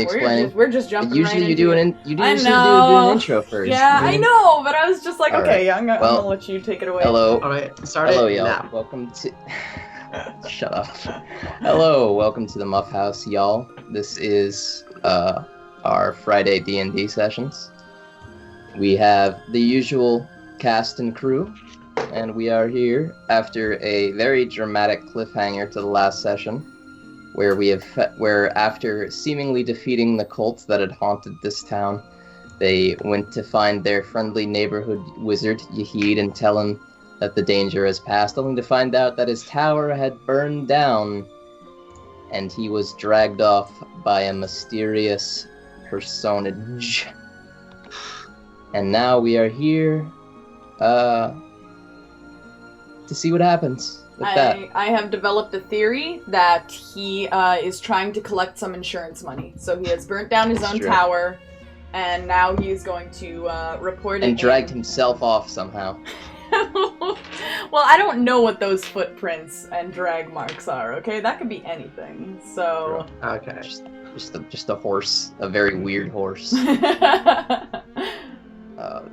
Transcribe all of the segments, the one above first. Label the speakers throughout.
Speaker 1: explaining?
Speaker 2: We're just jumping
Speaker 1: Usually
Speaker 2: right
Speaker 1: you do
Speaker 2: into
Speaker 1: you usually do an intro first.
Speaker 2: Yeah, I know, but I was just like, okay,
Speaker 1: Right.
Speaker 2: I'm gonna let you take it away.
Speaker 1: Hello.
Speaker 3: All right, start
Speaker 1: Hello,
Speaker 3: it
Speaker 1: y'all.
Speaker 3: now.
Speaker 1: Welcome to. Shut up. Hello, welcome to the Muffhaus, y'all. This is our Friday D&D sessions. We have the usual cast and crew, and we are here after a very dramatic cliffhanger to the last session, where after seemingly defeating the cults that had haunted this town, they went to find their friendly neighborhood wizard Yahid and tell him that the danger has passed, only to find out that his tower had burned down, and he was dragged off by a mysterious personage. And now we are here to see what happens with that.
Speaker 2: I have developed a theory that he is trying to collect some insurance money. So he has burnt down his own tower, and now he is going to report it.
Speaker 1: And dragged himself off somehow.
Speaker 2: Well, I don't know what those footprints and drag marks are, okay? That could be anything, so...
Speaker 3: Okay.
Speaker 1: Just a horse. A very weird horse.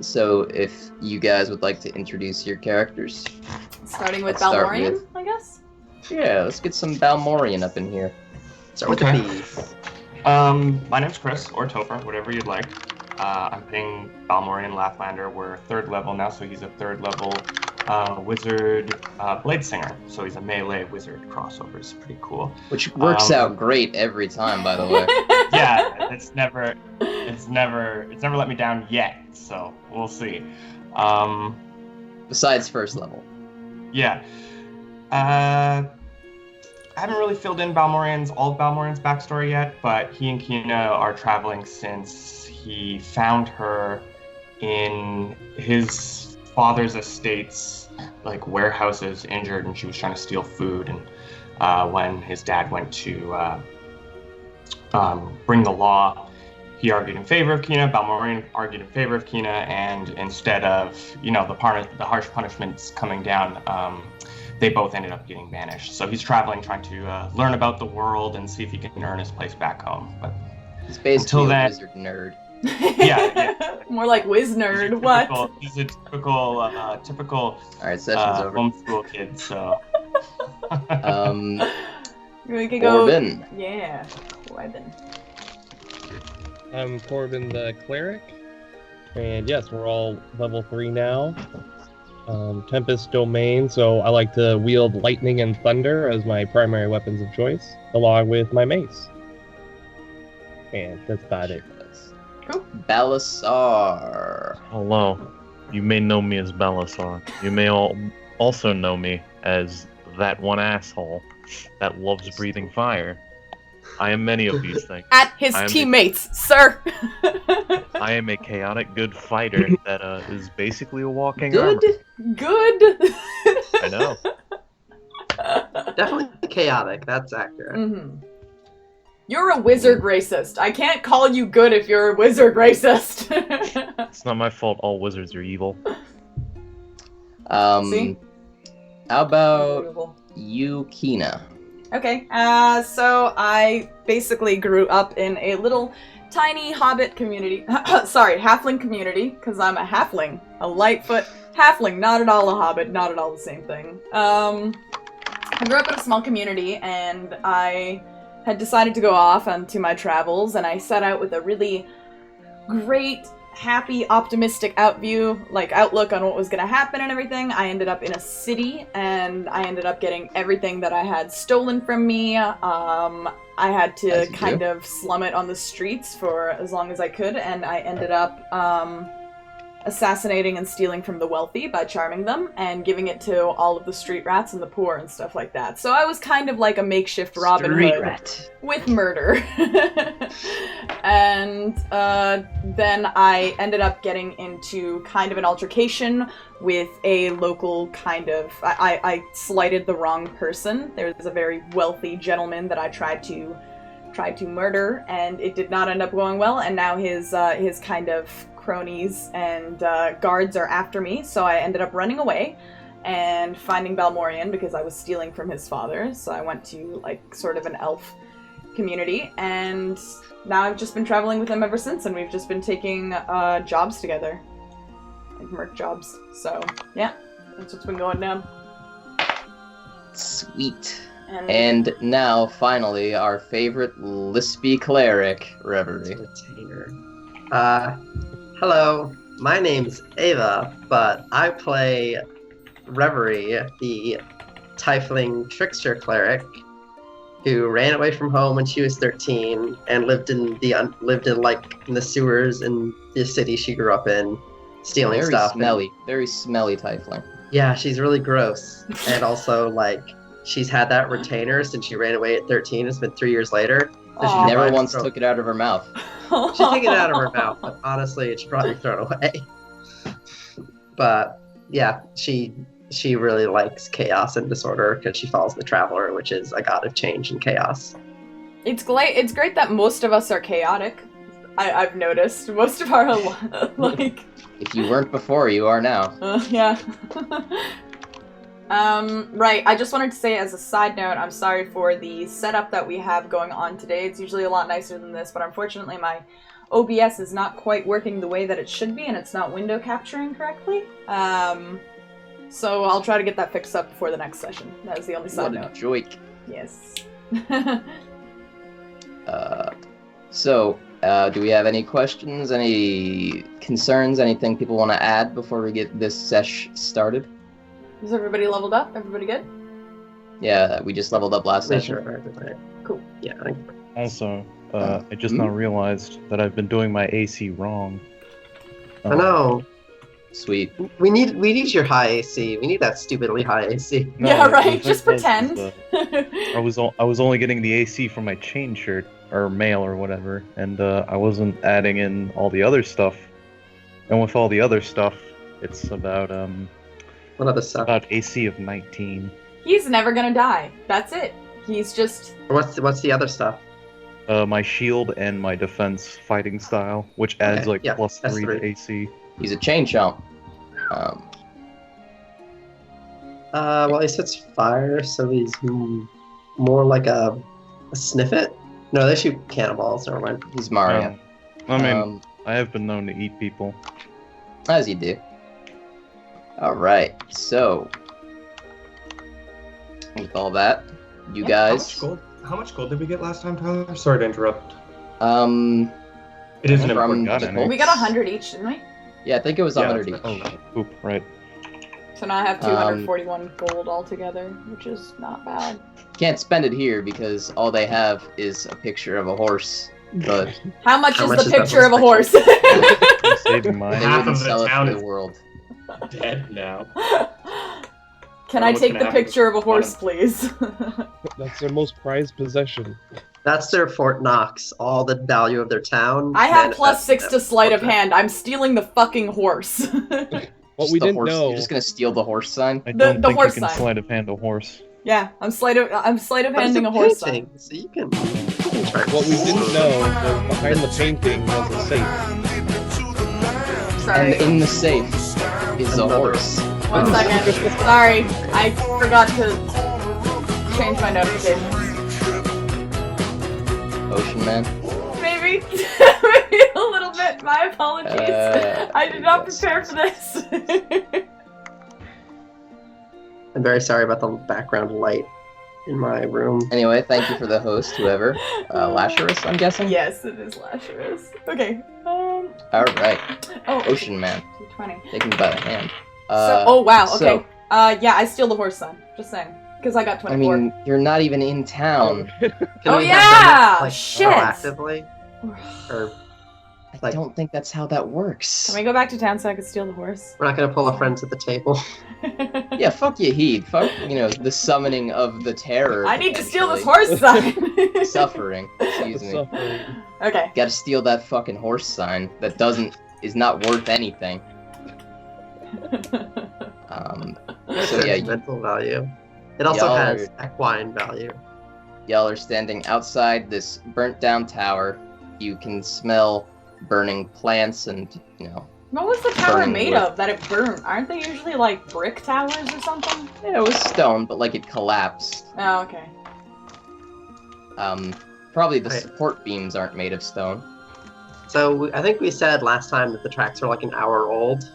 Speaker 1: So if you guys would like to introduce your characters.
Speaker 2: Starting with Balmorian, I guess?
Speaker 1: Yeah, let's get some Balmorian up in here.
Speaker 3: Start with the B.
Speaker 4: My name's Chris, or Topher, whatever you'd like. I'm playing Balmorian Laughlander. We're 3rd level now, so he's a 3rd level wizard blade singer. So he's a melee wizard crossover. It's pretty cool. Which
Speaker 1: works out great every time, by the way.
Speaker 4: Yeah, it's never let me down yet. So we'll see.
Speaker 1: Besides 1st level.
Speaker 4: Yeah. I haven't really filled in all of Balmorian's backstory yet, but he and Kina are traveling since he found her in his father's estate's warehouses, injured, and she was trying to steal food. And when his dad went to bring the law, he argued in favor of Kina. Balmorian argued in favor of Kina, and instead of the harsh punishments coming down, they both ended up getting banished. So he's traveling, trying to learn about the world and see if he can earn his place back home. But
Speaker 1: he's basically a wizard nerd.
Speaker 4: Yeah.
Speaker 2: More like whiz nerd. What?
Speaker 4: He's a typical. All
Speaker 1: right, session's over.
Speaker 4: Homeschool kid. So.
Speaker 2: We could
Speaker 1: Corbin.
Speaker 2: Go. Yeah, Corbin.
Speaker 5: I'm Corbin the cleric, and yes, we're all level 3 now. Tempest domain, so I like to wield lightning and thunder as my primary weapons of choice, along with my mace. And that's about it.
Speaker 2: Cool.
Speaker 1: Balasar.
Speaker 6: Hello. You may know me as Balasar. You may also know me as that one asshole that loves breathing fire. I am many of these things.
Speaker 2: At his teammates, sir!
Speaker 6: I am a chaotic good fighter that is basically a walking armor.
Speaker 2: Good!
Speaker 6: I know.
Speaker 3: Definitely chaotic, that's accurate.
Speaker 2: Mm-hmm. You're a wizard racist. I can't call you good if you're a wizard racist.
Speaker 6: It's not my fault all wizards are evil.
Speaker 2: See?
Speaker 1: How about you, Kina?
Speaker 2: Okay, so I basically grew up in a little tiny hobbit community. Sorry, halfling community, because I'm a halfling. A Lightfoot halfling, not at all a hobbit, not at all the same thing. I grew up in a small community, and I had decided to go off onto my travels, and I set out with a really great, happy, optimistic outlook on what was going to happen and everything. I ended up in a city, and I ended up getting everything that I had stolen from me. I had to kind of slum it on the streets for as long as I could, and I ended up assassinating and stealing from the wealthy by charming them and giving it to all of the street rats and the poor and stuff like that. So I was kind of like a makeshift Robin Hood with murder. And then I ended up getting into kind of an altercation with a local kind of... I slighted the wrong person. There's a very wealthy gentleman that I tried to murder, and it did not end up going well, and now his kind of cronies and guards are after me, so I ended up running away and finding Balmorian because I was stealing from his father. So I went to like sort of an elf community, and now I've just been traveling with him ever since, and we've just been taking jobs together. Like merc jobs. So, yeah, that's what's been going down.
Speaker 1: Sweet. And now, finally, our favorite lispy cleric, Reverie.
Speaker 3: Hello, my name's Ava, but I play Reverie, the tiefling trickster cleric who ran away from home when she was 13 and lived in the sewers in the city she grew up in, stealing stuff.
Speaker 1: Very smelly tiefling.
Speaker 3: Yeah, she's really gross. And also, like, she's had that retainer since she ran away at 13. It's been 3 years later. So
Speaker 1: she never once took it out of her mouth.
Speaker 3: She took it out of her mouth, but honestly, it should probably be thrown away. But yeah, she really likes chaos and disorder because she follows the Traveler, which is a god of change and chaos.
Speaker 2: It's great that most of us are chaotic. I've noticed most of our like.
Speaker 1: If you weren't before, you are now.
Speaker 2: Yeah. Right, I just wanted to say as a side note, I'm sorry for the setup that we have going on today. It's usually a lot nicer than this, but unfortunately my OBS is not quite working the way that it should be, and it's not window capturing correctly. So I'll try to get that fixed up before the next session. That is the only side note.
Speaker 1: What a joik.
Speaker 2: Yes.
Speaker 1: Do we have any questions, any concerns, anything people want to add before we get this sesh started?
Speaker 2: Is everybody leveled up? Everybody good?
Speaker 1: Yeah, we just leveled up last session.
Speaker 3: Sure.
Speaker 2: Cool.
Speaker 3: Yeah.
Speaker 6: Also, I just now realized that I've been doing my AC wrong.
Speaker 3: I know.
Speaker 1: Sweet.
Speaker 3: We need your high AC. We need that stupidly high AC.
Speaker 6: No,
Speaker 2: yeah, right. Just pretend.
Speaker 6: I was only getting the AC from my chain shirt or mail or whatever, and I wasn't adding in all the other stuff. And with all the other stuff, it's about
Speaker 3: What other stuff?
Speaker 6: About AC of 19.
Speaker 2: He's never gonna die. That's it. He's just.
Speaker 3: What's the other stuff?
Speaker 6: My shield and my defense fighting style, which adds plus 3 to AC.
Speaker 1: He's a chain chomp.
Speaker 3: Well, he sets fire, so he's more like a sniffet. No, they shoot cannonballs. Never mind.
Speaker 1: He's Mario.
Speaker 6: I mean, I have been known to eat people.
Speaker 1: As you do. Alright, so with all that, you guys.
Speaker 4: How much gold did we get last time, Tyler? Sorry to interrupt.
Speaker 6: It is an important goal.
Speaker 2: We got 100 each, didn't we?
Speaker 1: Yeah, I think it was 100 each.
Speaker 6: Oh, oop, right.
Speaker 2: So now I have 241 gold altogether, which is not bad.
Speaker 1: Can't spend it here because all they have is a picture of a horse. But
Speaker 2: how much is the picture of a horse?
Speaker 6: I'm saving mine.
Speaker 4: Half of the
Speaker 1: sell
Speaker 4: town
Speaker 1: it to
Speaker 4: is
Speaker 1: the world.
Speaker 4: dead now.
Speaker 2: Can I take the picture of a horse, please?
Speaker 5: That's their most prized possession.
Speaker 3: That's their Fort Knox, all the value of their town.
Speaker 2: I have +6 to sleight of hand. I'm stealing the fucking horse.
Speaker 5: What we didn't know.
Speaker 1: You're just gonna steal the horse sign?
Speaker 6: I don't think
Speaker 2: horse
Speaker 6: you can
Speaker 2: sign.
Speaker 6: sleight of hand a horse.
Speaker 2: Yeah, I'm sleight of handing a horse sign.
Speaker 3: So you can try.
Speaker 5: What we didn't know was behind the painting was a safe.
Speaker 2: Sorry.
Speaker 1: And in the safe is a horse.
Speaker 2: 1 second. Sorry, I forgot to change my notifications.
Speaker 1: Ocean Man.
Speaker 2: Maybe a little bit. My apologies. I did not prepare for this.
Speaker 3: I'm very sorry about the background light in my room.
Speaker 1: Anyway, thank you for the host, whoever. Lasherus, I'm guessing?
Speaker 2: Yes, it is Lasherus. Okay.
Speaker 1: Alright.
Speaker 2: Oh,
Speaker 1: Ocean Man.
Speaker 2: 220.
Speaker 1: Take me by the hand.
Speaker 2: Oh, wow. Okay. Yeah, I steal the horse sign. Just saying. Because I got 24.
Speaker 1: I mean, you're not even in town.
Speaker 2: Oh, yeah! Shit!
Speaker 3: Proactively? Or,
Speaker 1: I don't think that's how that works.
Speaker 2: Can we go back to town so I can steal the horse?
Speaker 3: we're not going to pull a friends at the table.
Speaker 1: Yeah, fuck Yahid. Fuck, the summoning of the terror.
Speaker 2: I need to steal this horse sign!
Speaker 1: Suffering. Excuse me.
Speaker 5: Suffering.
Speaker 2: Okay.
Speaker 1: Gotta steal that fucking horse sign that is not worth anything. So yeah,
Speaker 3: Mental value. It also
Speaker 1: y'all
Speaker 3: has equine value.
Speaker 1: y'all are standing outside this burnt down tower. You can smell burning plants and,
Speaker 2: What was the tower
Speaker 1: Burning
Speaker 2: made
Speaker 1: wood.
Speaker 2: of that it burned? Aren't they usually like brick towers or something?
Speaker 1: yeah, it was stone, but like it collapsed.
Speaker 2: Oh, okay.
Speaker 1: Probably the
Speaker 3: Right.
Speaker 1: support beams aren't made of stone.
Speaker 3: So I think we said last time that the tracks are like an hour old.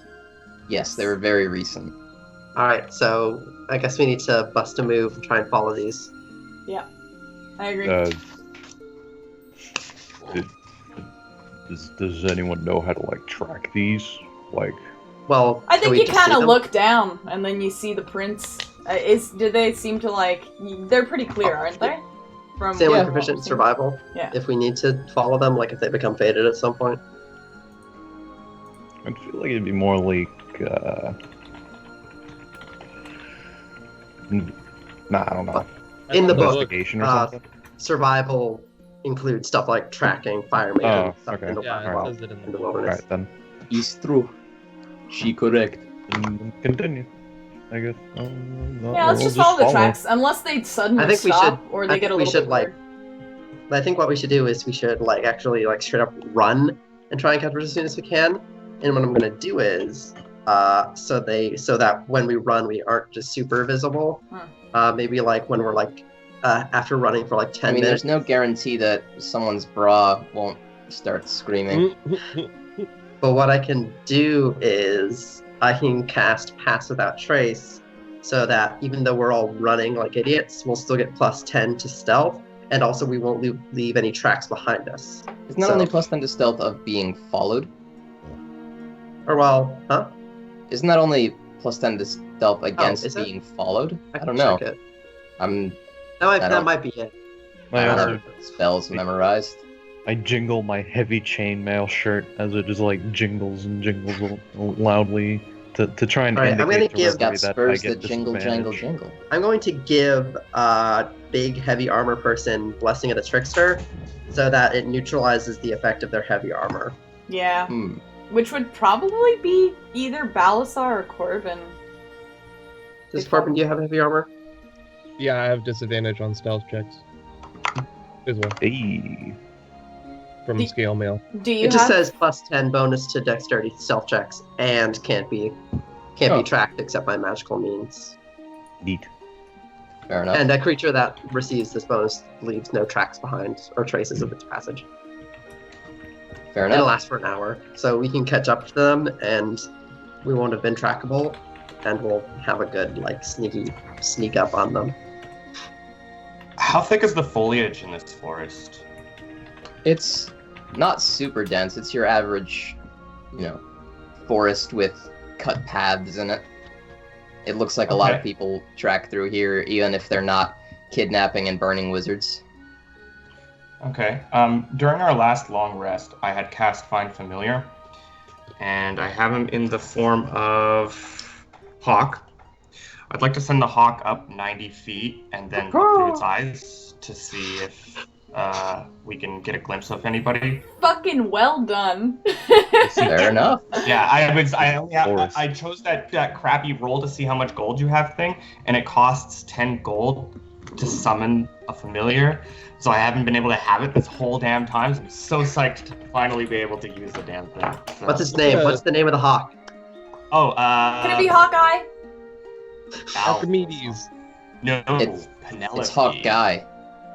Speaker 1: Yes, they were very recent.
Speaker 3: Alright, so I guess we need to bust a move and try and follow these.
Speaker 2: I agree.
Speaker 6: Does anyone know how to like track these? Like,
Speaker 3: Well,
Speaker 2: I
Speaker 3: can
Speaker 2: think
Speaker 3: we
Speaker 2: you
Speaker 3: just see
Speaker 2: kind of
Speaker 3: them?
Speaker 2: look down, and then you see the prints. Do they seem to like? They're pretty clear, aren't they? From
Speaker 3: Say like
Speaker 1: Yeah.
Speaker 3: proficient in survival.
Speaker 2: Yeah.
Speaker 3: If we need to follow them, like if they become faded at some point.
Speaker 6: I feel like it'd be more like, I don't know.
Speaker 3: In the book,
Speaker 6: Investigation or
Speaker 3: uh,
Speaker 6: something.
Speaker 3: survival includes stuff like tracking, fire
Speaker 6: Oh,
Speaker 3: management, stuff
Speaker 6: okay.
Speaker 3: in the,
Speaker 5: Yeah,
Speaker 3: well,
Speaker 5: it says it in
Speaker 3: in the
Speaker 5: the
Speaker 3: wilderness.
Speaker 6: Alright then.
Speaker 1: It's true. She correct.
Speaker 6: Continue. I guess.
Speaker 2: Yeah, let's just follow the tracks, unless they suddenly
Speaker 3: I think we
Speaker 2: stop
Speaker 3: should-
Speaker 2: or
Speaker 3: I
Speaker 2: they
Speaker 3: think
Speaker 2: get a
Speaker 3: we
Speaker 2: little
Speaker 3: should,
Speaker 2: bit
Speaker 3: like,
Speaker 2: weird.
Speaker 3: But I think what we should do is we should like actually like straight up run and try and catch them as soon as we can. And what I'm gonna do is so that when we run we aren't just super visible. Maybe like when we're like after running for like 10
Speaker 1: I mean,
Speaker 3: minutes.
Speaker 1: there's no guarantee that someone's bra won't start screaming.
Speaker 3: But what I can do is I can cast Pass Without Trace so that even though we're all running like idiots, we'll still get plus 10 to stealth, and also we won't leave any tracks behind us.
Speaker 1: It's not
Speaker 3: So-
Speaker 1: only plus 10 to stealth of being followed.
Speaker 3: Or well, huh?
Speaker 1: Isn't that only plus 10 to stealth against
Speaker 3: is it?
Speaker 1: being followed? I
Speaker 3: can
Speaker 1: don't know.
Speaker 3: check it.
Speaker 1: I'm
Speaker 3: That
Speaker 1: don't-
Speaker 3: might be it.
Speaker 1: I
Speaker 6: I
Speaker 1: don't
Speaker 6: also
Speaker 1: have spells memorized.
Speaker 6: I jingle my heavy chainmail shirt as it just like jingles and jingles loudly to try and
Speaker 3: Alright, I'm
Speaker 6: indicate
Speaker 3: gonna
Speaker 6: to
Speaker 3: give-
Speaker 1: Got
Speaker 6: everybody that I
Speaker 1: spurs
Speaker 6: get
Speaker 1: that jingle, jangle,
Speaker 6: disadvantage.
Speaker 1: jingle.
Speaker 3: I'm going to give big heavy armor person Blessing of the Trickster so that it neutralizes the effect of their heavy armor.
Speaker 2: Yeah,
Speaker 1: Hmm.
Speaker 2: which would probably be either Balasar or Corbin.
Speaker 3: Does
Speaker 2: Good
Speaker 3: Corbin,
Speaker 2: call.
Speaker 3: do you have heavy armor?
Speaker 5: Yeah, I have disadvantage on stealth checks. As well,
Speaker 6: Hey.
Speaker 5: from
Speaker 2: Do-
Speaker 5: scale mail.
Speaker 2: Do you
Speaker 3: It just
Speaker 2: have?
Speaker 3: says plus 10 bonus to dexterity stealth checks and can't be
Speaker 1: Oh.
Speaker 3: tracked except by magical means.
Speaker 6: Neat.
Speaker 1: Fair enough.
Speaker 3: And a creature that receives this bonus leaves no tracks behind or traces of its passage.
Speaker 1: Fair
Speaker 3: It'll
Speaker 1: enough.
Speaker 3: last for an hour, so we can catch up to them, and we won't have been trackable, and we'll have a good like sneak up on them.
Speaker 4: How thick is the foliage in this forest?
Speaker 1: It's not super dense. It's your average, forest with cut paths in it. It looks like a lot of
Speaker 4: Okay.
Speaker 1: people track through here, even if they're not kidnapping and burning wizards.
Speaker 4: Okay. During our last long rest, I had cast Find Familiar, and I have him in the form of Hawk. I'd like to send the Hawk up 90 feet and then look through its eyes to see if we can get a glimpse of anybody.
Speaker 2: Fucking well done.
Speaker 1: Fair enough.
Speaker 4: Yeah,
Speaker 6: Forest.
Speaker 4: I chose that crappy roll to see how much gold you have thing, and it costs 10 gold to summon a familiar. So I haven't been able to have it this whole damn time. So I'm so psyched to finally be able to use the damn thing. So-
Speaker 3: What's its name? What's the name of the hawk?
Speaker 4: Oh,
Speaker 2: Can it be Hawkeye?
Speaker 5: Archimedes.
Speaker 4: No,
Speaker 1: It's-
Speaker 4: Penelope.
Speaker 1: It's Hawk Guy.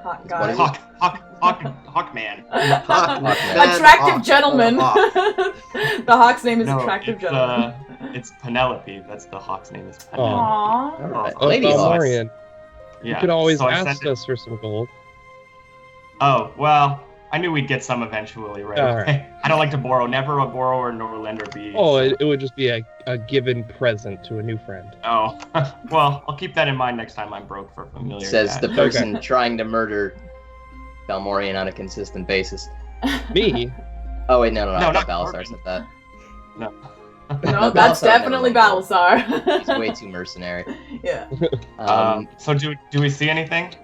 Speaker 2: Hawk
Speaker 1: What is
Speaker 2: guy.
Speaker 4: Hawkman.
Speaker 2: Attractive
Speaker 3: Hawk.
Speaker 2: gentleman.
Speaker 3: Hawk.
Speaker 2: The hawk's name is
Speaker 4: No,
Speaker 2: attractive
Speaker 4: it's,
Speaker 2: gentleman.
Speaker 4: It's Penelope. That's the hawk's name is
Speaker 5: Aw.
Speaker 4: Penelope.
Speaker 2: Aww.
Speaker 1: Alright,
Speaker 5: Oh,
Speaker 1: Lady Hawk.
Speaker 5: Balmorian.
Speaker 4: Yeah.
Speaker 5: You could always
Speaker 4: so I
Speaker 5: ask
Speaker 4: sent it-
Speaker 5: us for some gold.
Speaker 4: Oh, well, I knew we'd get some eventually, right?
Speaker 5: Alright.
Speaker 4: I don't like to borrow. Never a borrower nor a lender be.
Speaker 5: Oh, it would just be a given present to a new friend.
Speaker 4: Oh, well, I'll keep that in mind next time I'm broke for familiar.
Speaker 1: Says
Speaker 4: cat.
Speaker 1: the person trying to murder Balmorian on a consistent basis.
Speaker 5: Me?
Speaker 1: Oh wait, no,
Speaker 4: No,
Speaker 1: I thought
Speaker 4: not
Speaker 1: Balasar
Speaker 4: Corbin.
Speaker 1: said that.
Speaker 4: No.
Speaker 2: No, that's
Speaker 1: Balasar, never
Speaker 2: definitely
Speaker 1: mind. He's
Speaker 2: Balasar.
Speaker 1: way too mercenary.
Speaker 2: Yeah.
Speaker 4: So do we see anything?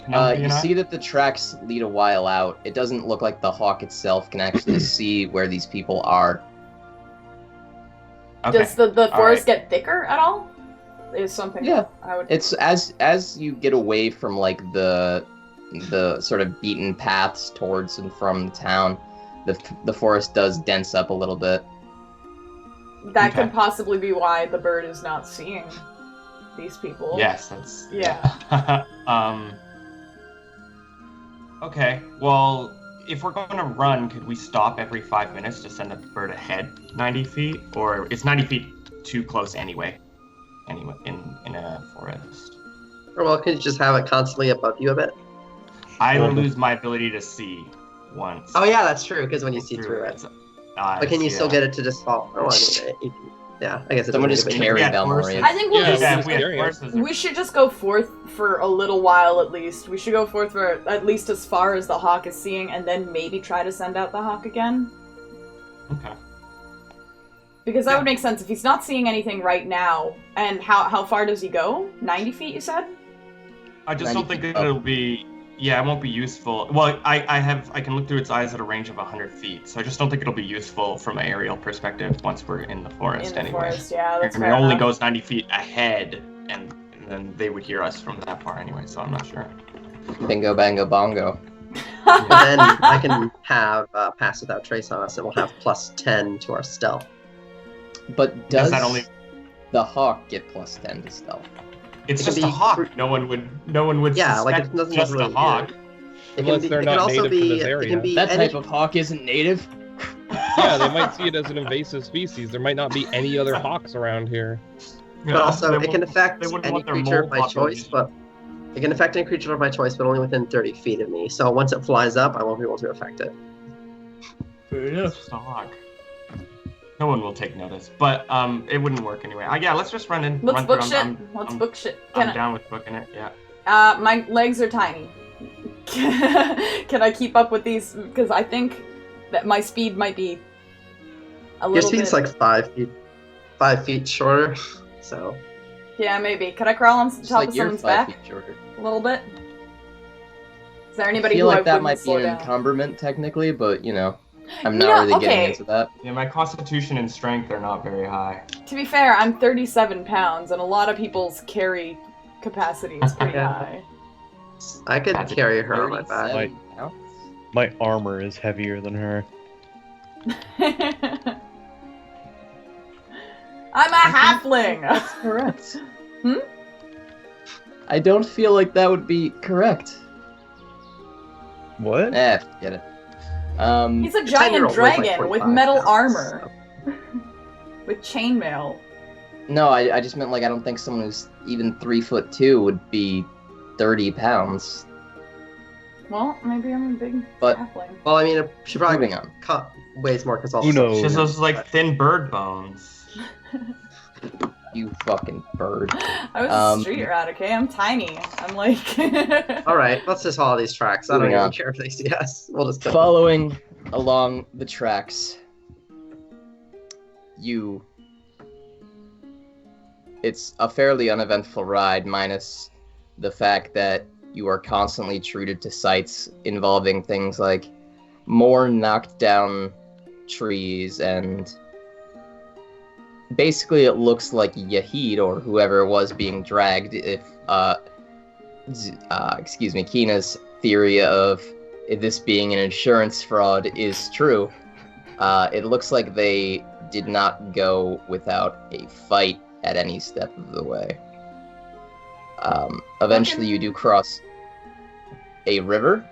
Speaker 4: Penelope
Speaker 1: You
Speaker 4: and I?
Speaker 1: see that the tracks lead a while out. It doesn't look like the hawk itself can actually see where these people are.
Speaker 4: Okay.
Speaker 2: Does the
Speaker 4: All
Speaker 2: forest
Speaker 4: right.
Speaker 2: get thicker at all? Is something
Speaker 1: Yeah.
Speaker 2: I would.
Speaker 1: It's as you get away from like the sort of beaten paths towards and from the town, the forest does dense up a little bit.
Speaker 2: That
Speaker 4: Okay.
Speaker 2: could possibly be why the bird is not seeing these people.
Speaker 4: Yes, that's
Speaker 2: Yeah.
Speaker 4: Okay, well, if we're going to run, could we stop every 5 minutes to send the bird ahead 90 feet? Or is 90 feet too close anyway? Anyway, in a forest.
Speaker 3: Or well, can you just have it constantly above you a bit?
Speaker 4: I lose my ability to see once.
Speaker 3: Oh yeah, that's true, because when you see through it. But can you still get it to just fall? Oh, I mean, yeah, I guess it
Speaker 1: Someone
Speaker 3: doesn't
Speaker 1: just
Speaker 3: make a big
Speaker 1: carry
Speaker 3: difference.
Speaker 1: Balmorian.
Speaker 2: I think we'll
Speaker 5: Yeah,
Speaker 2: just.
Speaker 4: if we had horses.
Speaker 2: We should just go forth for a little while at least. We should go forth for at least as far as the hawk is seeing, and then maybe try to send out the hawk again.
Speaker 4: Okay.
Speaker 2: Because that would make sense if he's not seeing anything right now. And how far does he go? 90 feet, you said?
Speaker 4: I just
Speaker 1: 90
Speaker 4: don't think
Speaker 1: feet
Speaker 4: that it'll be. Yeah, it won't be useful. Well, I can look through its eyes at a range of 100 feet, so I just don't think it'll be useful from an aerial perspective once we're in the forest
Speaker 2: In the
Speaker 4: anyway.
Speaker 2: forest, yeah, that's
Speaker 4: And
Speaker 2: fair
Speaker 4: it only
Speaker 2: enough.
Speaker 4: goes 90 feet ahead, and then they would hear us from that far anyway, so I'm not sure.
Speaker 1: Bingo, bango, bongo.
Speaker 3: And then I can have Pass Without Trace on us, and we'll have +10 to our stealth.
Speaker 1: But
Speaker 4: Does
Speaker 1: does
Speaker 4: that only-
Speaker 1: the hawk get +10 to stealth?
Speaker 4: It's
Speaker 3: It
Speaker 4: just
Speaker 3: can
Speaker 4: a
Speaker 3: be
Speaker 4: hawk.
Speaker 3: fr-
Speaker 4: No one would
Speaker 3: Yeah, like
Speaker 4: suspect
Speaker 3: it doesn't
Speaker 4: just
Speaker 3: look really
Speaker 4: a hawk.
Speaker 3: weird.
Speaker 5: Unless they're
Speaker 3: it
Speaker 5: not
Speaker 3: can also
Speaker 5: native to
Speaker 3: be,
Speaker 5: this
Speaker 3: It
Speaker 5: area.
Speaker 3: can be
Speaker 1: That
Speaker 3: any,
Speaker 1: type of hawk isn't native.
Speaker 5: Yeah, they might see it as an invasive species. There might not be any other hawks around here.
Speaker 3: but also
Speaker 4: They
Speaker 3: it can
Speaker 4: wouldn't-
Speaker 3: affect
Speaker 4: they wouldn't
Speaker 3: any
Speaker 4: want their
Speaker 3: creature of
Speaker 4: mole
Speaker 3: my choice,
Speaker 4: population.
Speaker 3: but it can affect any creature of my choice, but only within 30 feet of me. So once it flies up, I won't be able to affect it.
Speaker 1: Fair
Speaker 4: It's just a hawk. No one will take notice, but it wouldn't work anyway. Yeah, let's just run in.
Speaker 2: Let's
Speaker 4: run
Speaker 2: book
Speaker 4: through.
Speaker 2: shit. Let's book shit.
Speaker 4: I'm down with booking it. Yeah.
Speaker 2: My legs are tiny. Can I keep up with these? Because I think that my speed might be a
Speaker 3: Your
Speaker 2: little
Speaker 3: speed's
Speaker 2: bit...
Speaker 3: like 5 feet shorter, so
Speaker 2: Yeah, maybe. Could I crawl on
Speaker 1: Just
Speaker 2: top
Speaker 1: like
Speaker 2: of
Speaker 1: you're
Speaker 2: someone's
Speaker 1: 5
Speaker 2: back
Speaker 1: feet shorter.
Speaker 2: a little bit? Is there
Speaker 1: I
Speaker 2: anybody
Speaker 1: feel
Speaker 2: who I
Speaker 1: like that
Speaker 2: wouldn't
Speaker 1: might be
Speaker 2: slow
Speaker 1: an
Speaker 2: down?
Speaker 1: encumberment technically, but you know, I'm
Speaker 2: You
Speaker 1: not
Speaker 2: know,
Speaker 1: really getting
Speaker 2: okay.
Speaker 1: into that.
Speaker 4: Yeah, my constitution and strength are not very high.
Speaker 2: To be fair, I'm 37 pounds, and a lot of people's carry capacity is pretty
Speaker 3: Yeah.
Speaker 2: high.
Speaker 3: I could
Speaker 4: That's
Speaker 3: carry her on my back.
Speaker 1: 37 pounds?
Speaker 6: My armor is heavier than her.
Speaker 2: I'm a halfling!
Speaker 1: That's correct.
Speaker 2: Hmm?
Speaker 1: I don't feel like that would be correct.
Speaker 6: What?
Speaker 1: Forget it.
Speaker 2: He's a
Speaker 3: 10-year-old
Speaker 2: giant
Speaker 3: weighs like
Speaker 2: dragon with
Speaker 3: 45
Speaker 2: metal
Speaker 3: pounds,
Speaker 2: armor.
Speaker 3: so.
Speaker 2: With chainmail.
Speaker 1: No, I just meant like I don't think someone who's even 3'2" would be 30 pounds.
Speaker 2: Well, maybe I'm a big
Speaker 1: But-
Speaker 2: halfling.
Speaker 3: Well, I mean, she probably
Speaker 1: Moving on.
Speaker 3: weighs more because all
Speaker 6: Who
Speaker 3: the
Speaker 6: knows?
Speaker 4: It's just those like thin bird bones.
Speaker 1: You fucking bird.
Speaker 2: I was a street rat, okay? I'm tiny. I'm like...
Speaker 3: All right, let's just follow these tracks. I don't
Speaker 1: Moving
Speaker 3: even
Speaker 1: on.
Speaker 3: care if they see us. We'll just go.
Speaker 1: Following along the tracks, it's a fairly uneventful ride, minus the fact that you are constantly treated to sights involving things like more knocked down trees, and basically it looks like Yahid or whoever was being dragged, if Kina's theory of this being an insurance fraud is true. It looks like they did not go without a fight at any step of the way. Eventually you do cross a river,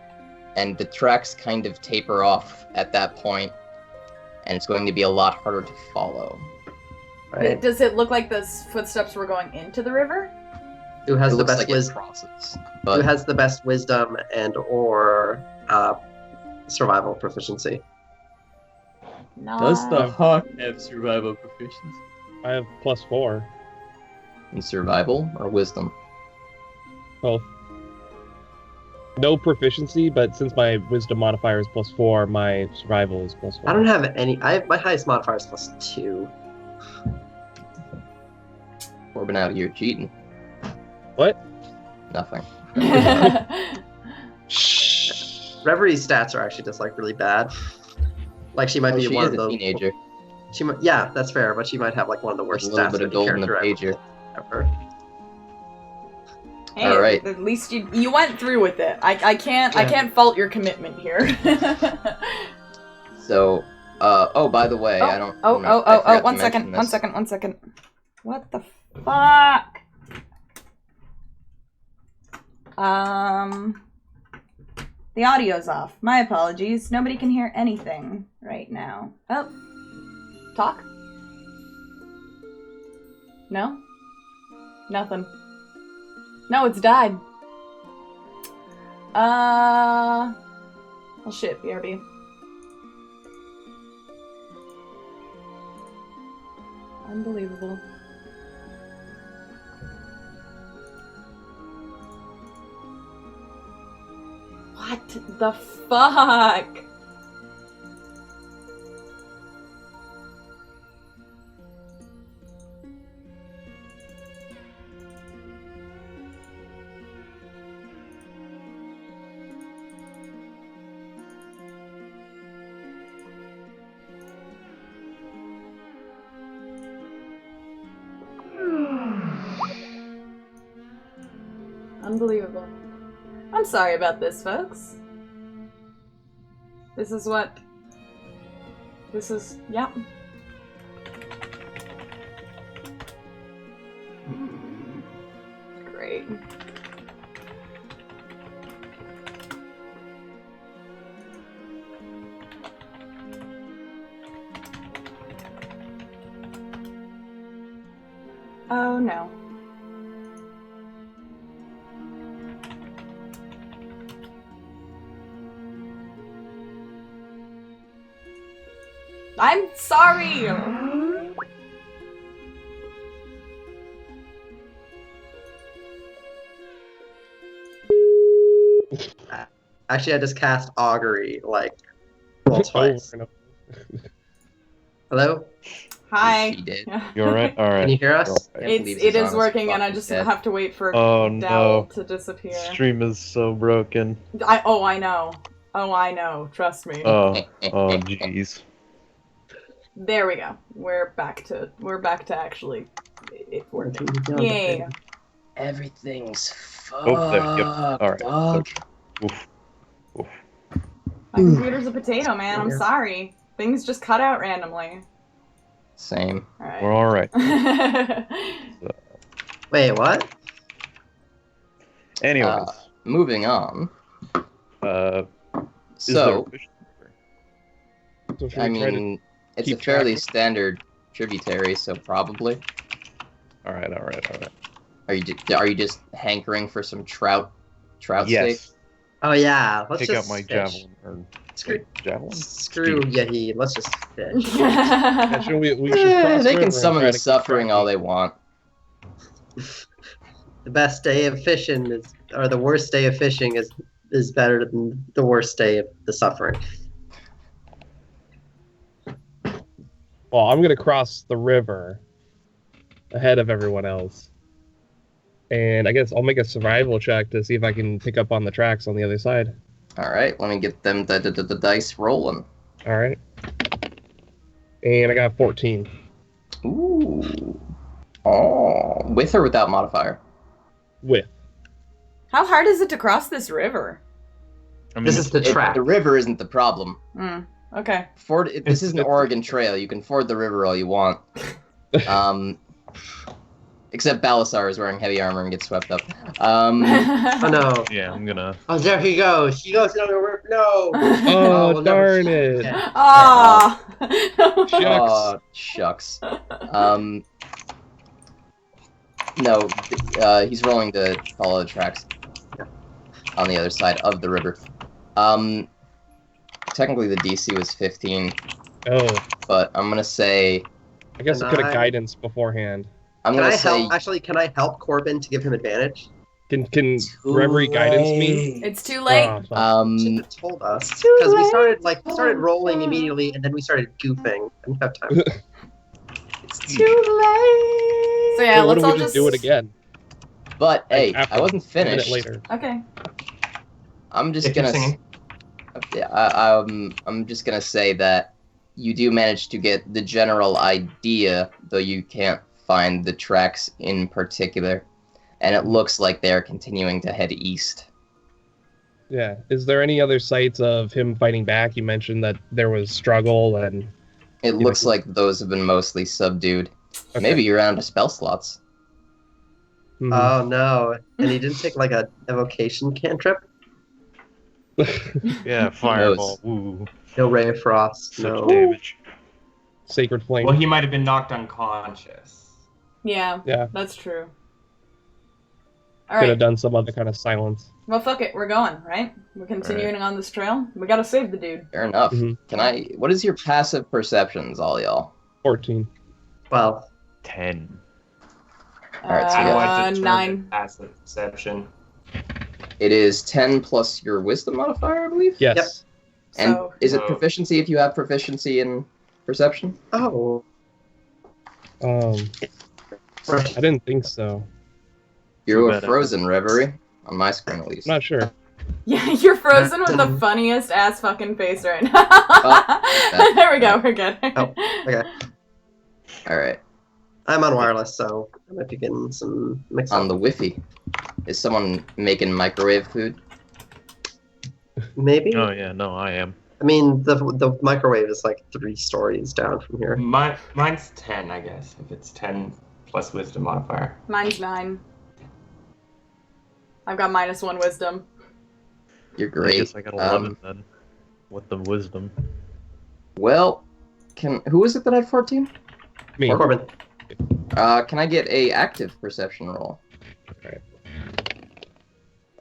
Speaker 1: and the tracks kind of taper off at that point, and it's going to be a lot harder to follow.
Speaker 3: Right.
Speaker 2: Does it look like the footsteps were going into the river?
Speaker 3: Who has
Speaker 1: It
Speaker 3: the
Speaker 1: looks
Speaker 3: best
Speaker 1: like it
Speaker 3: wisdom?
Speaker 1: crosses,
Speaker 3: Who
Speaker 1: but
Speaker 3: has the best wisdom and/or survival proficiency?
Speaker 2: No.
Speaker 1: hawk have survival proficiency?
Speaker 5: I have +4.
Speaker 1: In survival or wisdom?
Speaker 5: Both. No proficiency, but since my wisdom modifier is +4, my survival is +4.
Speaker 3: I don't have any. My highest modifier is +2.
Speaker 1: Corbin out here cheating.
Speaker 5: What?
Speaker 1: Nothing.
Speaker 3: Reverie's stats are actually just like really bad. Like she might
Speaker 1: Well,
Speaker 3: be
Speaker 1: she
Speaker 3: one
Speaker 1: is
Speaker 3: of
Speaker 1: a
Speaker 3: those.
Speaker 1: teenager.
Speaker 3: She might, yeah, that's fair, but she might have like one of the worst
Speaker 1: A little
Speaker 3: stats
Speaker 1: bit
Speaker 3: of
Speaker 1: of
Speaker 3: any
Speaker 1: gold in the
Speaker 3: character
Speaker 1: pager.
Speaker 3: ever.
Speaker 2: Hey,
Speaker 1: Alright.
Speaker 2: at least you went through with it. I can't fault your commitment here.
Speaker 1: So, oh, by the way, I don't. I forgot to
Speaker 2: One
Speaker 1: mention
Speaker 2: second,
Speaker 1: this.
Speaker 2: one second. What the fuck? The audio's off. My apologies. Nobody can hear anything right now. Oh. Talk? No? Nothing. No, it's died. Oh shit, BRB. Unbelievable. What the fuck? Unbelievable. I'm sorry about this, folks. This is what... yeah. Great. Oh no. I'm sorry!
Speaker 3: Actually, I just cast Augury, like, well, twice. Hello?
Speaker 2: Hi.
Speaker 1: She did.
Speaker 6: You alright? Alright.
Speaker 3: Can you hear us?
Speaker 1: Can't believe
Speaker 2: It
Speaker 1: he's on
Speaker 2: is
Speaker 1: his
Speaker 2: working, and I
Speaker 1: fucking
Speaker 2: just
Speaker 1: head.
Speaker 2: have to wait for
Speaker 6: Oh
Speaker 2: Dowell
Speaker 6: no.
Speaker 2: to disappear.
Speaker 6: Stream is so broken.
Speaker 2: I know. Oh, I know. Trust me.
Speaker 6: Oh jeez.
Speaker 2: There we go. We're back to actually it working. Yay.
Speaker 1: Everything's fucked.
Speaker 6: Oh, there, yep. Alright.
Speaker 1: dog.
Speaker 6: Oof.
Speaker 2: My computer's a potato, man. I'm sorry. Things just cut out randomly.
Speaker 1: Same.
Speaker 2: Alright.
Speaker 6: We're alright.
Speaker 3: Wait, what?
Speaker 6: Anyways.
Speaker 1: Moving on.
Speaker 6: Is
Speaker 1: So,
Speaker 6: there
Speaker 5: So should
Speaker 1: I
Speaker 5: we try to-
Speaker 1: mean, it's a
Speaker 5: keep
Speaker 1: fairly
Speaker 5: track?
Speaker 1: standard tributary, so probably.
Speaker 6: Alright.
Speaker 1: Are you just hankering for some trout steak?
Speaker 6: Yes.
Speaker 3: Oh yeah, let's
Speaker 6: Pick
Speaker 3: just
Speaker 6: up my
Speaker 3: fish.
Speaker 6: javelin. Or
Speaker 3: Screw,
Speaker 6: javelin?
Speaker 3: screw Yahi, let's just fish.
Speaker 5: Yeah, should we should cross
Speaker 1: They
Speaker 5: river
Speaker 1: can
Speaker 5: and
Speaker 1: summon
Speaker 5: try
Speaker 1: the
Speaker 5: to keep
Speaker 1: suffering
Speaker 5: track
Speaker 1: all
Speaker 5: of-
Speaker 1: they want.
Speaker 3: The best day of fishing is, or the worst day of fishing is better than the worst day of the suffering.
Speaker 5: Well, I'm gonna cross the river ahead of everyone else, and I guess I'll make a survival check to see if I can pick up on the tracks on the other side.
Speaker 1: All right, let me get them the dice rolling.
Speaker 5: All right. And I got 14.
Speaker 1: Ooh. Oh, with or without modifier?
Speaker 5: With.
Speaker 2: How hard is it to cross this river?
Speaker 6: I mean,
Speaker 3: This is the track.
Speaker 1: The river isn't the problem.
Speaker 2: Okay.
Speaker 1: This is an Oregon Trail. You can ford the river all you want. Except Balasar is wearing heavy armor and gets swept up.
Speaker 3: Oh no.
Speaker 6: yeah, I'm gonna.
Speaker 3: Oh, there he goes. He goes down the river. No.
Speaker 5: Oh,
Speaker 3: we'll never
Speaker 5: darn
Speaker 3: see
Speaker 5: it.
Speaker 3: again.
Speaker 2: Ah.
Speaker 1: Oh, shucks. No, he's rolling to follow the tracks on the other side of the river. Technically the DC was 15,
Speaker 5: Oh,
Speaker 1: but I'm gonna say
Speaker 5: I guess
Speaker 3: Can
Speaker 5: I could have
Speaker 3: I-
Speaker 5: guidance beforehand.
Speaker 1: I'm
Speaker 3: Can
Speaker 1: gonna
Speaker 3: I
Speaker 1: say
Speaker 3: help? Actually, can I help Corbin to give him advantage?
Speaker 5: Can Reverie guidance me?
Speaker 2: It's too late.
Speaker 5: Ah, fuck.
Speaker 3: Should have told us because we started rolling immediately, and then we started goofing. I didn't have time.
Speaker 1: it's too late.
Speaker 2: So yeah,
Speaker 5: Why
Speaker 2: let's
Speaker 5: don't
Speaker 2: all
Speaker 5: we
Speaker 2: just
Speaker 5: do it again?
Speaker 1: But hey,
Speaker 5: After,
Speaker 1: I wasn't
Speaker 5: a minute
Speaker 1: finished.
Speaker 5: later.
Speaker 2: Okay.
Speaker 1: I'm just
Speaker 4: If you're
Speaker 1: gonna.
Speaker 4: singing.
Speaker 1: Yeah, I'm just gonna say that you do manage to get the general idea, though you can't find the tracks in particular, and it looks like they're continuing to head east.
Speaker 5: Yeah. Is there any other sights of him fighting back? You mentioned that there was struggle and.
Speaker 1: It
Speaker 5: Yeah.
Speaker 1: looks like those have been mostly subdued.
Speaker 5: Okay.
Speaker 1: Maybe you're out of spell slots.
Speaker 5: Hmm.
Speaker 3: Oh no! And he didn't take like a evocation cantrip.
Speaker 6: Yeah, fireball. Woo.
Speaker 3: No ray of frost.
Speaker 6: Such
Speaker 3: No.
Speaker 6: damage.
Speaker 5: Sacred flame.
Speaker 4: Well, he might have been knocked unconscious.
Speaker 2: Yeah,
Speaker 5: Yeah.
Speaker 2: that's true.
Speaker 5: Could
Speaker 2: Alright,
Speaker 5: have done some other kind of silence.
Speaker 2: well fuck it, we're going, right? We're continuing on this trail. We gotta save the dude.
Speaker 1: Fair enough.
Speaker 5: Mhm.
Speaker 1: What is your passive perceptions, all y'all?
Speaker 5: 14.
Speaker 3: 12.
Speaker 6: 10.
Speaker 1: Alright, so
Speaker 4: How do
Speaker 1: yeah.
Speaker 4: I determine
Speaker 2: 9.
Speaker 4: passive perception?
Speaker 1: It is 10 plus your wisdom modifier, I believe?
Speaker 5: Yes.
Speaker 3: Yep.
Speaker 1: And
Speaker 2: So,
Speaker 1: is it
Speaker 4: No.
Speaker 1: proficiency if you have proficiency in perception?
Speaker 3: Oh.
Speaker 5: I didn't think so.
Speaker 1: You
Speaker 6: Too
Speaker 1: were
Speaker 6: bad I-
Speaker 1: frozen, Reverie. On my screen, at least.
Speaker 5: I'm not sure.
Speaker 2: yeah, you're frozen with the funniest ass fucking face right now. There we go, we're good.
Speaker 3: Oh, okay.
Speaker 1: Alright.
Speaker 3: I'm on wireless, so I might be getting some mix
Speaker 1: On
Speaker 3: up.
Speaker 1: the Wi-Fi. Is someone making microwave food?
Speaker 3: Maybe?
Speaker 6: Oh yeah, no, I am.
Speaker 3: I mean, the microwave is like 3 stories down from here.
Speaker 4: Mine's 10, I guess. If it's 10 plus wisdom modifier.
Speaker 2: Mine's 9. I've got -1 wisdom.
Speaker 1: You're
Speaker 6: I
Speaker 1: great.
Speaker 6: guess I got 11 then. With the wisdom.
Speaker 1: Well, who is it that had 14?
Speaker 5: Me.
Speaker 3: Corbin.
Speaker 1: Can I get a active perception roll?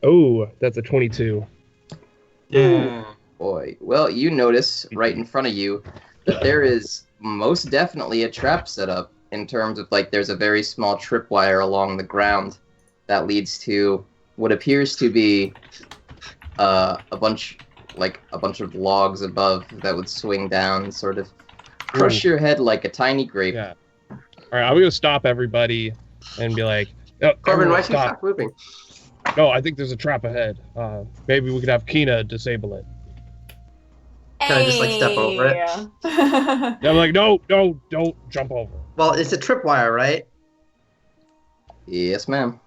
Speaker 5: Oh, that's a 22.
Speaker 4: Yeah.
Speaker 1: Boy. Well, you notice right in front of you that there is most definitely a trap set up in terms of, like, there's a very small tripwire along the ground that leads to what appears to be a bunch of logs above that would swing down and sort of crush your head like a tiny grape.
Speaker 5: Yeah. Alright, I'm gonna stop everybody and be like, oh,
Speaker 3: Corbin,
Speaker 5: everyone
Speaker 3: why don't you
Speaker 5: stop.
Speaker 3: stop moving?
Speaker 5: No, I think there's a trap ahead. Maybe we could have Kina disable it.
Speaker 3: Can I just, like, step over it?
Speaker 2: it?
Speaker 5: I'm like, no, don't jump over.
Speaker 3: Well, it's a tripwire, right?
Speaker 1: Yes, ma'am.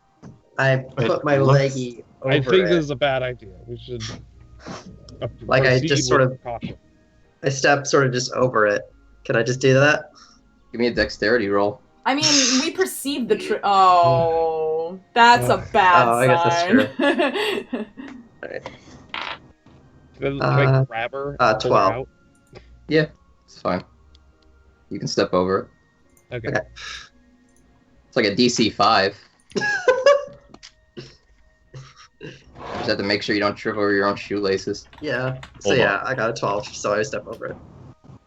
Speaker 3: I
Speaker 4: It
Speaker 3: put my
Speaker 4: looks-
Speaker 3: leggy over
Speaker 5: I think
Speaker 3: it.
Speaker 5: this is a bad idea. We should.
Speaker 3: Like, I
Speaker 5: proceed
Speaker 3: just sort
Speaker 5: with
Speaker 3: of-
Speaker 5: caution.
Speaker 3: I step sort of just over it. Can I just do that?
Speaker 1: Give me a dexterity roll.
Speaker 2: I mean, we perceive the Oh, that's a bad
Speaker 3: Oh, I guess that's
Speaker 2: sign.
Speaker 5: Can I
Speaker 3: Uh,
Speaker 5: grab her?
Speaker 3: 12.
Speaker 5: Out?
Speaker 1: It's fine. You can step over it.
Speaker 5: Okay.
Speaker 3: Okay.
Speaker 1: It's like a DC 5. Just have to make sure you don't trip over your own shoelaces.
Speaker 3: Yeah. So
Speaker 6: Hold
Speaker 3: yeah, I got a 12, so I step over it.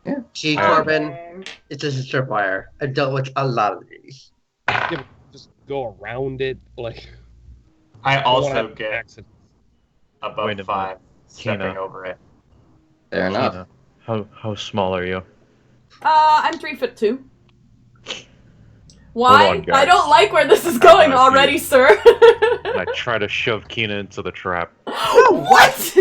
Speaker 1: Yeah.
Speaker 3: Gee,
Speaker 6: Alright.
Speaker 3: Corbin,
Speaker 2: Okay.
Speaker 3: it's just a tripwire. I've dealt with a lot of these.
Speaker 5: Just go around it, like.
Speaker 4: I
Speaker 5: don't wanna
Speaker 4: also
Speaker 5: have
Speaker 4: get
Speaker 5: accidents.
Speaker 4: above
Speaker 6: Wait a minute.
Speaker 4: 5 stepping
Speaker 6: Kina.
Speaker 4: over it.
Speaker 1: Fair enough.
Speaker 6: Kina, how small are you?
Speaker 2: I'm 3'2". Why?
Speaker 6: on, guys.
Speaker 2: I don't like where this is going
Speaker 6: idea.
Speaker 2: already, sir.
Speaker 6: And I try to shove Kina into the trap.
Speaker 2: What?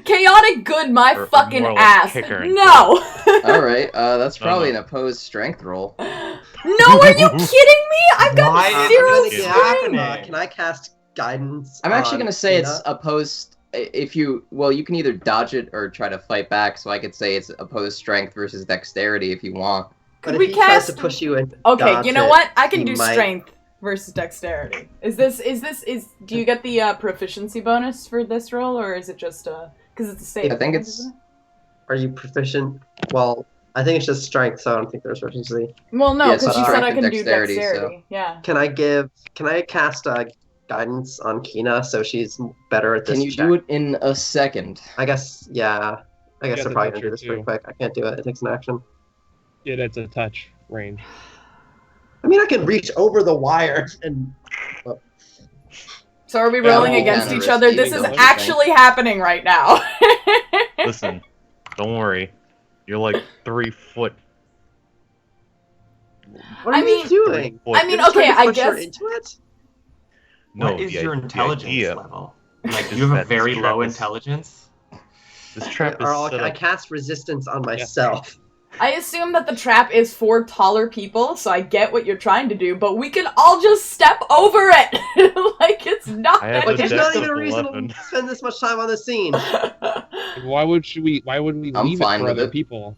Speaker 2: Chaotic good, my
Speaker 6: Or
Speaker 2: fucking
Speaker 6: more like
Speaker 2: ass.
Speaker 6: kick her into
Speaker 2: No.
Speaker 1: Alright, that's
Speaker 6: No,
Speaker 1: probably
Speaker 6: no.
Speaker 1: an opposed strength roll.
Speaker 2: No, are you kidding me? I've got
Speaker 4: Why is
Speaker 2: zero
Speaker 4: this
Speaker 2: strength.
Speaker 4: happening?
Speaker 3: Can I cast guidance?
Speaker 1: I'm actually
Speaker 3: on
Speaker 1: gonna say
Speaker 3: Kina?
Speaker 1: it's opposed if you you can either dodge it or try to fight back, so I could say it's opposed strength versus dexterity if you want.
Speaker 3: But
Speaker 2: Could
Speaker 3: if
Speaker 2: we
Speaker 3: he tries
Speaker 2: cast?
Speaker 3: to push you and
Speaker 2: Okay,
Speaker 3: dodge
Speaker 2: you know
Speaker 3: it,
Speaker 2: what? I can
Speaker 3: he
Speaker 2: do
Speaker 3: might-
Speaker 2: strength versus dexterity. Do you get the proficiency bonus for this roll, or is it just because it's a save?
Speaker 1: I think
Speaker 2: right,
Speaker 1: it's-
Speaker 2: isn't it?
Speaker 3: Are you proficient? Well, I think it's just strength, so I don't think there's proficiency.
Speaker 2: Well, no,
Speaker 1: Yeah, it's
Speaker 2: because you said
Speaker 1: strength
Speaker 2: I
Speaker 1: and
Speaker 2: can do
Speaker 1: dexterity,
Speaker 2: dexterity. Yeah.
Speaker 3: Can I cast guidance on Kina so she's better at this
Speaker 1: Can you
Speaker 3: check?
Speaker 1: do it in a second?
Speaker 3: I guess, yeah. I guess
Speaker 5: Yeah,
Speaker 3: I'm
Speaker 5: the
Speaker 3: probably gonna
Speaker 5: toucher
Speaker 3: do this pretty
Speaker 5: too.
Speaker 3: quick. I can't do it. It takes an action.
Speaker 5: Yeah, that's a touch range.
Speaker 3: I mean, I can reach over the wire and
Speaker 2: So are we
Speaker 5: Yeah,
Speaker 2: rolling
Speaker 5: well,
Speaker 2: against
Speaker 1: kinda
Speaker 2: each other?
Speaker 1: risky
Speaker 2: This
Speaker 1: to
Speaker 2: is
Speaker 1: do anything.
Speaker 2: actually happening right now.
Speaker 6: Listen, don't worry. You're like 3 foot.
Speaker 3: what
Speaker 2: I
Speaker 3: are
Speaker 2: mean-
Speaker 3: you doing?
Speaker 6: foot.
Speaker 2: I mean,
Speaker 3: You're just
Speaker 2: okay,
Speaker 3: trying to
Speaker 2: I
Speaker 3: push her
Speaker 2: guess.
Speaker 3: into it?
Speaker 6: No,
Speaker 4: What is
Speaker 6: the-
Speaker 4: your
Speaker 6: the
Speaker 4: intelligence
Speaker 6: idea-
Speaker 4: level? Like,
Speaker 6: is
Speaker 4: you have a
Speaker 6: that this
Speaker 4: very
Speaker 6: trap
Speaker 4: low
Speaker 6: is-
Speaker 4: intelligence?
Speaker 6: This trap is
Speaker 3: Or
Speaker 6: set
Speaker 3: I
Speaker 6: up.
Speaker 3: cast resistance on myself.
Speaker 2: I assume that the trap is for taller people, so I get what you're trying to do, but we can all just step over it! Like, it's not
Speaker 6: I have
Speaker 2: that
Speaker 3: Like,
Speaker 6: a
Speaker 3: there's
Speaker 6: dex
Speaker 3: not
Speaker 6: of
Speaker 3: even a reason
Speaker 6: 11.
Speaker 3: to spend this much time on the scene.
Speaker 5: Why would we
Speaker 1: I'm
Speaker 5: leave it
Speaker 1: fine
Speaker 5: for
Speaker 1: with
Speaker 5: other
Speaker 1: it.
Speaker 5: people?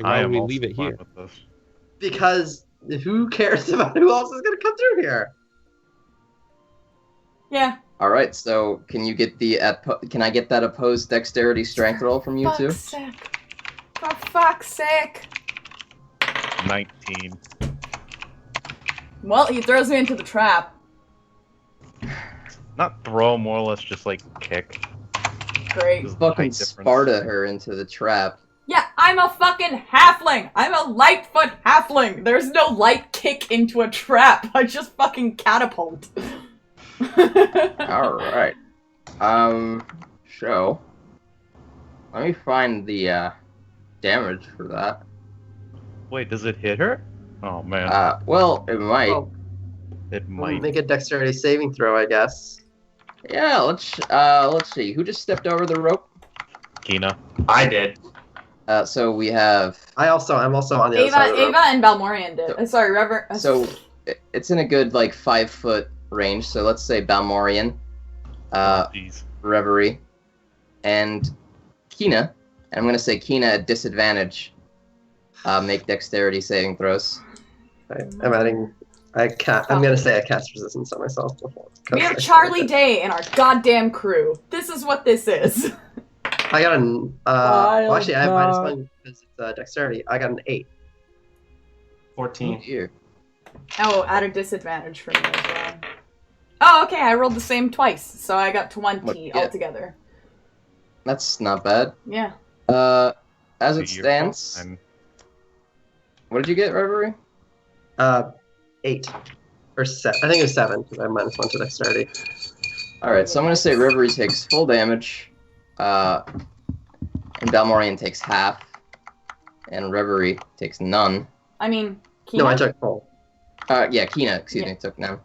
Speaker 5: Like,
Speaker 6: I
Speaker 5: why
Speaker 6: am
Speaker 5: would we
Speaker 6: also
Speaker 5: leave it
Speaker 6: fine
Speaker 5: here?
Speaker 6: with this.
Speaker 3: Because who cares about who else is gonna come through here?
Speaker 2: Yeah.
Speaker 1: All right. So can you get can I get that opposed dexterity strength roll from you two?
Speaker 2: For fuck's sake.
Speaker 6: 19.
Speaker 2: Well, he throws me into the trap.
Speaker 6: Not throw, more or less just like kick.
Speaker 2: Great.
Speaker 6: There's a
Speaker 1: Fucking
Speaker 6: height difference.
Speaker 1: Sparta her into the trap.
Speaker 2: Yeah, I'm a fucking halfling! I'm a Lightfoot halfling! There's no light kick into a trap. I just fucking catapult.
Speaker 1: Alright. So let me find the damage for that.
Speaker 6: Wait, does it hit her? Oh man,
Speaker 1: Well, it might.
Speaker 3: Well,
Speaker 6: it
Speaker 3: we'll
Speaker 6: might.
Speaker 3: make a dexterity saving throw, I guess.
Speaker 1: Yeah, let's see. Who just stepped over the rope?
Speaker 6: Kina.
Speaker 4: I did.
Speaker 1: So we have
Speaker 3: I'm also on the other side of the rope.
Speaker 2: Ava and Balmorian did. Sorry, Rever.
Speaker 1: so it's in a good like 5-foot range. So let's say Balmorian,
Speaker 6: Jeez.
Speaker 1: Reverie, and Kina. And I'm gonna say Kina at disadvantage. Make dexterity saving throws.
Speaker 3: Right, I'm adding. I'm gonna say I cast resistance on myself before.
Speaker 2: We have Charlie Day in our goddamn crew. This is what this is.
Speaker 3: I got an. Well, actually, I have -1 because it's dexterity. I got an 8.
Speaker 4: 14.
Speaker 1: Here.
Speaker 2: Oh, at a disadvantage for me as well. Oh, okay, I rolled the same twice, so I got 20
Speaker 1: Yeah.
Speaker 2: altogether.
Speaker 1: That's not bad.
Speaker 2: Yeah.
Speaker 1: As it stands, what did you get, Reverie?
Speaker 3: 8 or 7. I think it was 7 because I have -1 to dexterity.
Speaker 1: All right, so I'm gonna say Reverie takes full damage, and Balmorian takes half, and Reverie takes none.
Speaker 2: I mean, Kina?
Speaker 3: No, I took full.
Speaker 1: Yeah, Kina, excuse me, took none.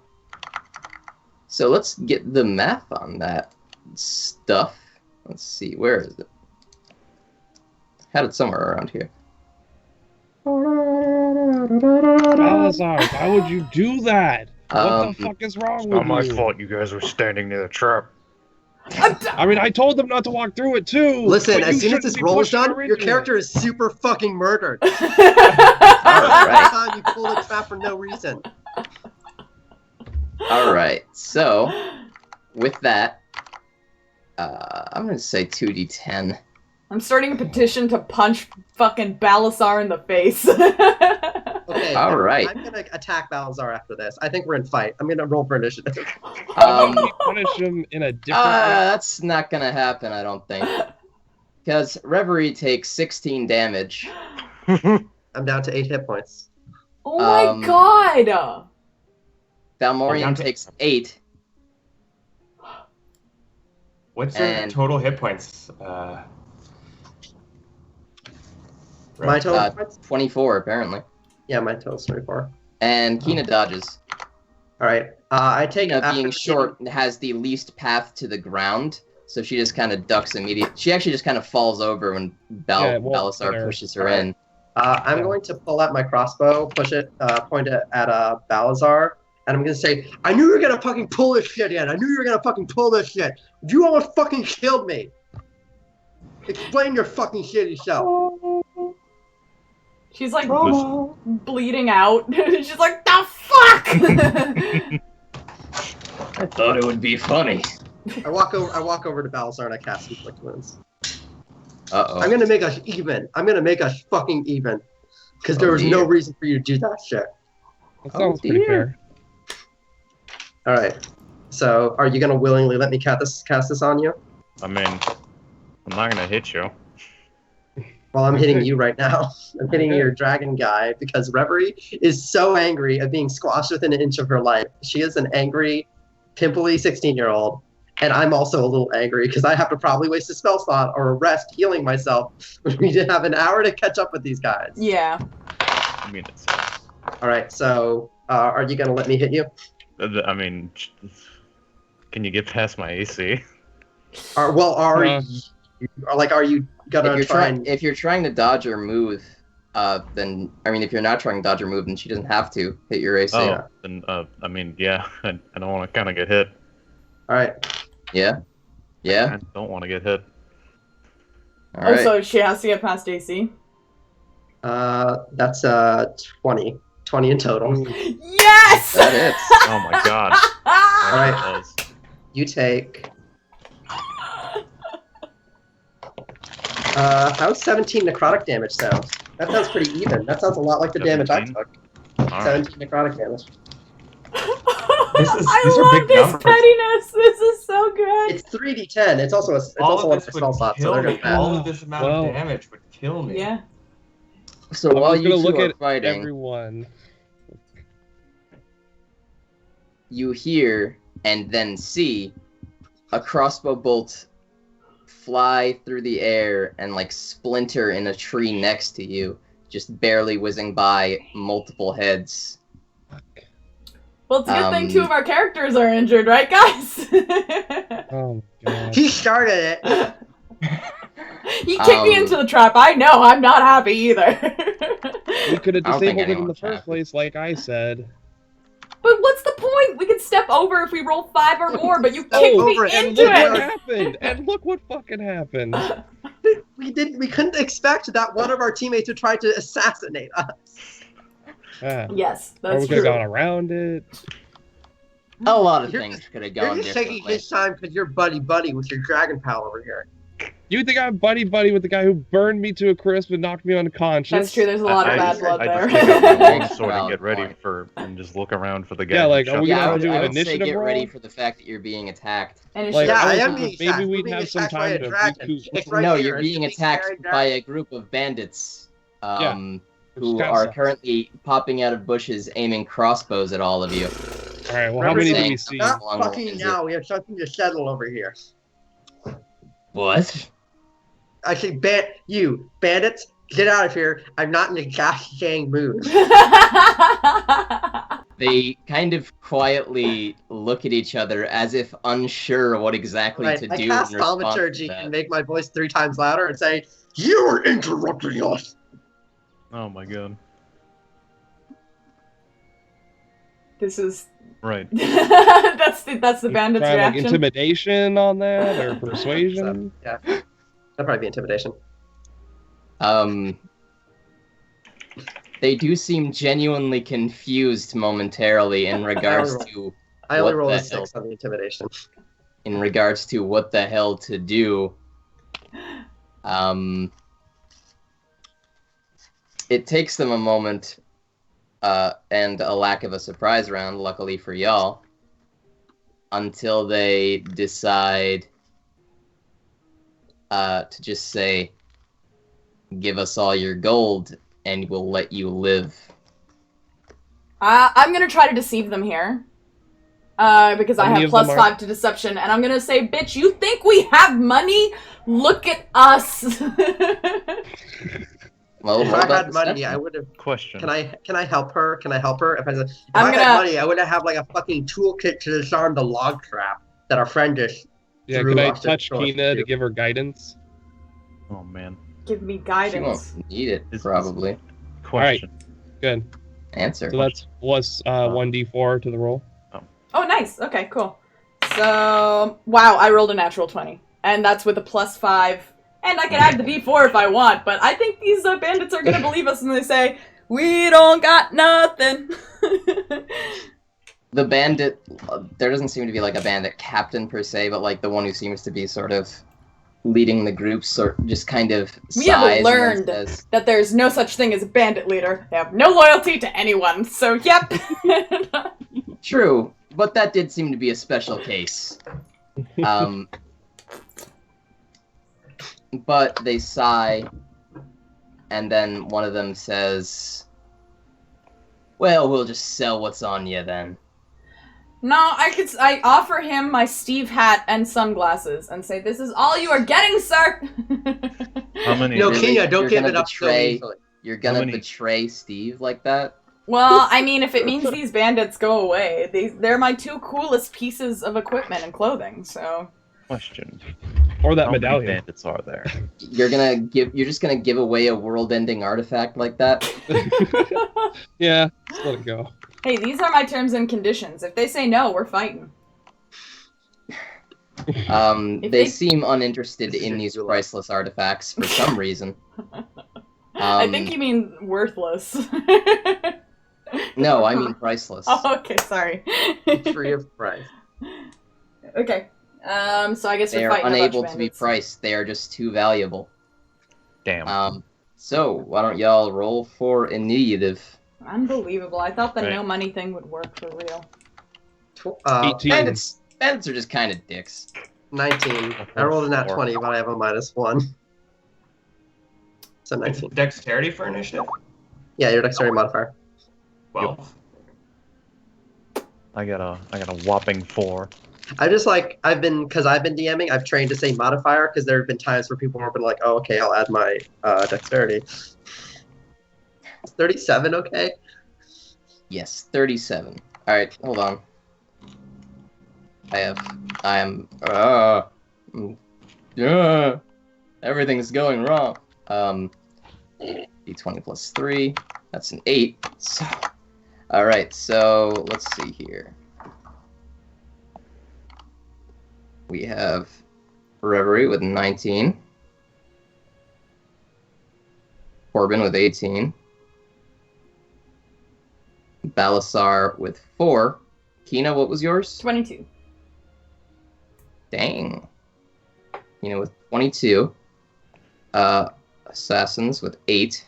Speaker 1: So let's get the math on that stuff. Let's see, where is it? Had it somewhere around here.
Speaker 5: Salazar, why would you do that? What the fuck is wrong with you?
Speaker 6: Not my fault. You guys were standing near the trap.
Speaker 5: I mean, I told them not to walk through it too.
Speaker 3: Listen,
Speaker 5: but
Speaker 3: as
Speaker 5: you
Speaker 3: soon as
Speaker 5: shouldn't
Speaker 3: this
Speaker 5: be
Speaker 3: roll is
Speaker 5: pushing
Speaker 3: done,
Speaker 5: her
Speaker 3: your
Speaker 5: into
Speaker 3: character
Speaker 5: it.
Speaker 3: is super fucking murdered.
Speaker 1: All
Speaker 3: Every
Speaker 1: right.
Speaker 3: time you pull a trap for no reason.
Speaker 1: All right. So with that, I'm gonna say 2d10.
Speaker 2: I'm starting a petition to punch fucking Balasar in the face.
Speaker 3: Okay.
Speaker 1: All right.
Speaker 3: I'm gonna attack Balazar after this. I think we're in fight. I'm gonna roll for initiative.
Speaker 5: You punish him in a different way.
Speaker 1: That's not gonna happen, I don't think. Because Reverie takes 16 damage.
Speaker 3: I'm down to 8 hit points.
Speaker 2: Oh my god!
Speaker 1: Balmorian
Speaker 4: down to-
Speaker 1: takes 8.
Speaker 4: What's your
Speaker 1: And-
Speaker 4: total hit points?
Speaker 3: My total hit points?
Speaker 1: 24, apparently.
Speaker 3: Yeah, my total's 24.
Speaker 1: And Kina dodges.
Speaker 3: All right. I take
Speaker 1: Kina,
Speaker 3: after
Speaker 1: being
Speaker 3: receiving-
Speaker 1: short, has the least path to the ground, so she just kind of ducks immediately. She actually just kind of falls over when
Speaker 5: Yeah, it won't
Speaker 1: Balasar
Speaker 5: hit her.
Speaker 1: pushes her
Speaker 3: Alright.
Speaker 1: in.
Speaker 3: I'm going to pull out my crossbow, push it, point it at Balazar, and I'm gonna say, "I knew you were gonna fucking pull this shit in. I knew you were gonna fucking pull this shit. You almost fucking killed me. Explain your fucking shitty self."
Speaker 2: She's like
Speaker 6: Listen.
Speaker 2: bleeding out. She's like, the fuck!
Speaker 1: I thought it would be funny.
Speaker 3: I walk over to Balazar and I cast Inflict Wounds.
Speaker 1: Uh-oh.
Speaker 3: I'm gonna make us even. I'm gonna make us fucking even. Because there
Speaker 1: Oh,
Speaker 3: was no
Speaker 1: dear.
Speaker 3: reason for you to do that shit.
Speaker 5: That sounds pretty
Speaker 1: dear.
Speaker 5: fair.
Speaker 3: Alright. So, are you gonna willingly let me cast this on you?
Speaker 6: I mean, I'm not gonna hit you.
Speaker 3: Well, I'm
Speaker 5: Okay.
Speaker 3: hitting you right now. I'm hitting
Speaker 5: Okay.
Speaker 3: your dragon guy because Reverie is so angry at being squashed within an inch of her life. She is an angry, pimply 16-year-old. And I'm also a little angry because I have to probably waste a spell slot or a rest healing myself when we did have an hour to catch up with these guys.
Speaker 2: Yeah.
Speaker 6: I mean, it's.
Speaker 3: Alright, so are you going to let me hit you?
Speaker 6: I mean, can you get past my AC?
Speaker 3: Are you gonna try and...
Speaker 1: If you're trying to dodge or move, then I mean, if you're not trying to dodge or move, then she doesn't have to hit your AC.
Speaker 6: Oh, then I mean, yeah, I don't want to kind of get hit.
Speaker 3: Alright.
Speaker 1: Yeah. Yeah.
Speaker 6: I don't want to get hit.
Speaker 1: All right.
Speaker 2: Also, she has to get past AC.
Speaker 3: That's 20. 20 in total.
Speaker 2: Yes!
Speaker 1: That hits.
Speaker 6: Oh my god.
Speaker 3: Alright.
Speaker 6: That does.
Speaker 3: You take. How's 17 necrotic damage sound? That sounds pretty even. That sounds a lot like the damage I
Speaker 6: 17?
Speaker 3: took.
Speaker 6: All
Speaker 3: 17 necrotic damage.
Speaker 4: These
Speaker 2: I
Speaker 4: are
Speaker 2: love
Speaker 4: big
Speaker 2: this
Speaker 4: numbers.
Speaker 2: pettiness. This is so good.
Speaker 3: It's 3d10. It's also
Speaker 4: All
Speaker 3: one
Speaker 4: of this
Speaker 3: spell
Speaker 4: would
Speaker 3: slot, so
Speaker 4: kill
Speaker 3: they're
Speaker 4: me.
Speaker 3: just bad.
Speaker 4: All of this amount
Speaker 5: Well-
Speaker 4: of damage would kill me.
Speaker 2: Yeah.
Speaker 1: So
Speaker 5: I'm
Speaker 1: while
Speaker 5: just
Speaker 1: you
Speaker 5: gonna
Speaker 1: two
Speaker 5: look
Speaker 1: are
Speaker 5: at
Speaker 1: fighting,
Speaker 5: everyone.
Speaker 1: you hear and then see a crossbow bolt fly through the air and like splinter in a tree next to you, just barely whizzing by multiple heads.
Speaker 2: Well, it's a good thing two of our characters are injured, right, guys?
Speaker 5: Oh my god.
Speaker 3: He started it.
Speaker 2: He kicked me into the trap. I know. I'm not happy either.
Speaker 5: We could have
Speaker 1: I don't think
Speaker 5: disabled it in the
Speaker 1: anyone's
Speaker 5: first
Speaker 1: happy.
Speaker 5: place, like I said.
Speaker 2: But what's the point? We could step over if we roll 5 or more, but you
Speaker 3: Step
Speaker 2: kicked
Speaker 3: over
Speaker 2: me
Speaker 3: and
Speaker 5: And
Speaker 2: into
Speaker 5: look what
Speaker 2: it.
Speaker 5: happened! And look what fucking happened!
Speaker 3: We couldn't expect that one of our teammates would try to assassinate us.
Speaker 5: Ah.
Speaker 2: Yes,
Speaker 5: Or
Speaker 2: that's
Speaker 5: we could have
Speaker 2: true.
Speaker 5: gone around it.
Speaker 1: A lot of
Speaker 3: You're-
Speaker 1: things could have
Speaker 3: You're
Speaker 1: gone
Speaker 3: just taking
Speaker 1: differently.
Speaker 3: his time because you're buddy with your dragon pal over here.
Speaker 5: You think I'm buddy with the guy who burned me to a crisp and knocked me unconscious?
Speaker 2: That's true. There's a lot of
Speaker 6: I
Speaker 2: bad
Speaker 6: just-
Speaker 2: blood
Speaker 6: I
Speaker 2: there.
Speaker 6: just take out my
Speaker 1: Valid
Speaker 6: longsword and get ready
Speaker 1: point.
Speaker 6: for and just look around for the guy.
Speaker 5: Yeah,
Speaker 6: who
Speaker 5: like,
Speaker 6: shot
Speaker 5: are we
Speaker 6: me.
Speaker 5: gonna
Speaker 1: Yeah, I
Speaker 5: have
Speaker 1: would,
Speaker 5: to do
Speaker 1: I
Speaker 5: an
Speaker 1: would say
Speaker 5: initiative
Speaker 1: get
Speaker 5: roll?
Speaker 1: ready for the fact that you're being attacked.
Speaker 2: And it's
Speaker 5: Like,
Speaker 2: just-
Speaker 3: Yeah,
Speaker 5: I
Speaker 3: I
Speaker 5: was
Speaker 3: am
Speaker 5: thinking
Speaker 3: being attacked.
Speaker 5: maybe
Speaker 3: We're
Speaker 5: we'd
Speaker 3: being
Speaker 5: have some
Speaker 3: attacked by
Speaker 5: time
Speaker 3: a
Speaker 5: to
Speaker 3: dragon.
Speaker 5: recoup.
Speaker 3: It's right
Speaker 1: no,
Speaker 3: here.
Speaker 1: you're being
Speaker 3: It's a
Speaker 1: attacked
Speaker 3: scary
Speaker 1: by
Speaker 3: dragon.
Speaker 1: a group of bandits
Speaker 5: Which
Speaker 1: who
Speaker 5: kinda
Speaker 1: are
Speaker 5: sucks.
Speaker 1: currently popping out of bushes aiming crossbows at all of you.
Speaker 5: Alright, well, how many do we see?
Speaker 1: Not-
Speaker 3: Not
Speaker 1: Long roll,
Speaker 3: fucking
Speaker 1: is
Speaker 3: now. We have something to settle over here.
Speaker 1: What?
Speaker 3: I say, bandits, get out of here. I'm not in a gosh dang mood.
Speaker 1: They kind of quietly look at each other as if unsure what exactly
Speaker 3: Right,
Speaker 1: to
Speaker 3: I
Speaker 1: do
Speaker 3: cast
Speaker 1: in response to
Speaker 3: thaumaturgy
Speaker 1: that.
Speaker 3: and make my voice 3 times louder and say, "You're interrupting us."
Speaker 6: Oh my god.
Speaker 2: This is
Speaker 6: Right.
Speaker 2: that's the bandit's
Speaker 5: Try, like,
Speaker 2: reaction.
Speaker 5: intimidation on that, or persuasion?
Speaker 3: Yeah, that'd probably be intimidation.
Speaker 1: They do seem genuinely confused momentarily in regards
Speaker 3: roll.
Speaker 1: to
Speaker 3: I only
Speaker 1: What
Speaker 3: rolled a
Speaker 1: the
Speaker 3: 6 on the intimidation.
Speaker 1: what the hell to do. It takes them a moment and a lack of a surprise round, luckily for y'all, until they decide to just say, "Give us all your gold and we'll let you live."
Speaker 2: I'm gonna try to deceive them here. Because I
Speaker 5: How many
Speaker 2: have
Speaker 5: of them are-
Speaker 2: +5 to deception, and I'm gonna say, bitch, you think we have money? Look at us!
Speaker 1: Well,
Speaker 3: If
Speaker 1: roll
Speaker 3: I
Speaker 1: that
Speaker 3: had money,
Speaker 1: deception.
Speaker 3: I would have.
Speaker 6: Question.
Speaker 3: Can I help her? Can I help her? If I
Speaker 2: I'm
Speaker 3: had
Speaker 2: gonna-
Speaker 3: money, I would have like a fucking toolkit to disarm the log trap that our friend just.
Speaker 5: Yeah,
Speaker 3: Drew
Speaker 5: can I
Speaker 3: off the
Speaker 5: touch
Speaker 3: choice
Speaker 5: Kina to
Speaker 3: too.
Speaker 5: give her guidance?
Speaker 6: Oh man.
Speaker 2: Give me
Speaker 1: She
Speaker 2: guidance.
Speaker 1: won't need it,
Speaker 6: Is-
Speaker 1: probably.
Speaker 6: Question.
Speaker 5: Good.
Speaker 1: Answer.
Speaker 5: So that's plus 1d4 to the roll.
Speaker 2: Oh, nice. Okay, cool. So, wow, I rolled a natural 20. And that's with a +5. And I can add the d4 if I want, but I think these bandits are gonna believe us when they say, we don't got nothing.
Speaker 1: The bandit, there doesn't seem to be like a bandit captain per se, but like the one who seems to be sort of leading the group, sort just kind of
Speaker 2: We
Speaker 1: sighs
Speaker 2: have
Speaker 1: and then
Speaker 2: learned
Speaker 1: says,
Speaker 2: that there's no such thing as a bandit leader. They have no loyalty to anyone, so yep.
Speaker 1: "True, but that did seem to be a special case." But they sigh, and then one of them says, "Well, we'll just sell what's on you then."
Speaker 2: No, I offer him my Steve hat and sunglasses and say, this is all you are getting, sir!
Speaker 6: How many?
Speaker 3: No,
Speaker 1: Really?
Speaker 3: Kenya, don't
Speaker 1: You're
Speaker 3: give
Speaker 1: gonna
Speaker 3: it up so
Speaker 1: betray-
Speaker 3: easily.
Speaker 1: You're gonna
Speaker 6: How many-
Speaker 1: betray Steve like that?
Speaker 2: Well, I mean, if it means these bandits go away, they're my 2 coolest pieces of equipment and clothing, so...
Speaker 6: Question.
Speaker 5: Or that
Speaker 6: How many
Speaker 5: medallion.
Speaker 6: bandits are there?
Speaker 1: You're just gonna give away a world-ending artifact like that?
Speaker 5: Yeah, just let it go.
Speaker 2: Hey, these are my terms and conditions. If they say no, we're fighting. If
Speaker 1: They
Speaker 2: they-
Speaker 1: seem uninterested
Speaker 3: This is
Speaker 1: in
Speaker 3: your
Speaker 1: these
Speaker 3: duel.
Speaker 1: priceless artifacts for some reason.
Speaker 2: I think you mean worthless.
Speaker 1: No, I mean priceless.
Speaker 2: Oh, okay, sorry.
Speaker 3: Free of price.
Speaker 2: Okay. So I guess
Speaker 1: They
Speaker 2: we're
Speaker 1: are
Speaker 2: fighting a bunch
Speaker 1: unable
Speaker 2: of
Speaker 1: to be
Speaker 2: bandits.
Speaker 1: priced. They are just too valuable.
Speaker 6: Damn.
Speaker 1: So why don't y'all roll for initiative?
Speaker 2: Unbelievable. I thought the
Speaker 6: Right.
Speaker 2: no money thing would work for real.
Speaker 6: 18.
Speaker 1: Bandits are just kind of dicks.
Speaker 3: 19. I rolled a nat
Speaker 6: 4.
Speaker 3: 20, but I have a -1. So
Speaker 4: It's
Speaker 3: 19.
Speaker 4: dexterity for initiative?
Speaker 3: Yeah, your dexterity modifier.
Speaker 4: 12.
Speaker 6: I got a whopping 4.
Speaker 3: I've been DMing, I've trained to say modifier because there have been times where people have been like, oh, okay, I'll add my dexterity. 37, okay?
Speaker 1: Yes, 37. All right, hold on. Everything's going wrong. D20 plus 3. That's an 8. So, all right, so let's see here. We have Reverie with 19. Corbin with 18. Balasar with 4. Kina, what was yours?
Speaker 2: 22.
Speaker 1: Dang. Kina with 22. Assassins with 8.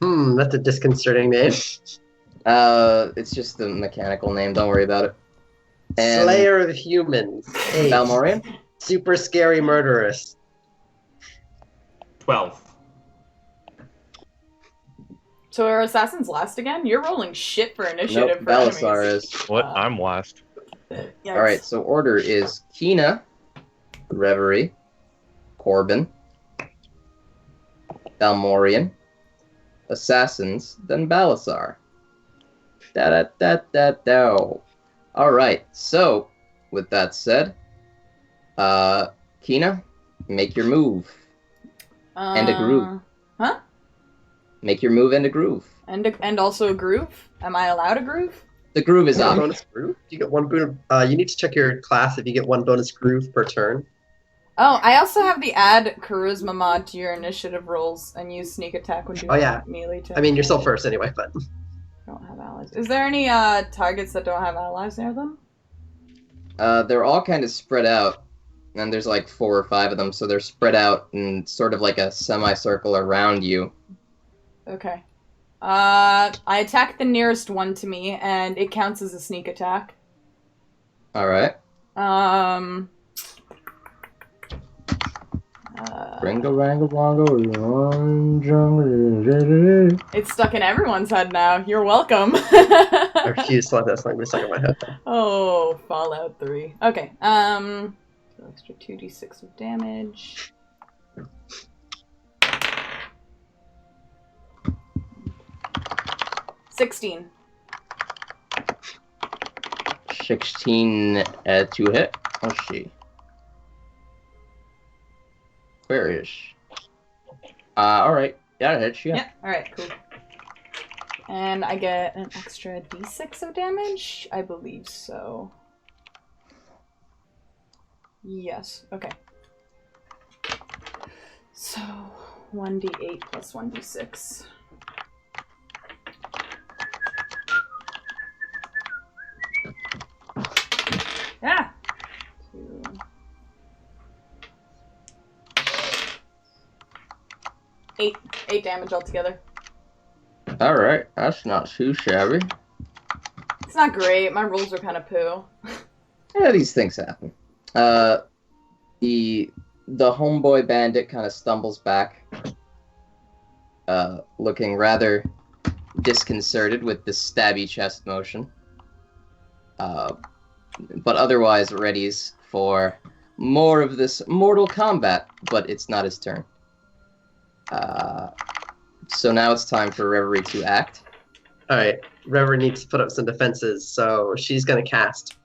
Speaker 3: That's a disconcerting name.
Speaker 1: It's just the mechanical name. Don't worry about it. And
Speaker 3: Slayer of Humans. 8.
Speaker 1: Balmorian?
Speaker 3: Super scary murderous.
Speaker 4: 12.
Speaker 2: So are assassins last again? You're rolling shit for initiative
Speaker 1: Nope,
Speaker 2: for
Speaker 1: Balasar
Speaker 2: enemies.
Speaker 1: is.
Speaker 6: What? I'm last.
Speaker 2: Yikes.
Speaker 1: All right, so order is Kina, Reverie, Corbin, Balmorian, Assassins, then Balasar. Da-da-da-da-da. All right, so with that said, Kina, make your move. And a groove.
Speaker 2: Huh?
Speaker 1: Make your move and a groove.
Speaker 2: And also a groove? Am I allowed a groove?
Speaker 1: The groove is
Speaker 3: You get a
Speaker 1: optional.
Speaker 3: bonus groove? You get one bonus. You need to check your class if you get one bonus groove per turn.
Speaker 2: Oh, I also have the add charisma mod to your initiative rolls and use sneak attack when doing
Speaker 3: Oh, yeah.
Speaker 2: melee attack.
Speaker 3: I mean, you're still first anyway, but
Speaker 2: Don't have allies. Is there any targets that don't have allies near them?
Speaker 1: They're all kind of spread out, and there's like 4 or 5 of them, so they're spread out in sort of like a semicircle around you.
Speaker 2: Okay. I attack the nearest one to me, and it counts as a sneak attack.
Speaker 1: All right. Ringo, rango, bongo, jungle.
Speaker 2: It's stuck in everyone's head now. You're welcome.
Speaker 3: I refuse to let that song be stuck in my head.
Speaker 2: Oh, Fallout 3. Okay. So extra 2d6 of damage. $16.
Speaker 1: 16 to hit. Oh, she. Where is she? All right. Yeah, it hits you.
Speaker 2: Yeah. All right. Cool. And I get an extra d6 of damage. I believe so. Yes. Okay. So 1d8 plus 1d6. Yeah. 2. Eight damage altogether.
Speaker 1: All right. That's not too shabby.
Speaker 2: It's not great. My rolls are kind of poo.
Speaker 1: Yeah, these things happen. The homeboy bandit kind of stumbles back, looking rather disconcerted with the stabby chest motion. But otherwise readies for more of this mortal combat, but it's not his turn. So now it's time for Reverie to act.
Speaker 3: Alright, Reverie needs to put up some defenses, so she's going to cast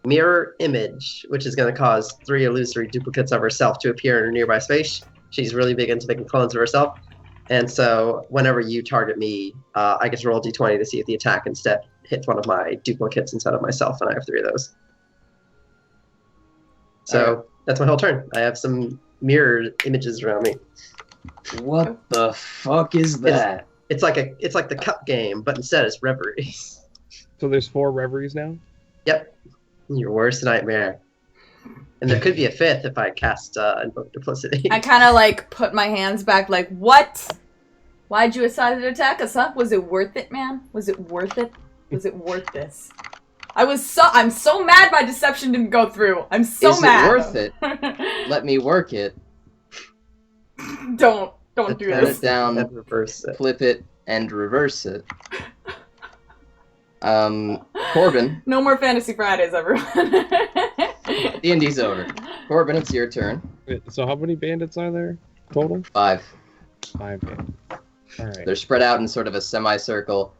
Speaker 3: Mirror Image, which is going to cause 3 illusory duplicates of herself to appear in a nearby space. She's really big into making clones of herself. And so whenever you target me, I get to roll a d20 to see if the attack instead hits one of my duplicates instead of myself, and I have 3 of those. So that's my whole turn. I have some mirrored images around me.
Speaker 1: What the fuck is that?
Speaker 3: It's like the cup game, but instead it's Reverie.
Speaker 5: So there's 4 reveries now?
Speaker 3: Yep. Your worst nightmare. And there could be a 5th if I cast Invoke Duplicity.
Speaker 2: I kind of like put my hands back, like, what? Why'd you decide to attack us, huh? Was it worth it, man? Was it worth it? Was it worth this? I'm so mad my deception didn't go through. I'm so mad.
Speaker 1: Is it worth it? Let me work it.
Speaker 2: Don't do
Speaker 1: Turn
Speaker 2: this.
Speaker 1: it down,
Speaker 3: And reverse it.
Speaker 1: flip it, and reverse it. Corbin.
Speaker 2: No more Fantasy Fridays, everyone.
Speaker 1: D&D's over. Corbin, it's your turn.
Speaker 5: Wait, so how many bandits are there total?
Speaker 1: 5.
Speaker 5: 5 bandits. All right.
Speaker 1: They're spread out in sort of a semicircle,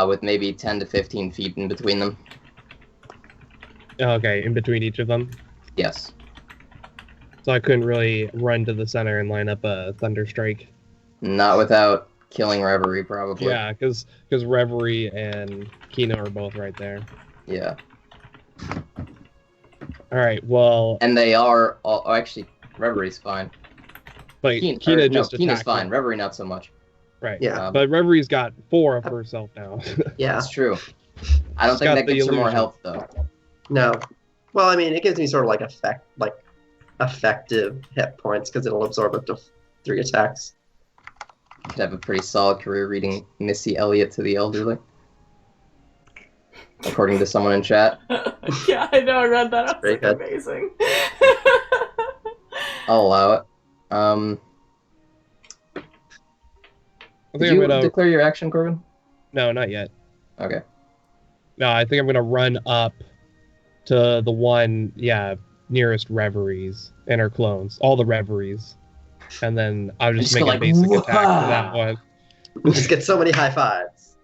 Speaker 1: with maybe 10 to 15 feet in between them.
Speaker 5: Okay, in between each of them.
Speaker 1: Yes.
Speaker 5: So I couldn't really run to the center and line up a Thunder Strike.
Speaker 1: Not without killing Reverie, probably.
Speaker 5: Yeah, because Reverie and Kino are both right there.
Speaker 1: Yeah.
Speaker 5: All right, well,
Speaker 1: And they are all... Oh, actually, Reverie's fine.
Speaker 5: but
Speaker 1: Keen,
Speaker 5: Kina just
Speaker 1: Kina's
Speaker 5: attacked
Speaker 1: fine.
Speaker 5: him.
Speaker 1: Reverie, not so much.
Speaker 5: Right.
Speaker 3: Yeah.
Speaker 5: But Reverie's got 4 of herself now.
Speaker 3: Yeah.
Speaker 1: That's true. I don't
Speaker 5: She's
Speaker 1: think
Speaker 5: got
Speaker 1: that
Speaker 5: the
Speaker 1: gives her more
Speaker 5: illusion.
Speaker 1: health, though.
Speaker 3: No. Well, I mean, it gives me sort of like effective hit points because it'll absorb up to 3 attacks.
Speaker 1: Could have a pretty solid career reading Missy Elliott to the elderly. According to someone in chat.
Speaker 2: Yeah, I know, I read that. That's
Speaker 3: Very good.
Speaker 2: amazing.
Speaker 1: I'll allow it.
Speaker 5: I
Speaker 1: Did
Speaker 5: think I'm
Speaker 1: you
Speaker 5: gonna.
Speaker 1: declare your action, Corbin?
Speaker 5: No, not yet.
Speaker 1: Okay.
Speaker 5: No, I think I'm gonna run up to the one, nearest Reveries and her clones, all the Reveries, and then I'll just
Speaker 1: Just
Speaker 5: make
Speaker 1: go
Speaker 5: a
Speaker 1: like,
Speaker 5: basic attack
Speaker 1: "Wah!"
Speaker 5: for that one.
Speaker 3: You just get so many high fives.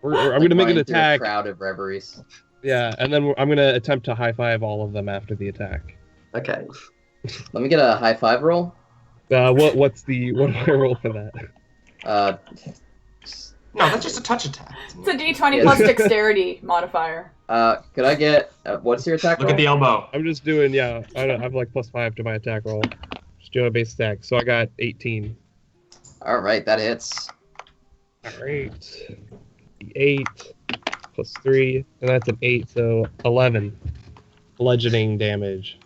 Speaker 5: I'm gonna make an
Speaker 1: Running through a
Speaker 5: attack,
Speaker 1: crowd of Reveries.
Speaker 5: and then I'm gonna attempt to high five all of them after the attack.
Speaker 3: Okay.
Speaker 1: Let me get a high five roll.
Speaker 5: What do I roll for that?
Speaker 4: No, that's just a touch attack.
Speaker 2: It's a d20 plus dexterity modifier.
Speaker 1: Could I get what's your attack
Speaker 4: Look
Speaker 1: roll?
Speaker 4: at the elbow.
Speaker 5: I'm just doing I have like +5 to my attack roll. Just doing a base attack, so I got 18.
Speaker 1: All right, that hits.
Speaker 5: All right, 8 plus 3, and that's an 8, so 11 bludgeoning damage.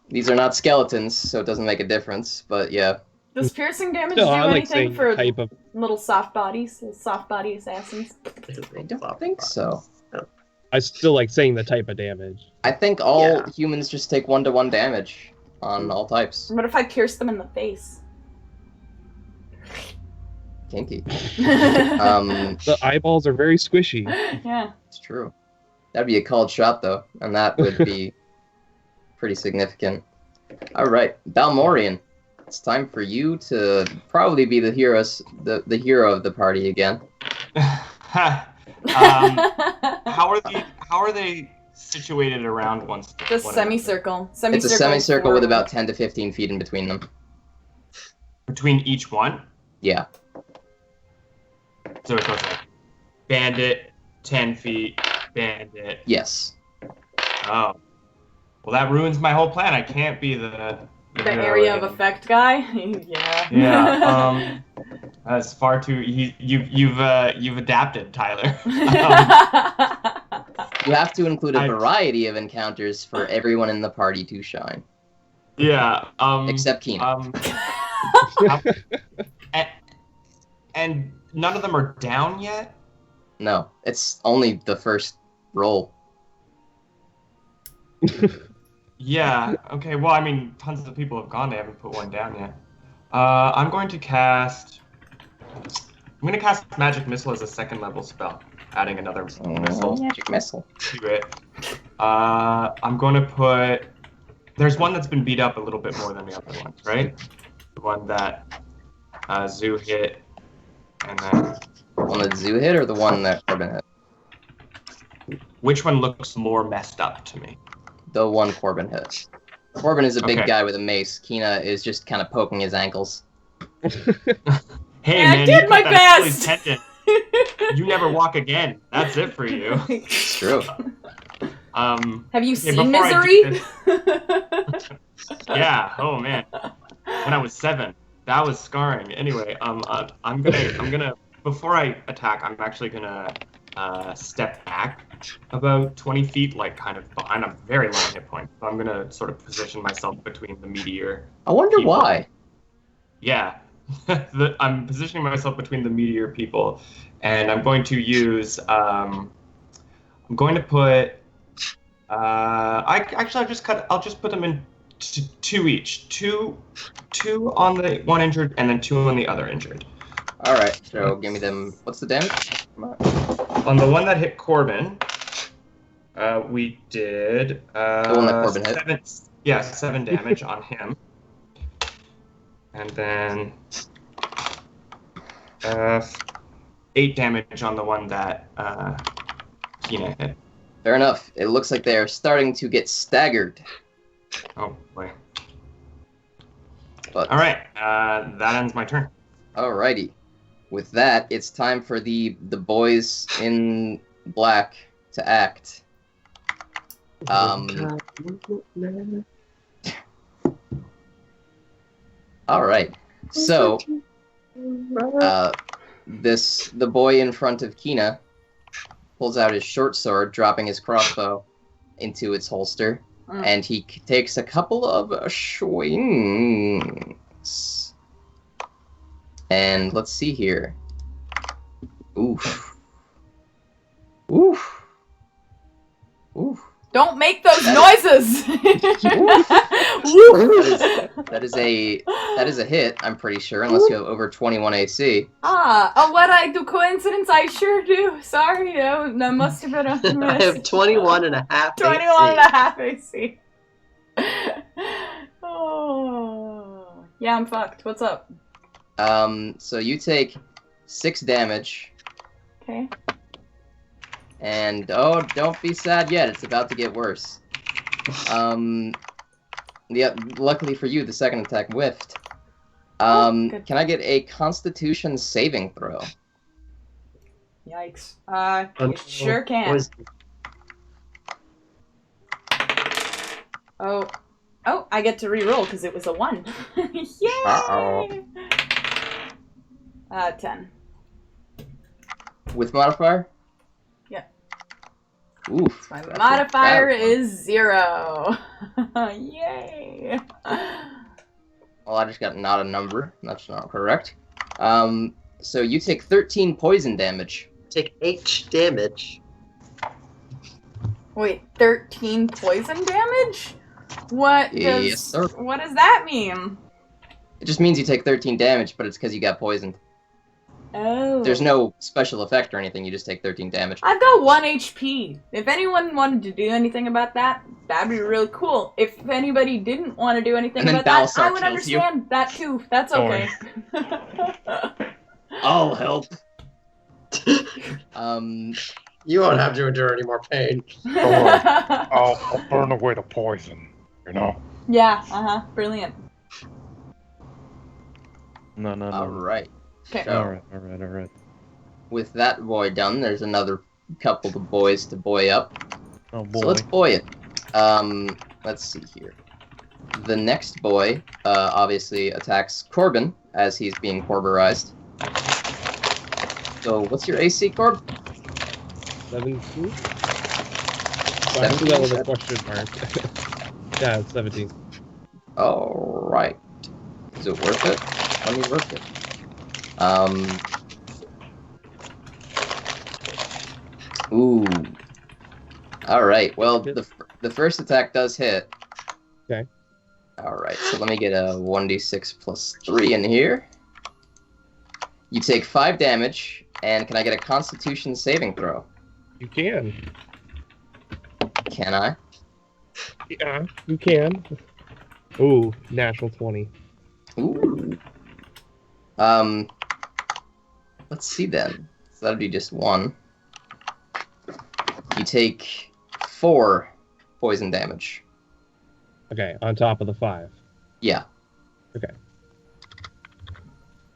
Speaker 1: These are not skeletons, so it doesn't make a difference. But yeah,
Speaker 2: Does piercing damage
Speaker 5: No,
Speaker 2: do
Speaker 5: I like
Speaker 2: anything
Speaker 5: saying
Speaker 2: for
Speaker 5: type of.
Speaker 2: little soft bodies? Soft body assassins?
Speaker 1: I don't think so.
Speaker 5: I still like saying the type of damage.
Speaker 1: I think all
Speaker 3: Yeah.
Speaker 1: humans just take 1-to-1 damage on all types.
Speaker 2: What if I pierce them in the face?
Speaker 1: Kinky.
Speaker 5: The eyeballs are very squishy.
Speaker 2: Yeah.
Speaker 1: It's true. That'd be a called shot though, and that would be pretty significant. All right, Balmorian. It's time for you to probably be the hero of the party again.
Speaker 4: How are they situated around one?
Speaker 2: The semicircle. Semicircle.
Speaker 1: It's a semicircle with
Speaker 2: forward.
Speaker 1: about 10 to 15 feet in between them.
Speaker 4: Between each one,
Speaker 1: Yeah.
Speaker 4: so it goes like bandit, 10 feet, bandit.
Speaker 1: Yes.
Speaker 4: Oh, well, that ruins my whole plan. I can't be the hero
Speaker 2: area of
Speaker 4: again.
Speaker 2: effect guy. Yeah.
Speaker 4: Yeah. That's far too. You've adapted, Tyler.
Speaker 1: You have to include a
Speaker 4: I-
Speaker 1: variety of encounters for everyone in the party to shine,
Speaker 4: Yeah.
Speaker 1: except Keenan.
Speaker 4: And none of them are down yet.
Speaker 1: No, it's only the first roll.
Speaker 4: Yeah. Okay. Well, I mean, tons of people have gone. They haven't put one down yet. I'm going to cast Magic Missile as a 2nd level spell, adding another missile
Speaker 1: Magic missile.
Speaker 4: to it. I'm going to put. There's one that's been beat up a little bit more than the other ones, right? The one that Zoo hit, and then
Speaker 1: The one that Zoo hit or the one that Corbin hit?
Speaker 4: which one looks more messed up to me?
Speaker 1: The one Corbin hit. Corbin is a big
Speaker 4: Okay.
Speaker 1: guy with a mace. Keena is just kind of poking his ankles.
Speaker 4: Hey,
Speaker 2: I
Speaker 4: man,
Speaker 2: did
Speaker 4: you
Speaker 2: my
Speaker 4: cut that
Speaker 2: best!
Speaker 4: Achilles tendon. You never walk again. That's it for you.
Speaker 1: It's true.
Speaker 2: Have you
Speaker 4: Okay,
Speaker 2: seen
Speaker 4: before I
Speaker 2: Misery?
Speaker 4: do yeah. Oh man. When I was 7, that was scarring. Anyway, I'm gonna before I attack, I'm actually gonna step back about 20 feet, like kind of behind. I'm very low hit points, so I'm gonna sort of position myself between the meteor.
Speaker 1: I wonder
Speaker 4: people.
Speaker 1: why.
Speaker 4: Yeah, I'm positioning myself between the meteor people, and I'm going to use. I'm going to put. I'll just put them in two each. Two on the one injured, and then two on the other injured.
Speaker 1: All right, so give me them. What's the damage? Come on.
Speaker 4: On the one that hit Corbin, we did
Speaker 1: The one that Corbin hit?
Speaker 4: 7 damage on him. And then 8 damage on the one that Kina hit.
Speaker 1: Fair enough. It looks like they are starting to get staggered.
Speaker 4: Oh boy.
Speaker 1: But
Speaker 4: Alright, that ends my turn.
Speaker 1: alrighty. With that, it's time for the boys in black to act. All right. So, the boy in front of Kina pulls out his short sword, dropping his crossbow into its holster, and he takes a couple of swings. And let's see here. Oof. Oof. Oof.
Speaker 2: Don't make those noises!
Speaker 1: That is a hit, I'm pretty sure, unless you have over 21 AC.
Speaker 2: What I do coincidence? I sure do. Sorry, that must have been a miss.
Speaker 3: I have 21 and a half
Speaker 2: 21 and a half AC. Oh. Yeah, I'm fucked. What's up?
Speaker 1: So you take 6 damage.
Speaker 2: Okay.
Speaker 1: And, oh, don't be sad yet. It's about to get worse. Yeah, luckily for you, the second attack whiffed. Can I get a Constitution saving throw?
Speaker 2: Yikes. You sure can. Oh, I get to re-roll because it was a 1. Yay!
Speaker 1: Uh-oh.
Speaker 2: 10.
Speaker 1: With modifier?
Speaker 2: Yeah.
Speaker 1: Oof.
Speaker 2: My
Speaker 1: that's a
Speaker 2: modifier
Speaker 1: bad one.
Speaker 2: is 0. Yay!
Speaker 1: Well, I just got not a number. That's not correct. So you take 13 poison damage.
Speaker 3: Take 8 damage.
Speaker 2: Wait, 13 poison damage? What does
Speaker 1: Yes, sir.
Speaker 2: What does that mean?
Speaker 1: It just means you take 13 damage, but it's because you got poisoned.
Speaker 2: Oh.
Speaker 1: There's no special effect or anything. You just take 13 damage.
Speaker 2: I've got 1 HP. If anyone wanted to do anything about that, that'd be really cool. If anybody didn't want to do anything
Speaker 1: And then
Speaker 2: about that,
Speaker 1: Balsar
Speaker 2: I would
Speaker 1: kills you.
Speaker 2: understand that too. That's
Speaker 6: Don't
Speaker 2: okay.
Speaker 1: I'll help.
Speaker 3: You won't have to endure any more pain.
Speaker 7: I'll burn away the poison, you know?
Speaker 2: Yeah, brilliant.
Speaker 6: No.
Speaker 1: All right.
Speaker 2: Okay.
Speaker 1: So,
Speaker 6: All right.
Speaker 1: with that boy done, there's another couple of boys to boy up.
Speaker 6: Oh boy.
Speaker 1: So let's boy it. Let's see here. The next boy, obviously attacks Corbin as he's being corberized. So what's your AC, Corb?
Speaker 5: 17? I put that with a question mark. Yeah, it's 17.
Speaker 1: All right. Is it worth it? Let me work it. Ooh. All right. Well, the first attack does hit.
Speaker 5: Okay.
Speaker 1: All right. So let me get a 1d6 plus 3 in here. You take 5 damage, and can I get a Constitution saving throw?
Speaker 5: You can.
Speaker 1: Can I?
Speaker 5: Yeah, you can. Ooh, natural 20.
Speaker 1: Ooh. Let's see then. So that'd be just 1. You take 4 poison damage.
Speaker 5: Okay, on top of the 5.
Speaker 1: Yeah.
Speaker 5: Okay.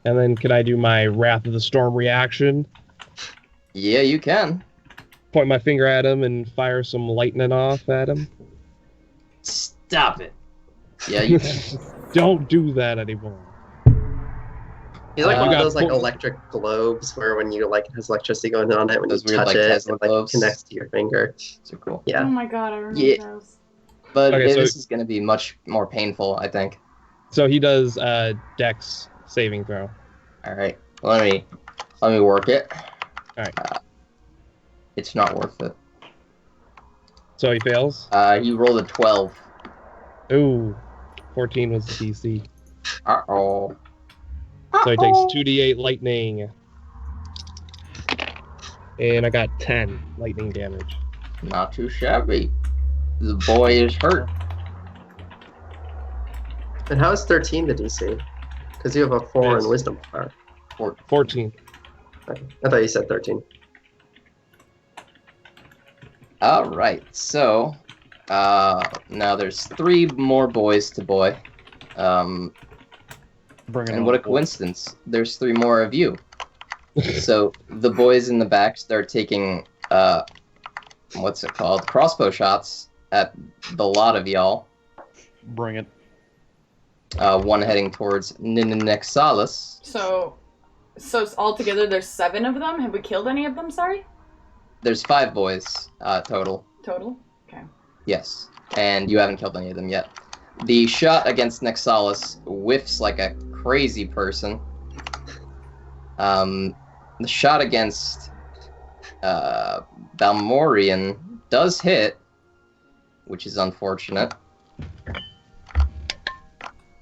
Speaker 5: And then can I do my Wrath of the Storm reaction?
Speaker 1: Yeah, you can.
Speaker 5: Point my finger at him and fire some lightning off at him?
Speaker 1: Stop it. Yeah, you
Speaker 5: Don't do that anymore.
Speaker 3: He's like one
Speaker 5: You
Speaker 3: of
Speaker 5: got
Speaker 3: those like
Speaker 5: full-
Speaker 3: electric globes where when you like it has electricity going on it, when
Speaker 1: Those
Speaker 3: you
Speaker 1: weird,
Speaker 3: touch
Speaker 1: like,
Speaker 3: it,
Speaker 1: Tesla
Speaker 3: it like
Speaker 1: globes.
Speaker 3: connects to your finger.
Speaker 1: So cool.
Speaker 2: Oh
Speaker 3: Yeah.
Speaker 2: my god, I remember
Speaker 1: Yeah.
Speaker 2: those.
Speaker 1: But
Speaker 5: Okay, so-
Speaker 1: this is going to be much more painful, I think.
Speaker 5: So he does Dex saving throw.
Speaker 1: All right, let me work it.
Speaker 5: All right.
Speaker 1: It's not worth it.
Speaker 5: So he fails.
Speaker 1: He rolled a 12.
Speaker 5: Ooh, 14 was the DC.
Speaker 1: Uh-oh.
Speaker 5: So he takes 2d8 lightning. And I got 10 lightning damage.
Speaker 1: Not too shabby. The boy is hurt.
Speaker 3: And how is 13 the DC? Because you have a 4
Speaker 5: Yes.
Speaker 3: in wisdom power.
Speaker 5: 14.
Speaker 3: Okay. I thought you said 13.
Speaker 1: All right, so now there's 3 more boys to boy.
Speaker 6: Bring it
Speaker 1: And
Speaker 6: on,
Speaker 1: what a
Speaker 6: boys.
Speaker 1: coincidence. There's 3 more of you. So the boys in the back start taking, what's it called? Crossbow shots at the lot of y'all.
Speaker 6: Bring it.
Speaker 1: One heading towards Nexalis.
Speaker 2: So altogether there's 7 of them. Have we killed any of them? Sorry.
Speaker 1: There's 5 boys total.
Speaker 2: Total. Okay.
Speaker 1: Yes, and you haven't killed any of them yet. The shot against Nexalis whiffs like a crazy person. The shot against Balmorian does hit, which is unfortunate.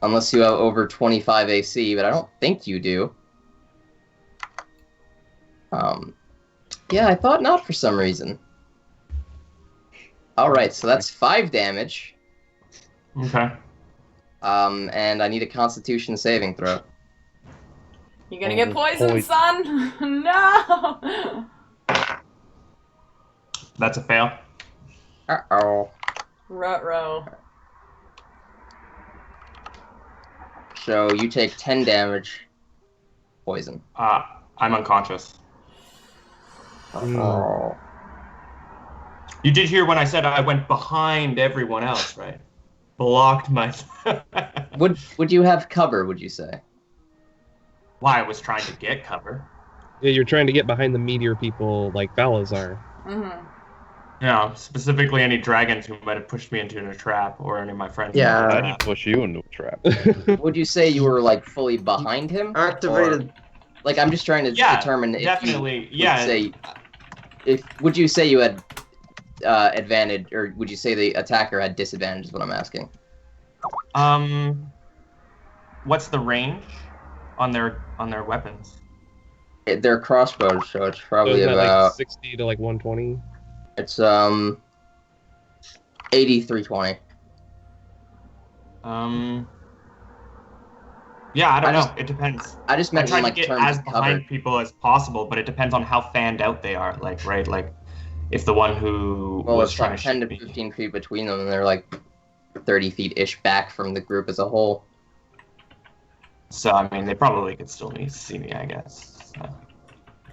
Speaker 1: Unless you have over 25 AC, but I don't think you do. Yeah, I thought not for some reason. Alright, so that's 5 damage.
Speaker 4: Okay.
Speaker 1: And I need a Constitution saving throw.
Speaker 2: You gonna get
Speaker 6: Oh,
Speaker 2: poisoned,
Speaker 6: boy.
Speaker 2: son? No.
Speaker 4: That's a fail.
Speaker 1: Uh-oh.
Speaker 2: Ruh-roh.
Speaker 1: So you take 10 damage. Poison.
Speaker 4: I'm unconscious.
Speaker 1: Oh.
Speaker 4: You did hear when I said I went behind everyone else, right? Blocked my.
Speaker 1: Would you have cover, would you say?
Speaker 4: Why I was trying to get cover.
Speaker 5: Yeah, you're trying to get behind the meteor people like Balazar.
Speaker 2: Mm-hmm.
Speaker 4: Yeah, specifically any dragons who might have pushed me into a trap, or any of my friends.
Speaker 3: Yeah.
Speaker 6: I didn't push you into a trap.
Speaker 1: Would you say you were like fully behind him?
Speaker 3: Activated.
Speaker 1: Like I'm just trying to
Speaker 4: Yeah,
Speaker 1: determine if
Speaker 4: definitely.
Speaker 1: you would you say you had advantage, or would you say the attacker had disadvantage? Is what I'm asking.
Speaker 4: What's the range on their weapons?
Speaker 1: They're crossbows, so it's
Speaker 5: So
Speaker 1: probably
Speaker 5: isn't that
Speaker 1: about
Speaker 5: like 60 to like 120?
Speaker 1: it's 8320.
Speaker 4: Yeah, I don't
Speaker 1: I
Speaker 4: know.
Speaker 1: just-
Speaker 4: It depends.
Speaker 1: I just
Speaker 4: I'm
Speaker 1: meant in
Speaker 4: trying
Speaker 1: like
Speaker 4: to get
Speaker 1: terms
Speaker 4: as
Speaker 1: of
Speaker 4: behind
Speaker 1: cover.
Speaker 4: people as possible, but it depends on how fanned out they are. Like, right? Like, if the one who
Speaker 1: Well,
Speaker 4: was
Speaker 1: it's
Speaker 4: trying
Speaker 1: like
Speaker 4: to
Speaker 1: 10 to
Speaker 4: shoot me.
Speaker 1: 15 feet between them, and they're like 30 feet ish back from the group as a whole.
Speaker 4: So, I mean, they probably could still see me, I guess. So.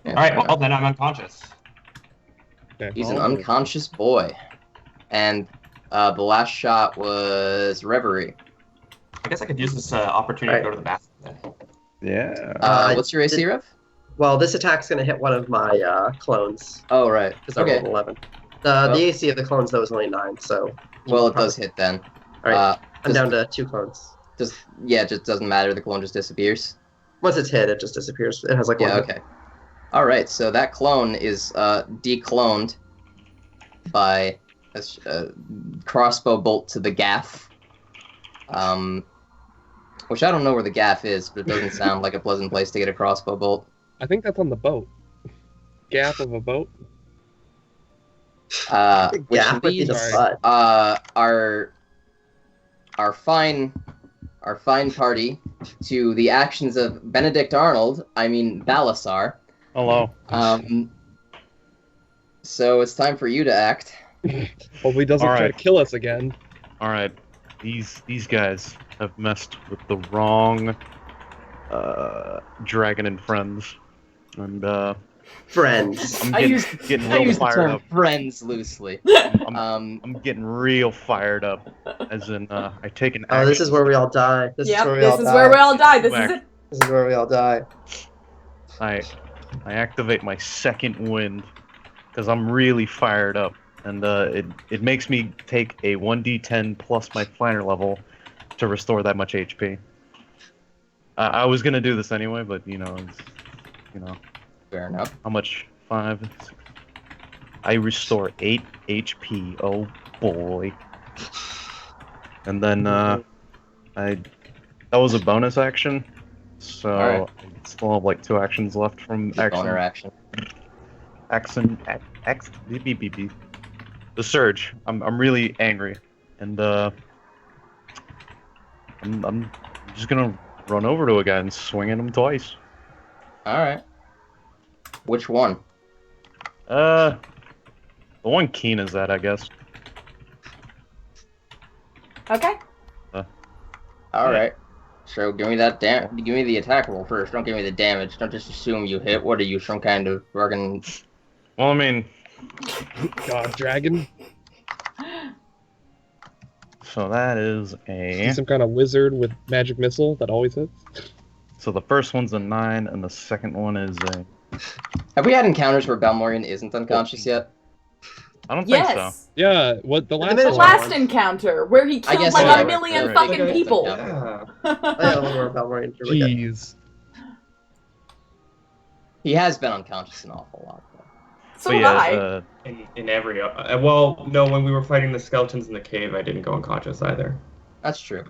Speaker 1: Yeah,
Speaker 4: All right,
Speaker 1: fair
Speaker 4: well,
Speaker 1: enough.
Speaker 4: then I'm unconscious.
Speaker 5: Okay.
Speaker 1: He's an
Speaker 5: Oh,
Speaker 1: unconscious boy, and the last shot was Reverie.
Speaker 4: I guess I could use this opportunity to go to the bathroom then.
Speaker 6: Yeah.
Speaker 1: What's your AC, Rev?
Speaker 3: Well, this attack's gonna hit one of my clones
Speaker 1: Oh, right.
Speaker 3: because I
Speaker 1: Okay.
Speaker 3: rolled 11.
Speaker 1: Well-
Speaker 3: The AC of the clones though is only 9, so.
Speaker 1: Well, it does hit then.
Speaker 3: All right, I'm
Speaker 1: just-
Speaker 3: down to 2 clones.
Speaker 1: it just doesn't matter. The clone just disappears.
Speaker 3: Once it's hit, it just disappears. It has like
Speaker 1: Yeah,
Speaker 3: one.
Speaker 1: okay. All right, so that clone is decloned by a crossbow bolt to the gaff. Which I don't know where the gaff is, but it doesn't sound like a pleasant place to get a crossbow bolt.
Speaker 5: I think that's on the boat. Gaff of a boat.
Speaker 1: Which
Speaker 3: Gaff would be
Speaker 1: leads
Speaker 3: the butt.
Speaker 1: our fine party to the actions of Benedict Arnold. I mean Balasar.
Speaker 6: Hello.
Speaker 1: So it's time for you to act.
Speaker 5: Hopefully he doesn't
Speaker 6: All
Speaker 5: try
Speaker 6: right.
Speaker 5: to kill us again.
Speaker 6: All right. These guys have messed with the wrong dragon and friends, and
Speaker 3: Friends.
Speaker 6: I'm
Speaker 1: I
Speaker 6: getting,
Speaker 1: use
Speaker 6: getting
Speaker 1: I
Speaker 6: real
Speaker 1: use the
Speaker 6: fired
Speaker 1: term
Speaker 6: up.
Speaker 1: friends loosely.
Speaker 6: I'm getting real fired up, as in I take an
Speaker 3: Oh,
Speaker 6: action.
Speaker 3: this is where we all die. This
Speaker 2: Yep,
Speaker 3: is where we
Speaker 2: this
Speaker 3: all
Speaker 2: is
Speaker 3: die.
Speaker 2: where we all die. This is
Speaker 6: Back.
Speaker 2: it.
Speaker 3: This is where we all die.
Speaker 6: I activate my second wind because I'm really fired up, and it makes me take a 1d10 plus my fighter level to restore that much HP. I was gonna do this anyway, but
Speaker 1: Fair enough.
Speaker 6: how much? 5. 6. I restore 8 HP. Oh boy. And then that was a bonus action, so
Speaker 1: Alright.
Speaker 6: I still have like 2 actions left from
Speaker 1: Boner action.
Speaker 6: the surge. I'm really angry, and I'm just gonna run over to a guy and swing at him twice.
Speaker 1: Alright. Which one?
Speaker 6: The one Keen is at, I guess.
Speaker 2: Okay.
Speaker 1: Alright. So give me that give me the attack roll first. Don't give me the damage. Don't just assume you hit. What are you, some kind of fucking...
Speaker 6: Well, I mean,
Speaker 5: God, dragon.
Speaker 6: so that is a...
Speaker 5: Some kind of wizard with magic missile that always hits.
Speaker 6: So the first one's a 9, and the second one is a...
Speaker 1: Have we had encounters where Balmorian isn't unconscious yet?
Speaker 6: I don't think so.
Speaker 2: Yes.
Speaker 5: Yeah, what the last
Speaker 3: The
Speaker 2: The
Speaker 5: one?
Speaker 2: last encounter where he
Speaker 1: I
Speaker 2: killed
Speaker 1: guess
Speaker 2: like
Speaker 1: so.
Speaker 2: a million
Speaker 1: Right.
Speaker 2: fucking
Speaker 1: Okay.
Speaker 2: people.
Speaker 3: Yeah. I don't know where Balmorian's really good.
Speaker 5: Jeez.
Speaker 1: He has been unconscious an awful lot, though.
Speaker 2: So
Speaker 6: But
Speaker 2: did
Speaker 6: yeah,
Speaker 2: I.
Speaker 4: In every well, no, when we were fighting the skeletons in the cave, I didn't go unconscious either.
Speaker 1: That's true.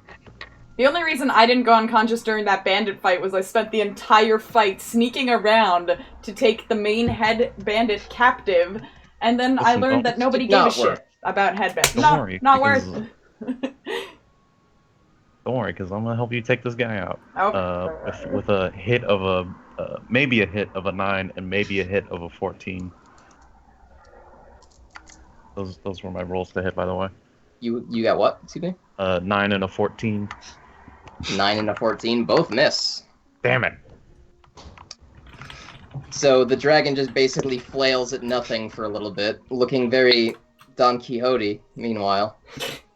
Speaker 2: The only reason I didn't go unconscious during that bandit fight was I spent the entire fight sneaking around to take the main head bandit captive, and then I
Speaker 6: Listen,
Speaker 2: learned that nobody gave a
Speaker 1: not worth
Speaker 2: shit about head bandits.
Speaker 6: Don't
Speaker 2: No,
Speaker 6: worry,
Speaker 2: not
Speaker 6: because-
Speaker 2: worth it.
Speaker 6: don't worry, because I'm gonna help you take this guy out.
Speaker 2: Okay.
Speaker 6: With a hit of a maybe a hit of a 9 and maybe a hit of a 14. Those were my rolls to hit, by the way.
Speaker 1: You got what? Excuse me?
Speaker 6: 9 and a 14.
Speaker 1: 9 and a 14, both miss.
Speaker 6: Damn it!
Speaker 1: So the dragon just basically flails at nothing for a little bit, looking very Don Quixote. Meanwhile,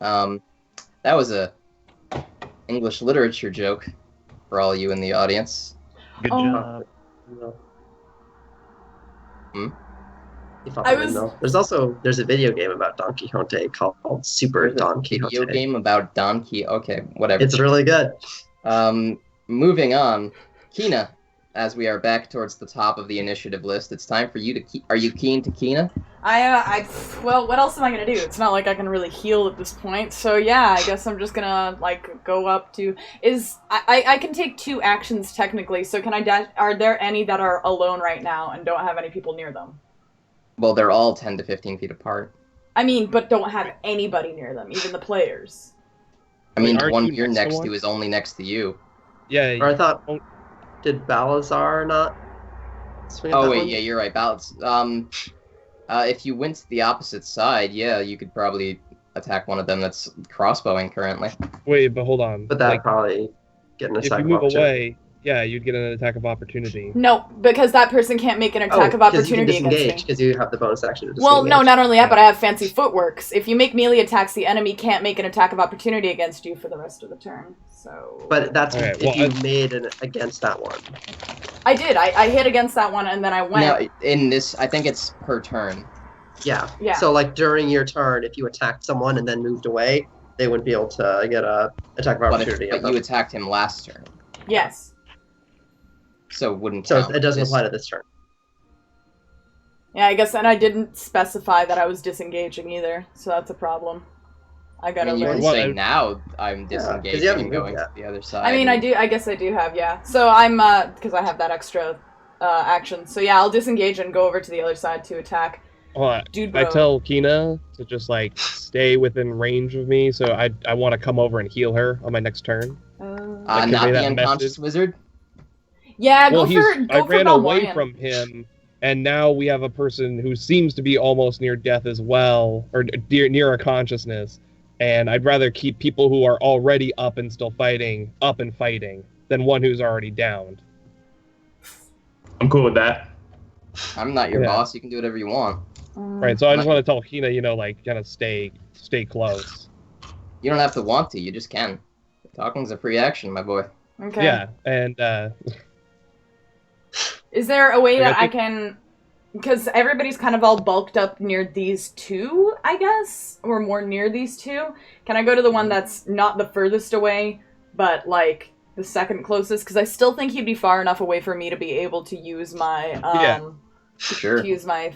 Speaker 1: that was a English literature joke for all you in the audience.
Speaker 6: Good
Speaker 2: Oh.
Speaker 6: job.
Speaker 3: No.
Speaker 1: Hmm?
Speaker 3: You thought
Speaker 2: I
Speaker 3: I
Speaker 2: was-
Speaker 3: there's a video game about Don Quixote called Super Don Quixote.
Speaker 1: Video game about Don Quixote. Okay, whatever.
Speaker 3: It's really good.
Speaker 1: Moving on, Kina. As we are back towards the top of the initiative list, it's time for you to. Are you keen to Kina?
Speaker 2: Well, what else am I gonna do? It's not like I can really heal at this point, so yeah, I guess I'm just gonna, like, go up to, I can take 2 actions technically, so can I dash, are there any that are alone right now and don't have any people near them?
Speaker 1: Well, they're all 10 to 15 feet apart.
Speaker 2: I mean, but don't have anybody near them, even the players.
Speaker 1: I mean,
Speaker 5: Wait,
Speaker 1: the
Speaker 5: aren't
Speaker 1: one
Speaker 5: you
Speaker 1: you're
Speaker 5: next to
Speaker 1: next
Speaker 5: one?
Speaker 1: to is only next to you.
Speaker 5: Yeah.
Speaker 3: Or I thought,
Speaker 5: Oh.
Speaker 3: did Balazar not swing at
Speaker 1: Oh
Speaker 3: that
Speaker 1: wait,
Speaker 3: one?
Speaker 1: yeah, you're right. Balance. If you went to the opposite side, yeah, you could probably attack one of them that's crossbowing currently.
Speaker 5: Wait, but hold on.
Speaker 3: But that'd
Speaker 5: Like,
Speaker 3: probably get an
Speaker 5: if
Speaker 3: attack
Speaker 5: you
Speaker 3: of
Speaker 5: move
Speaker 3: opportunity.
Speaker 5: away, yeah, you'd get an attack of opportunity.
Speaker 2: No, because that person can't make an attack of
Speaker 3: 'cause you can
Speaker 2: opportunity against
Speaker 3: disengage
Speaker 2: me.
Speaker 3: because you have the bonus action to disengage.
Speaker 2: Well, no, not only that, but I have fancy footworks. If you make melee attacks, the enemy can't make an attack of opportunity against you for the rest of the turn. So.
Speaker 3: But that's
Speaker 5: Okay,
Speaker 3: if
Speaker 5: well,
Speaker 3: you made an against that one.
Speaker 2: I did. I hit against that one, and then I went.
Speaker 1: Now, in this, I think it's per turn.
Speaker 3: Yeah.
Speaker 2: Yeah.
Speaker 3: So like during your turn, if you attacked someone and then moved away, they wouldn't be able to get a attack of
Speaker 1: But,
Speaker 3: opportunity.
Speaker 1: but you attacked him last turn,
Speaker 2: Yes.
Speaker 1: so it wouldn't
Speaker 3: so
Speaker 1: count.
Speaker 3: it doesn't
Speaker 1: This-
Speaker 3: apply to this turn.
Speaker 2: Yeah, I guess, and I didn't specify that I was disengaging either, so that's a problem. I
Speaker 1: I
Speaker 2: gotta
Speaker 1: mean, you
Speaker 2: learn.
Speaker 1: can
Speaker 5: What-
Speaker 1: say now I'm
Speaker 3: Yeah, 'cause
Speaker 1: disengaging
Speaker 3: you haven't
Speaker 1: and going
Speaker 3: moved
Speaker 1: to the other side.
Speaker 2: I mean, I do. I guess I do have, yeah. So I'm because I have that extra action. So yeah, I'll disengage and go over to the other side to attack
Speaker 5: Hold on.
Speaker 2: Dude
Speaker 5: I
Speaker 2: Bro.
Speaker 5: tell Kina to just like stay within range of me, so I want to come over and heal her on my next turn. Like,
Speaker 1: not
Speaker 5: convey
Speaker 1: the
Speaker 5: that
Speaker 1: unconscious
Speaker 5: message.
Speaker 1: wizard.
Speaker 2: Yeah,
Speaker 5: Well, I
Speaker 2: go for
Speaker 5: ran away
Speaker 2: Balmorian.
Speaker 5: from him, and now we have a person who seems to be almost near death as well, or near a consciousness. And I'd rather keep people who are already up and still fighting up and fighting than one who's already downed.
Speaker 4: I'm cool with that.
Speaker 1: I'm not your
Speaker 5: Yeah.
Speaker 1: boss. You can do whatever you want.
Speaker 5: Right, so I just
Speaker 1: Like-
Speaker 5: want to tell Kina, like, kind of stay close.
Speaker 1: You don't have to want to. You just can. Talking's a free action, my boy.
Speaker 2: Okay.
Speaker 5: Yeah, and
Speaker 2: Is there a way
Speaker 5: Like,
Speaker 2: that I can... Because everybody's kind of all bulked up near these two, I guess? Or more near these two? Can I go to the one that's not the furthest away, but, like, the second closest? Because I still think he'd be far enough away for me to be able to use my,
Speaker 1: Sure.
Speaker 2: to use my,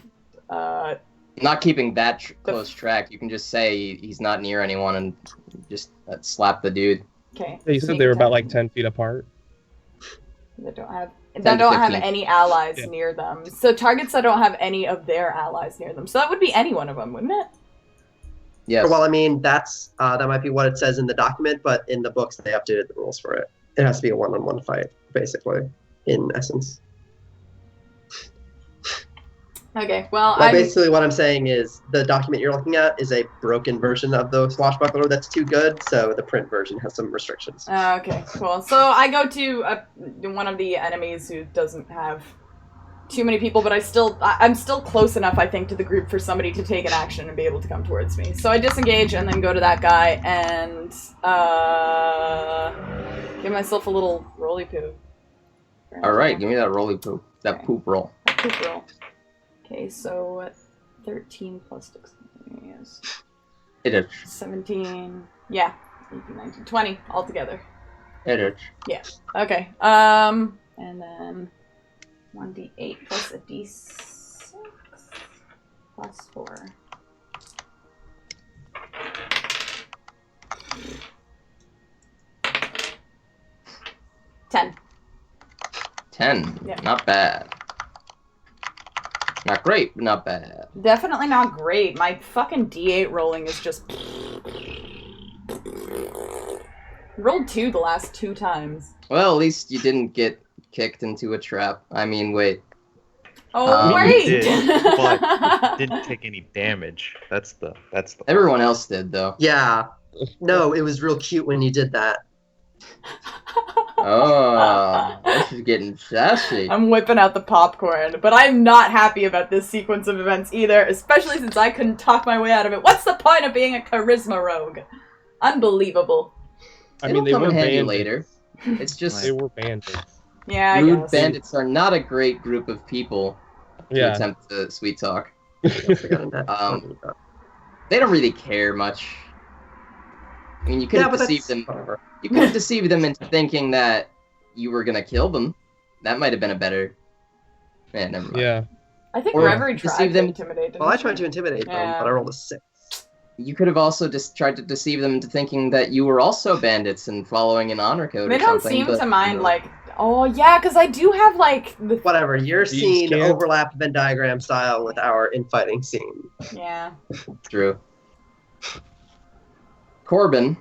Speaker 1: Not keeping that close track, you can just say he's not near anyone and just slap the dude.
Speaker 2: Okay.
Speaker 5: you said they were about like 10 feet apart.
Speaker 2: That don't have
Speaker 1: 10
Speaker 2: that
Speaker 1: to
Speaker 2: don't have
Speaker 1: 15.
Speaker 2: any allies
Speaker 5: Yeah.
Speaker 2: near them. So targets that don't have any of their allies near them. So that would be any one of them, wouldn't it?
Speaker 1: Yes.
Speaker 3: Well, I mean, that's that might be what it says in the document, but in the books they updated the rules for it. It has to be a one-on-one fight, basically, in essence.
Speaker 2: Okay, well,
Speaker 3: Like, basically what I'm saying is the document you're looking at is a broken version of the swashbuckler that's too good, so the print version has some restrictions.
Speaker 2: Okay, cool. So I go to one of the enemies who doesn't have too many people, but I'm still close enough, I think, to the group for somebody to take an action and be able to come towards me. So I disengage and then go to that guy and give myself a little roly poo.
Speaker 1: All right, give me that roly poop. That
Speaker 2: Okay.
Speaker 1: poop roll.
Speaker 2: A poop roll. Okay, so 13 plus 16 is
Speaker 1: It is.
Speaker 2: 17. Yeah, 18, 19, 20 altogether.
Speaker 1: It is.
Speaker 2: Okay. And then 1d8 plus a d6 plus 4. Ten.
Speaker 1: 10.
Speaker 2: Yeah.
Speaker 1: Not bad. Not great, but not bad.
Speaker 2: Definitely not great. My fucking d8 rolling is just... Rolled 2 the last 2 times.
Speaker 1: Well, at least you didn't get kicked into a trap. I mean, wait.
Speaker 2: Oh,
Speaker 1: You
Speaker 2: great!
Speaker 6: did, but didn't take any damage. That's the.
Speaker 1: Everyone else did, though.
Speaker 3: Yeah. No, it was real cute when you did that.
Speaker 1: Oh, this is getting sassy.
Speaker 2: I'm whipping out the popcorn, but I'm not happy about this sequence of events either, especially since I couldn't talk my way out of it. What's the point of being a charisma rogue? Unbelievable.
Speaker 1: It'll
Speaker 5: they
Speaker 1: come
Speaker 5: were
Speaker 1: in handy
Speaker 5: bandits.
Speaker 1: later. It's just
Speaker 5: They were bandits.
Speaker 2: Yeah, I
Speaker 1: rude
Speaker 2: guess.
Speaker 1: bandits are not a great group of people to
Speaker 5: Yeah.
Speaker 1: attempt to sweet talk.
Speaker 3: I forgot that.
Speaker 1: They don't really care much. I mean, you could
Speaker 3: Yeah,
Speaker 1: have
Speaker 3: but
Speaker 1: deceived
Speaker 3: that's
Speaker 1: them.
Speaker 3: whatever.
Speaker 1: You could have deceived them into thinking that you were gonna kill them. That might have been a better. Yeah, never mind.
Speaker 5: Yeah.
Speaker 2: I think
Speaker 1: Or
Speaker 2: Reverie tried
Speaker 1: deceive
Speaker 2: to
Speaker 1: them-
Speaker 2: intimidate them.
Speaker 3: Well, I tried to intimidate them,
Speaker 2: Yeah.
Speaker 3: but I rolled a 6.
Speaker 1: You could have also just tried to deceive them into thinking that you were also bandits and following an honor code
Speaker 2: They
Speaker 1: or
Speaker 2: don't
Speaker 1: something.
Speaker 2: seem
Speaker 1: but,
Speaker 2: to mind,
Speaker 1: you know,
Speaker 2: like, oh yeah, because I do have, like, the...
Speaker 3: Whatever, your
Speaker 5: These
Speaker 3: scene
Speaker 5: can't-
Speaker 3: overlapped Venn diagram style with our infighting scene.
Speaker 2: Yeah.
Speaker 1: True. Corbin,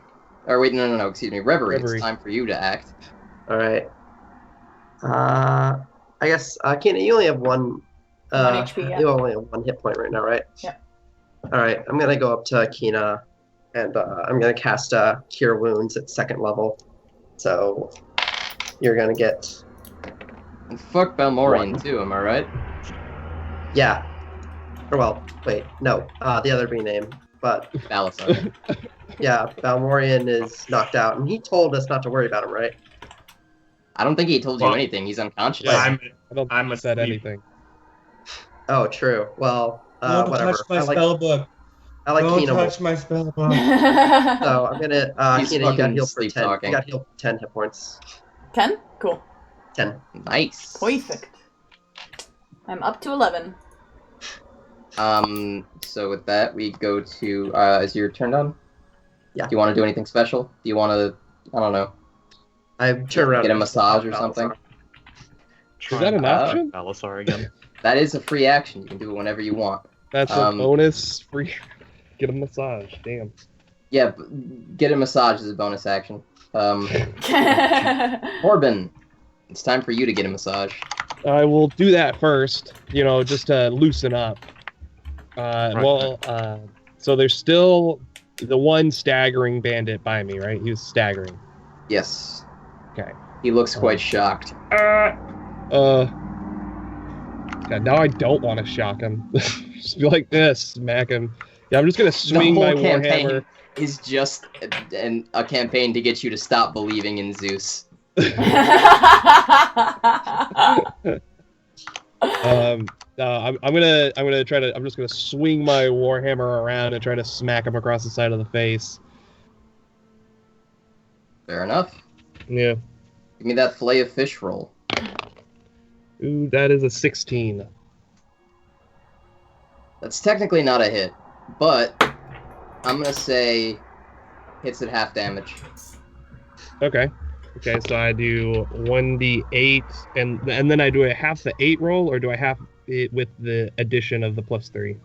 Speaker 1: or wait, no, excuse me, Reverie.
Speaker 5: Reverie.
Speaker 1: It's time for you to act.
Speaker 3: Alright. I guess, Kina, you only have one...
Speaker 2: 1 HP, yeah.
Speaker 3: You only have 1 hit point right now, right?
Speaker 2: Yeah.
Speaker 3: Alright, I'm gonna go up to Kina, and I'm gonna cast Cure Wounds at 2nd level. So, you're gonna get...
Speaker 1: And fuck Balmorian too, am I right?
Speaker 3: Yeah. Or well, wait, no, the other B name. But,
Speaker 1: Balasar.
Speaker 3: yeah, Balmorian is knocked out, and he told us not to worry about him, right?
Speaker 1: I don't think he told you
Speaker 4: Well,
Speaker 1: anything. He's unconscious.
Speaker 4: Yeah, I'm
Speaker 5: I don't
Speaker 4: I'm
Speaker 5: think he said
Speaker 4: asleep.
Speaker 5: anything.
Speaker 3: Oh, true. Well,
Speaker 8: Don't
Speaker 3: whatever.
Speaker 8: touch my
Speaker 3: I like,
Speaker 8: spell book.
Speaker 3: I like
Speaker 8: Don't
Speaker 3: Kina more.
Speaker 8: touch my spell book.
Speaker 3: So I'm gonna
Speaker 1: He's
Speaker 3: Kina, you got
Speaker 1: fucking
Speaker 3: healed for 10.
Speaker 1: sleep-talking.
Speaker 3: You got healed for 10 hit points.
Speaker 2: 10? Cool.
Speaker 3: 10.
Speaker 1: Nice.
Speaker 2: Perfect. I'm up to 11.
Speaker 1: So with that, we go to, is your turn done?
Speaker 3: Yeah.
Speaker 1: Do you want to do anything special? Do you want to, I don't know,
Speaker 3: I turn around.
Speaker 1: get a
Speaker 3: and
Speaker 1: massage or
Speaker 3: Balasar.
Speaker 1: something?
Speaker 5: Is that an option?
Speaker 6: Balasar again.
Speaker 1: That is a free action. You can do it whenever you want.
Speaker 5: That's a
Speaker 1: Um,
Speaker 5: bonus free. Get a massage. Damn.
Speaker 1: Yeah, get a massage as a bonus action. Corbin, it's time for you to get a massage.
Speaker 5: I will do that first, just to loosen up. So there's still the one staggering bandit by me, right? He was staggering.
Speaker 1: Yes.
Speaker 5: Okay.
Speaker 1: He looks quite shocked.
Speaker 5: God, now I don't want to shock him. Just be like this, smack him. Yeah, I'm just gonna swing
Speaker 1: whole
Speaker 5: my
Speaker 1: campaign
Speaker 5: warhammer.
Speaker 1: is just a campaign to get you to stop believing in Zeus.
Speaker 5: I'm just gonna swing my warhammer around and try to smack him across the side of the face.
Speaker 1: Fair enough.
Speaker 5: Yeah.
Speaker 1: Give me that fillet of fish roll.
Speaker 5: Ooh, that is a 16.
Speaker 1: That's technically not a hit, but I'm gonna say hits at half damage.
Speaker 5: Okay. Okay, so I do 1d8, and then I do a half the 8 roll, or do I half it with the addition of the +3?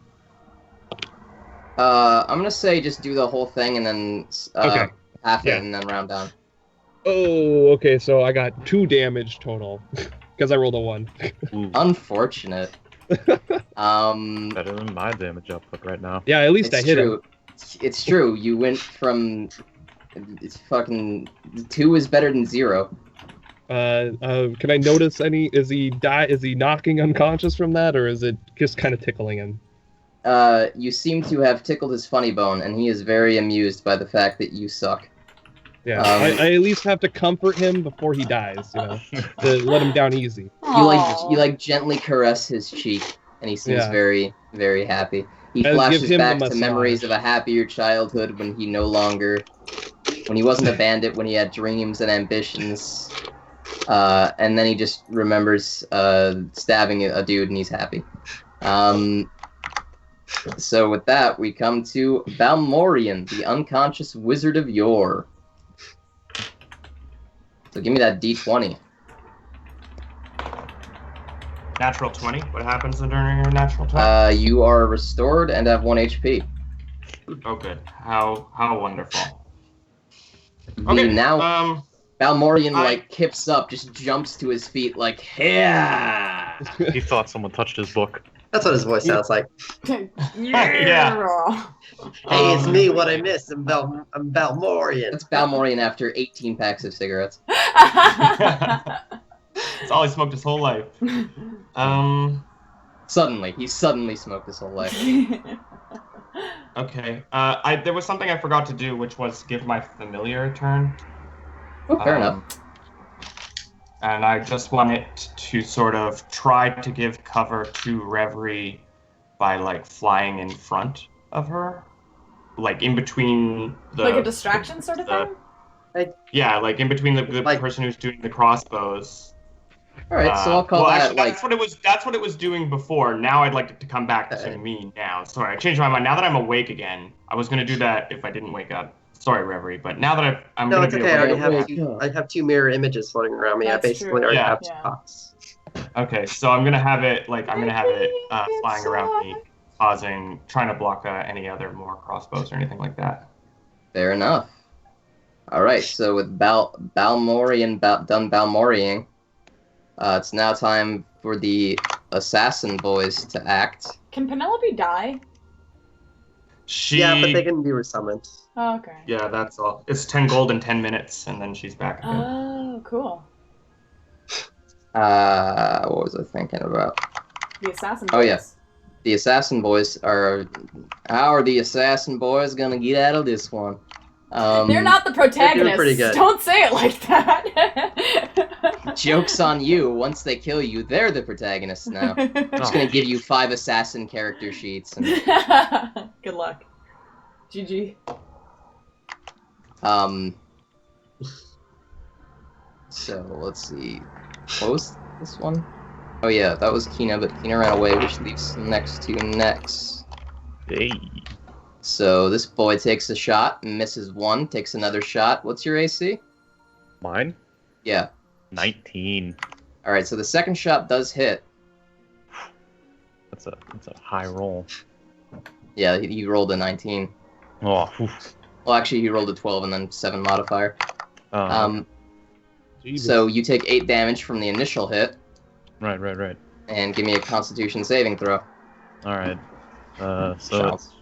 Speaker 1: I'm gonna say just do the whole thing and then
Speaker 5: Okay.
Speaker 1: half
Speaker 5: Yeah.
Speaker 1: it and then round down.
Speaker 5: Oh, okay, so I got 2 damage total, because I rolled a 1.
Speaker 6: Ooh,
Speaker 1: Unfortunate.
Speaker 6: better than my damage output right now.
Speaker 5: Yeah, at least I
Speaker 1: It's
Speaker 5: hit
Speaker 1: true. It's true. You went from it's fucking 2 is better than 0.
Speaker 5: him. Can I notice any? Is he knocking unconscious from that, or is it just kind of tickling him?
Speaker 1: You seem to have tickled his funny bone, and he is very amused by the fact that you suck.
Speaker 5: Yeah, I at least have to comfort him before he dies, to let him down easy.
Speaker 1: You like gently caress his cheek, and he seems
Speaker 5: Yeah.
Speaker 1: very, very happy. He
Speaker 5: Give
Speaker 1: flashes
Speaker 5: him the
Speaker 1: back to
Speaker 5: massage.
Speaker 1: memories of a happier childhood when he wasn't a bandit, when he had dreams and ambitions. And then he just remembers stabbing a dude, and he's happy. So with that, we come to Balmorian, the unconscious wizard of yore. So give me that D20.
Speaker 4: Natural 20. What happens during your natural 20?
Speaker 1: You are restored and have 1 HP.
Speaker 4: Oh, good. How wonderful.
Speaker 1: Now, Balmorian kips up, just jumps to his feet, like, yeah.
Speaker 6: He thought someone touched his book.
Speaker 3: That's what his voice sounds like.
Speaker 4: Yeah.
Speaker 3: Hey, it's me. What I missed. I'm Balmorian.
Speaker 1: That's Balmorian after 18 packs of cigarettes.
Speaker 4: It's all he smoked his whole life.
Speaker 1: He suddenly smoked his whole life.
Speaker 4: Okay. There was something I forgot to do, which was give my familiar a turn.
Speaker 1: Oh, fair enough.
Speaker 4: And I just wanted to sort of try to give cover to Reverie by flying in front of her, in between the
Speaker 2: like a distraction sort of thing.
Speaker 4: Yeah, in between the person who's doing the crossbows.
Speaker 1: All right, so I'll call that
Speaker 4: actually, that's what it was doing before. Now I'd like it to come back to me now. Sorry, I changed my mind. Now that I'm awake again, I was gonna do that if I didn't wake up. Sorry, Reverie, but now that I'm
Speaker 3: No,
Speaker 4: gonna
Speaker 3: it's
Speaker 4: be
Speaker 3: okay.
Speaker 4: awake.
Speaker 3: I have 2 mirror images floating around me.
Speaker 2: That's
Speaker 3: I basically
Speaker 2: true.
Speaker 3: already
Speaker 4: Yeah.
Speaker 3: have
Speaker 2: Yeah.
Speaker 3: spots.
Speaker 4: Okay, so I'm gonna have it flying around me, trying to block any other more crossbows or anything like that.
Speaker 1: Fair enough. All right, so with Balmorian done Balmorian, it's now time for the assassin boys to act.
Speaker 2: Can Penelope die?
Speaker 3: Yeah, but they can be resummoned.
Speaker 2: Oh, okay.
Speaker 4: Yeah, that's all. It's 10 gold in 10 minutes, and then she's back again.
Speaker 2: Oh, cool.
Speaker 1: What was I thinking about?
Speaker 2: The assassin.
Speaker 1: Oh, yeah.
Speaker 2: boys.
Speaker 1: The assassin boys are. How are the assassin boys gonna get out of this one?
Speaker 2: They're not the protagonists.
Speaker 3: pretty good.
Speaker 2: Don't say it like that.
Speaker 1: Joke's on you. Once they kill you, they're the protagonists now. I'm just gonna give you 5 assassin character sheets. And,
Speaker 2: Good luck. GG.
Speaker 1: So let's see. What was this one? Oh yeah, that was Kina, but Kina ran away, which leaves next to Nex.
Speaker 6: Hey.
Speaker 1: So this boy takes a shot, misses 1, takes another shot. What's your AC?
Speaker 6: Mine?
Speaker 1: Yeah.
Speaker 6: 19.
Speaker 1: Alright, so the second shot does hit.
Speaker 6: That's a high roll.
Speaker 1: Yeah, he rolled a 19.
Speaker 6: Oh, oof.
Speaker 1: Well, actually, he rolled a 12 and then 7 modifier.
Speaker 5: Jesus.
Speaker 1: So you take 8 damage from the initial hit,
Speaker 6: Right.
Speaker 1: and give me a Constitution saving throw.
Speaker 6: All right. So
Speaker 1: Shots.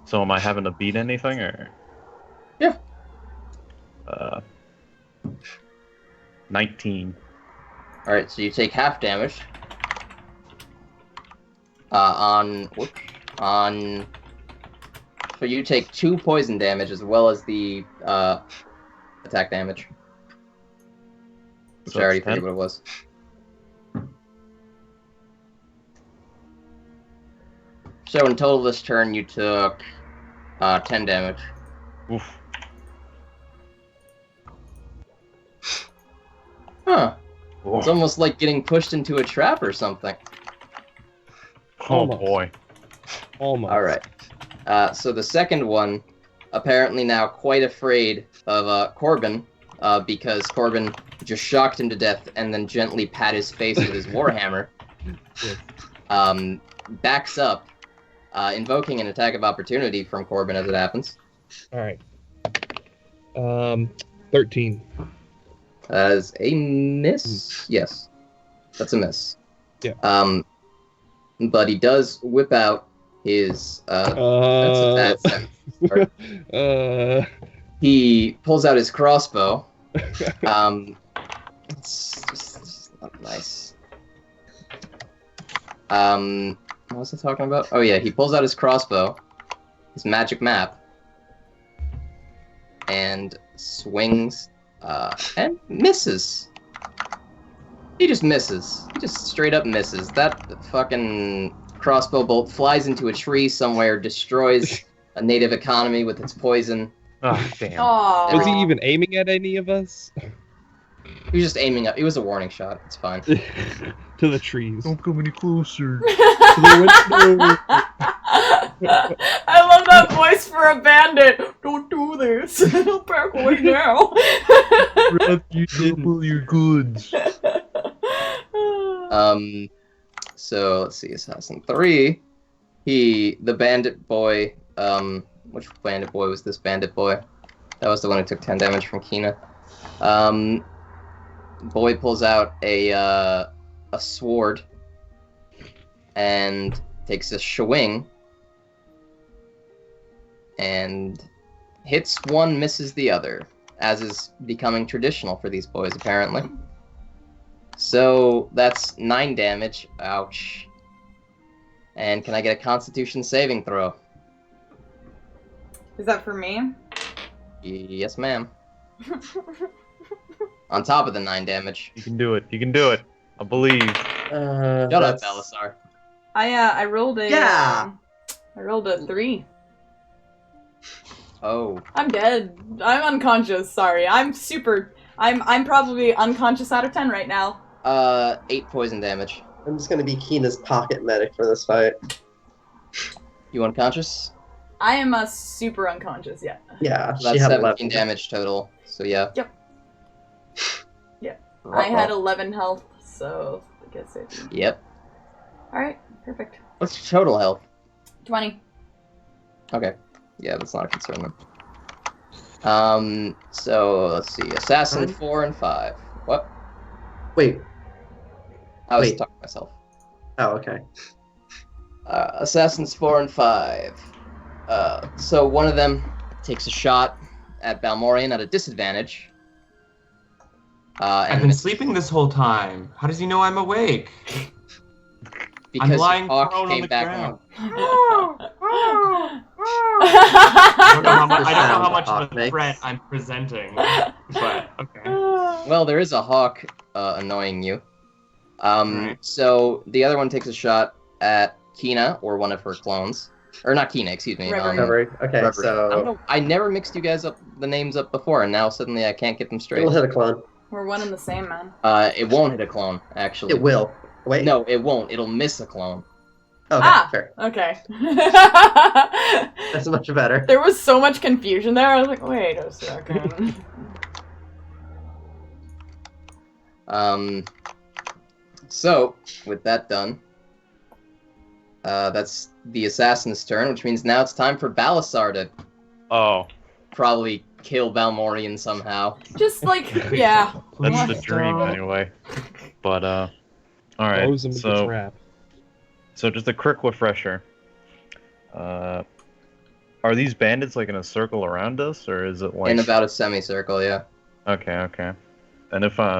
Speaker 6: so am I having to beat anything or?
Speaker 1: Yeah.
Speaker 6: 19.
Speaker 1: Alright, so you take half damage. So you take 2 poison damage as well as the attack damage. Which I already forget what it was. So in total this turn you took 10 damage.
Speaker 6: Oof.
Speaker 1: Huh.
Speaker 6: Oh,
Speaker 1: It's almost like getting pushed into a trap or something.
Speaker 5: Almost.
Speaker 6: boy.
Speaker 5: Almost.
Speaker 1: Alright. So the second one, apparently now quite afraid of Corbin, because Corbin just shocked him to death and then gently pat his face with his warhammer.
Speaker 5: Yes.
Speaker 1: Backs up, invoking an attack of opportunity from Corbin as it happens.
Speaker 5: All right. 13.
Speaker 1: That is a miss. Yes, that's a miss.
Speaker 5: Yeah.
Speaker 1: But he does whip out his. That's a bad sentence. He pulls out his crossbow. It's just not nice. What was I talking about? Oh yeah, he pulls out his crossbow, his magic map, and swings, and misses. He just misses. He just straight up misses. That fucking crossbow bolt flies into a tree somewhere, destroys a native economy with its poison.
Speaker 6: Oh, damn.
Speaker 2: Aww.
Speaker 5: Was he even aiming at any of us?
Speaker 1: He was just aiming up. It was a warning shot. It's fine.
Speaker 5: To the trees.
Speaker 7: Don't come any closer.
Speaker 2: I love that voice for a bandit. Don't do this. Back away now.
Speaker 7: You double your goods.
Speaker 1: So let's see, Assassin 3. The bandit boy, which bandit boy was this bandit boy? That was the one who took 10 damage from Kina. Boy pulls out a sword and takes a swing and hits one, misses the other, as is becoming traditional for these boys, apparently. So that's 9 damage. Ouch. And can I get a Constitution saving throw?
Speaker 2: Is that for me?
Speaker 1: Yes, ma'am. On top of the 9 damage.
Speaker 6: You can do it. You can do it. I believe.
Speaker 1: Shut up, Balasar.
Speaker 2: I rolled a
Speaker 3: Yeah.
Speaker 2: I rolled a 3.
Speaker 1: Oh.
Speaker 2: I'm dead. I'm unconscious. Sorry. I'm probably unconscious out of 10 right now.
Speaker 1: 8 poison damage.
Speaker 3: I'm just gonna be Keena's pocket medic for this fight.
Speaker 1: You unconscious?
Speaker 2: I am super unconscious. Yeah.
Speaker 3: Yeah,
Speaker 1: So
Speaker 3: she
Speaker 1: that's
Speaker 3: had
Speaker 1: 17
Speaker 3: 11.
Speaker 1: damage total. So yeah.
Speaker 2: Yep. Yeah. I had 11 health, so I guess it.
Speaker 1: Yep.
Speaker 2: All right. Perfect.
Speaker 1: What's your total health?
Speaker 2: 20.
Speaker 1: Okay. Yeah, that's not a concern then. So let's see. Assassin 4 and 5. What?
Speaker 3: Wait.
Speaker 1: I was
Speaker 3: Wait.
Speaker 1: talking to myself.
Speaker 3: Oh, okay.
Speaker 1: Assassins 4 and 5. So one of them takes a shot at Balmorian at a disadvantage.
Speaker 4: I've
Speaker 1: And
Speaker 4: been sleeping this whole time. How does he know I'm awake?
Speaker 1: because
Speaker 4: I'm lying
Speaker 1: Hawk
Speaker 4: prone on
Speaker 1: came
Speaker 4: the
Speaker 1: back
Speaker 4: ground.
Speaker 3: I
Speaker 4: I don't know how much
Speaker 3: Hawk
Speaker 4: of a
Speaker 3: makes.
Speaker 4: threat I'm presenting, but okay.
Speaker 1: Well, there is a hawk annoying you.
Speaker 4: Right.
Speaker 1: So the other one takes a shot at Kina, or one of her clones. Or not Kina, excuse me.
Speaker 2: Reverie.
Speaker 3: Recovery. Okay,
Speaker 1: Reverie. I don't
Speaker 3: so
Speaker 1: know. I never mixed you guys up the names up before, and now suddenly I can't get them straight.
Speaker 3: it'll hit a clone.
Speaker 2: We're one and the same, man.
Speaker 1: It won't hit a clone, actually.
Speaker 3: It will. Wait.
Speaker 1: No, it won't. It'll miss a clone.
Speaker 3: Okay,
Speaker 2: Ah!
Speaker 3: fair.
Speaker 2: Okay.
Speaker 3: That's much better.
Speaker 2: There was so much confusion there. I was like, wait a second.
Speaker 1: So, with that done, that's the assassin's turn, which means now it's time for Balasar to
Speaker 6: Oh,
Speaker 1: probably kill Balmorian somehow.
Speaker 2: Just like, yeah.
Speaker 6: that's the
Speaker 2: What?
Speaker 6: dream anyway. But all right.
Speaker 5: Throws him in the
Speaker 6: So
Speaker 5: trap.
Speaker 6: just a quick refresher. Are these bandits like in a circle around us, or is it like
Speaker 1: In about a semicircle, yeah.
Speaker 6: Okay. And if
Speaker 1: More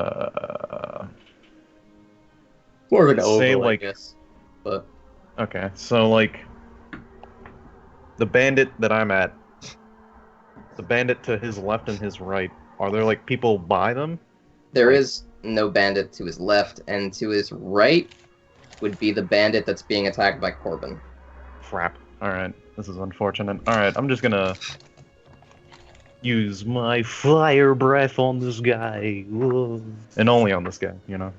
Speaker 1: of an
Speaker 6: Say,
Speaker 1: oval,
Speaker 6: like-
Speaker 1: I guess. But
Speaker 6: okay, so like the bandit that I'm at, the bandit to his left and his right, are there like people by them?
Speaker 1: there is no bandit to his left, and to his right would be the bandit that's being attacked by Corbin.
Speaker 6: Crap. Alright, this is unfortunate. Alright, I'm just gonna use my fire breath on this guy. Whoa. And only on this guy, you know?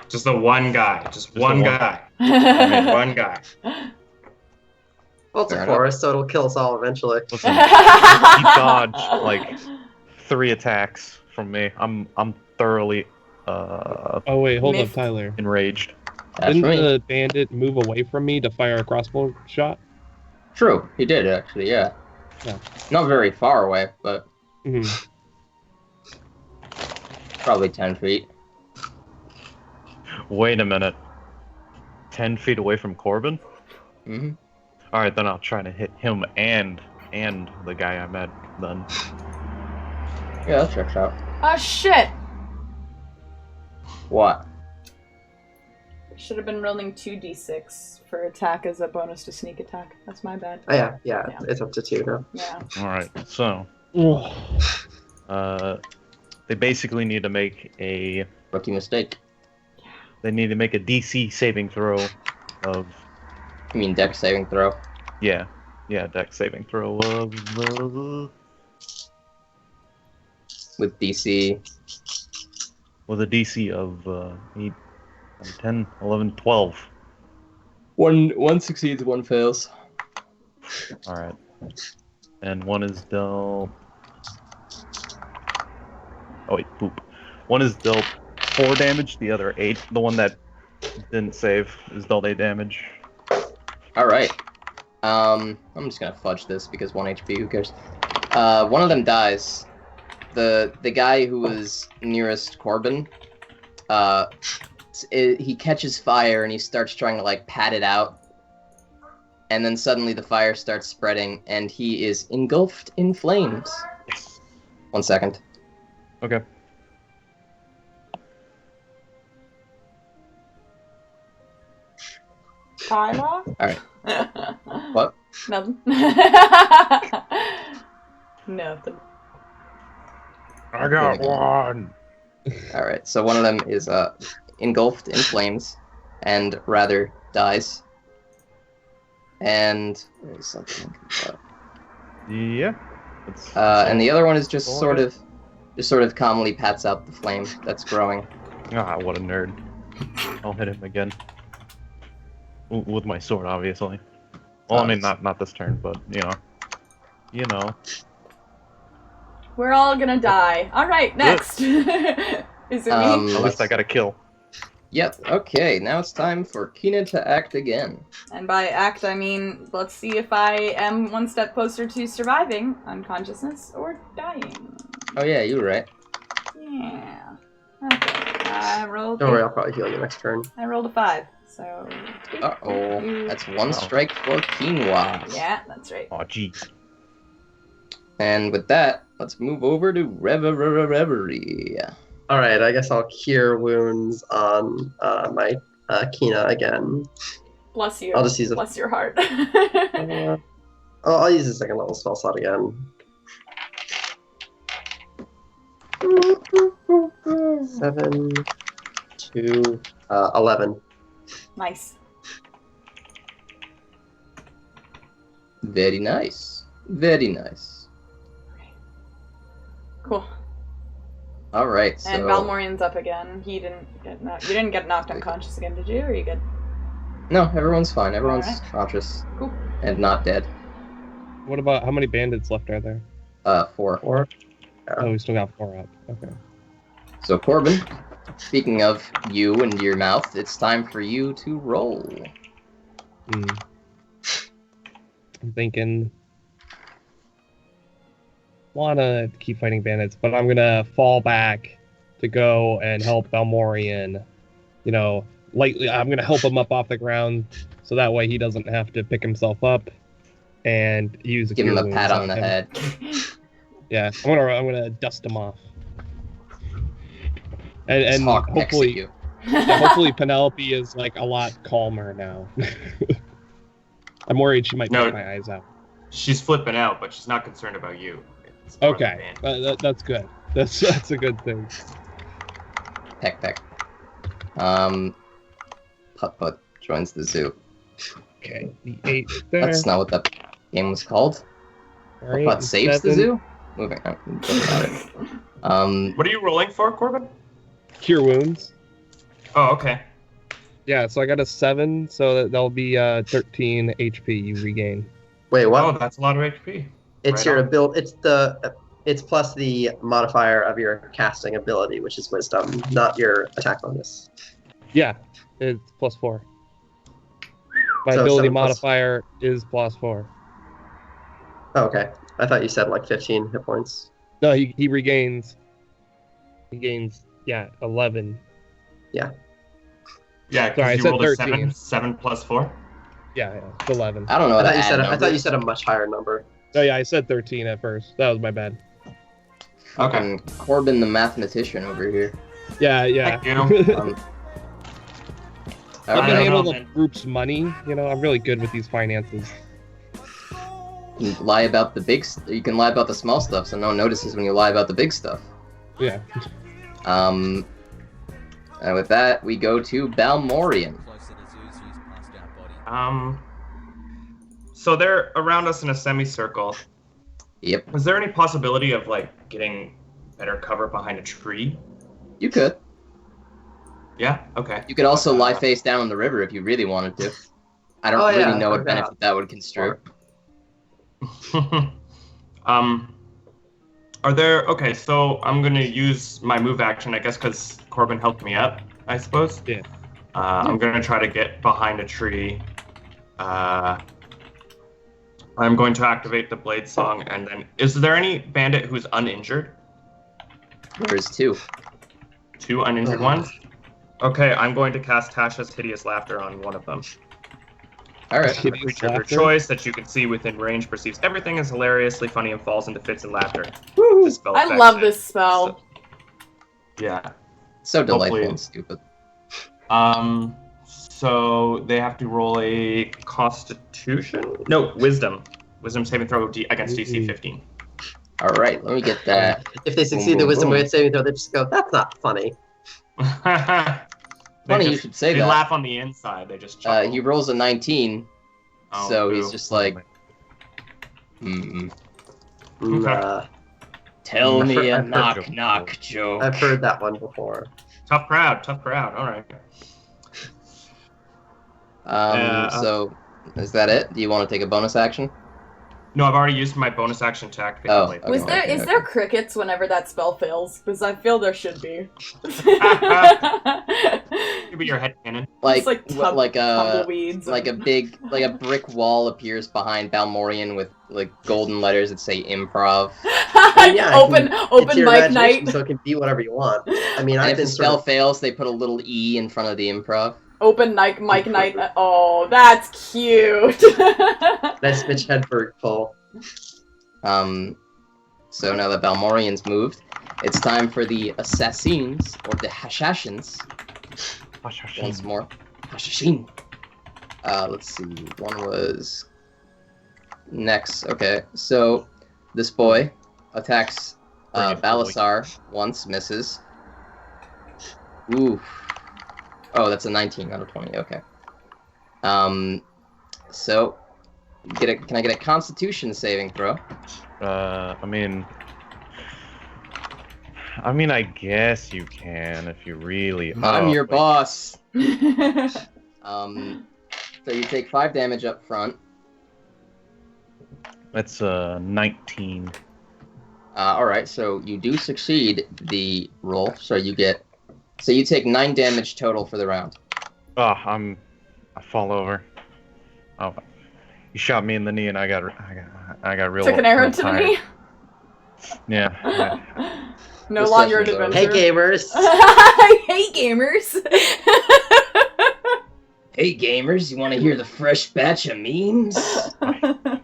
Speaker 4: Just the one guy. Just one
Speaker 6: the one.
Speaker 4: guy. I mean, one guy.
Speaker 3: Well, it's
Speaker 1: Fair
Speaker 3: a forest, so it'll kill us all eventually.
Speaker 6: Listen, he dodged like 3 attacks from me. I'm thoroughly
Speaker 5: Oh wait, hold
Speaker 2: Myth.
Speaker 5: up, Tyler.
Speaker 6: enraged.
Speaker 1: That's
Speaker 5: Didn't
Speaker 1: right.
Speaker 5: the bandit move away from me to fire a crossbow shot?
Speaker 1: True, he did actually, yeah.
Speaker 5: Yeah.
Speaker 1: Not very far away, but
Speaker 5: Mhm.
Speaker 1: probably 10 feet.
Speaker 6: Wait a minute. 10 feet away from Corbin?
Speaker 1: Mm-hmm.
Speaker 6: Alright, then I'll try to hit him and the guy I met then.
Speaker 1: Yeah, that checks out.
Speaker 2: Oh shit!
Speaker 1: What?
Speaker 2: Should have been rolling 2d6 for attack as a bonus to sneak attack. That's my bad.
Speaker 3: Oh, yeah, yeah,
Speaker 2: Yeah.
Speaker 3: it's up to 2 now.
Speaker 2: Yeah.
Speaker 6: Alright, so
Speaker 5: Ugh.
Speaker 6: they basically need to make a
Speaker 1: Rookie mistake.
Speaker 6: DC saving throw of
Speaker 1: You mean dex saving throw?
Speaker 6: yeah, dex saving throw of
Speaker 1: With DC.
Speaker 6: with a DC of 8, 10, 11, 12.
Speaker 1: One succeeds, one fails.
Speaker 6: Alright. And one is dealt. Oh wait, poop. One is dealt 4 damage, the other 8. The one that didn't save is dealt 8 damage.
Speaker 1: Alright. I'm just gonna fudge this because 1 HP, who cares? One of them dies. The guy who was nearest Corbin, he catches fire and he starts trying to like pat it out. And then suddenly the fire starts spreading and he is engulfed in flames.
Speaker 6: Yes.
Speaker 1: 1 second.
Speaker 6: Okay.
Speaker 2: Tyler?
Speaker 1: Alright. What?
Speaker 2: Nothing. Nothing.
Speaker 7: I got one.
Speaker 1: Alright, so one of them is engulfed in flames and rather dies. And there's something.
Speaker 6: Yeah.
Speaker 1: And the other one is just sort of calmly pats out the flame that's growing.
Speaker 6: Ah, what a nerd. I'll hit him again. With my sword, obviously. Well, I mean, not this turn, but, you know.
Speaker 2: We're all gonna die. Alright, next. Is it me?
Speaker 6: At least I got a kill.
Speaker 1: Yep, okay, now it's time for Kina to act again.
Speaker 2: And by act, I mean, let's see if I am one step closer to surviving unconsciousness or dying.
Speaker 1: Oh yeah, you were right.
Speaker 2: Yeah. Okay. I rolled.
Speaker 3: Don't worry, I'll probably heal you next turn.
Speaker 2: I rolled a 5. So.
Speaker 1: Uh-oh, that's 1 strike for Quinoa.
Speaker 2: Yeah, that's right.
Speaker 6: Aw, jeez.
Speaker 1: And with that, let's move over to Reverie.
Speaker 3: Alright, I guess I'll cure wounds on my Kina again.
Speaker 2: Bless you.
Speaker 3: I'll just use a-
Speaker 2: Bless your heart.
Speaker 3: I'll use a second level spell slot again. 7, 2, 11.
Speaker 2: Nice.
Speaker 1: Very nice. Very nice.
Speaker 2: Cool.
Speaker 1: Alright, so...
Speaker 2: And Valmorian's up again. He didn't get knocked. You didn't get knocked unconscious again, did you? Or are you good?
Speaker 1: No, everyone's fine. Everyone's
Speaker 2: Alright.
Speaker 1: conscious.
Speaker 2: Cool.
Speaker 1: And not dead.
Speaker 5: What about how many bandits left are there?
Speaker 1: 4.
Speaker 3: 4.
Speaker 5: Oh, we still got 4 up. Okay.
Speaker 1: So Corbin, speaking of you and your mouth, it's time for you to roll.
Speaker 5: I'm thinking. Wanna keep fighting bandits, but I'm gonna fall back to go and help Balmorian. Lightly. I'm gonna help him up off the ground, so that way he doesn't have to pick himself up and use a
Speaker 1: Give him
Speaker 5: cure
Speaker 1: a pat
Speaker 5: wounds
Speaker 1: on the
Speaker 5: him.
Speaker 1: head.
Speaker 5: Yeah, I'm gonna dust him off, and
Speaker 1: Talk next to
Speaker 5: hopefully,
Speaker 1: you.
Speaker 5: yeah, hopefully Penelope is like a lot calmer now. I'm worried she might
Speaker 4: No.
Speaker 5: pick my eyes out.
Speaker 4: She's flipping out, but she's not concerned about you. It's more the
Speaker 5: Okay,
Speaker 4: band.
Speaker 5: that's good. That's a good thing.
Speaker 1: Peck Peck. Putt Putt joins the zoo.
Speaker 5: Okay, the 8 is there.
Speaker 1: That's not what that game was called.
Speaker 5: All
Speaker 1: Putt
Speaker 5: right,
Speaker 1: Putt
Speaker 5: and
Speaker 1: saves the
Speaker 5: 7.
Speaker 1: zoo? Moving on. Doesn't matter.
Speaker 4: What are you rolling for, Corbin?
Speaker 5: Cure wounds.
Speaker 4: Oh, okay.
Speaker 5: Yeah, so I got a 7, so that'll be 13 HP you regain.
Speaker 3: Wait, what?
Speaker 4: Oh, that's a lot of HP.
Speaker 3: It's
Speaker 4: right
Speaker 3: your
Speaker 4: on.
Speaker 3: ability. It's plus the modifier of your casting ability, which is wisdom, not your attack bonus.
Speaker 5: Yeah, it's +4. My
Speaker 3: So
Speaker 5: ability
Speaker 3: 7 plus-
Speaker 5: modifier is +4.
Speaker 3: Oh, okay. I thought you said like 15 hit points.
Speaker 5: No, he regains. He gains 11.
Speaker 4: Yeah,
Speaker 5: Sorry,
Speaker 4: because
Speaker 5: I
Speaker 4: you
Speaker 5: said
Speaker 4: rolled a
Speaker 5: 13.
Speaker 4: 7 plus 4.
Speaker 5: Yeah, it's 11.
Speaker 1: I don't know
Speaker 3: I
Speaker 1: what
Speaker 3: thought you said. I
Speaker 1: numbers.
Speaker 3: thought you said a much higher number.
Speaker 5: Oh yeah, I said 13 at first. That was my bad.
Speaker 4: Okay.
Speaker 1: Fucking Corbin the mathematician over here.
Speaker 5: Yeah.
Speaker 4: Thank you.
Speaker 1: Um,
Speaker 5: I've
Speaker 4: I
Speaker 5: been
Speaker 4: don't
Speaker 5: able
Speaker 4: know,
Speaker 5: to
Speaker 4: man.
Speaker 5: group's money. You know, I'm really good with these finances.
Speaker 1: You can lie about the you can lie about the small stuff, so no one notices when you lie about the big stuff.
Speaker 5: Yeah.
Speaker 1: And with that, we go to Balmorian.
Speaker 4: So they're around us in a semicircle.
Speaker 1: Yep,
Speaker 4: Was there any possibility of like getting better cover behind a tree?
Speaker 1: you could.
Speaker 4: Yeah. Okay.
Speaker 1: You could also lie face down in the river if you really wanted to. I don't
Speaker 3: Oh,
Speaker 1: really
Speaker 3: yeah,
Speaker 1: know what
Speaker 3: heard that.
Speaker 1: benefit that would construe.
Speaker 4: Are there? Okay, so I'm gonna use my move action, I guess, because Corbin helped me up, I suppose.
Speaker 5: Yeah.
Speaker 4: I'm gonna try to get behind a tree. I'm going to activate the Blade Song, and then is there any bandit who's uninjured?
Speaker 1: There's 2.
Speaker 4: 2 uninjured ones. Okay, I'm going to cast Tasha's Hideous Laughter on one of them.
Speaker 1: Alright.
Speaker 4: The creature of your choice that you can see within range perceives everything as hilariously funny and falls into fits and laughter.
Speaker 2: Woo!
Speaker 4: This spell
Speaker 2: I
Speaker 4: affects
Speaker 2: love
Speaker 4: it.
Speaker 2: this spell.
Speaker 4: Yeah.
Speaker 1: So delightful
Speaker 4: Hopefully-
Speaker 1: and stupid.
Speaker 4: So they have to roll a Constitution? No, Wisdom. Wisdom saving throw against DC 15.
Speaker 1: Alright, let me get that.
Speaker 3: If they succeed
Speaker 1: boom,
Speaker 3: the wisdom
Speaker 1: boom.
Speaker 3: saving throw, they just go, "That's not funny."
Speaker 1: Funny you should say
Speaker 4: they
Speaker 1: that.
Speaker 4: laugh on the inside. They just chuckle.
Speaker 1: He rolls a 19,
Speaker 4: Oh,
Speaker 1: so he's
Speaker 4: boo.
Speaker 1: just like,
Speaker 3: Mm,
Speaker 1: tell
Speaker 3: I've
Speaker 1: me
Speaker 3: heard-
Speaker 1: a
Speaker 3: I've heard
Speaker 1: knock
Speaker 6: you.
Speaker 1: knock joke.
Speaker 3: I've heard that one before.
Speaker 4: Tough crowd. All right.
Speaker 1: So, is that it? Do you want to take a bonus action?
Speaker 4: No, I've already used my bonus action to activate
Speaker 1: Oh,
Speaker 4: the blade.
Speaker 1: okay.
Speaker 2: Was there is there crickets whenever that spell fails? Because I feel there should be.
Speaker 4: Give me your head cannon.
Speaker 1: Like,
Speaker 2: like tumbleweeds.
Speaker 1: like a brick wall appears behind Balmorian with like golden letters that say improv.
Speaker 3: Yeah,
Speaker 2: open
Speaker 3: It's your
Speaker 2: mic
Speaker 3: imagination,
Speaker 2: night.
Speaker 3: so it can be whatever you want. I mean,
Speaker 1: And
Speaker 3: I've
Speaker 1: if the
Speaker 3: been
Speaker 1: spell
Speaker 3: sort of,
Speaker 1: fails, they put a little E in front of the improv.
Speaker 2: Open mic night. Oh, that's cute.
Speaker 3: nice Mitch Hedberg pull.
Speaker 1: So now that Balmorian's moved, it's time for the assassins, or the Hashashins. Once more. Hashashin. Let's see. One was next. Okay, so this boy attacks
Speaker 6: Bring it, boy.
Speaker 1: Balasar once, misses. Ooh. Oh, that's a 19 out of 20. Okay. So can I get a Constitution saving throw?
Speaker 6: I mean, I guess you can if you really.
Speaker 1: I'm
Speaker 6: oh,
Speaker 1: your
Speaker 6: wait.
Speaker 1: boss. So you take 5 damage up front.
Speaker 6: That's 19.
Speaker 1: All right, so you do succeed the roll. So you take 9 damage total for the round.
Speaker 6: Oh, I fall over. Oh, you shot me in the knee, and I got real.
Speaker 2: Took an arrow
Speaker 6: real
Speaker 2: to the
Speaker 6: tired.
Speaker 2: knee.
Speaker 6: Yeah.
Speaker 2: No
Speaker 1: This
Speaker 2: longer an
Speaker 1: session's over.
Speaker 3: Hey,
Speaker 2: adventure.
Speaker 3: gamers!
Speaker 2: Hey gamers.
Speaker 1: Hey gamers, you want to hear the fresh batch of memes?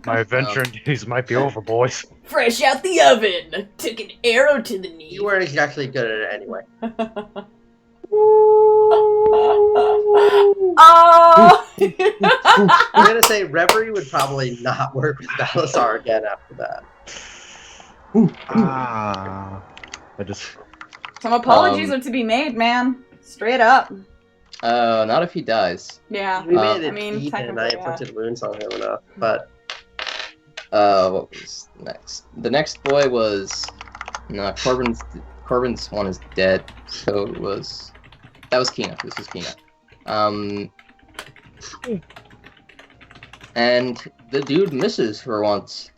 Speaker 7: My adventure days might be over, boys.
Speaker 2: Fresh out the oven. Took an arrow to the knee.
Speaker 3: You weren't exactly good at it anyway.
Speaker 2: Oh.
Speaker 3: I'm gonna say Reverie would probably not work with Balasar again after that.
Speaker 6: Ah. I just
Speaker 2: Some apologies are to be made, man. Straight up.
Speaker 1: Not if he dies.
Speaker 2: Yeah.
Speaker 3: We made it
Speaker 2: I mean,
Speaker 3: even, and I
Speaker 2: technically, yeah.
Speaker 3: inflicted wounds on him enough, but
Speaker 1: What was next? The next boy was no Corbin's one is dead, so that was Kina. This was Kina. And the dude misses for once.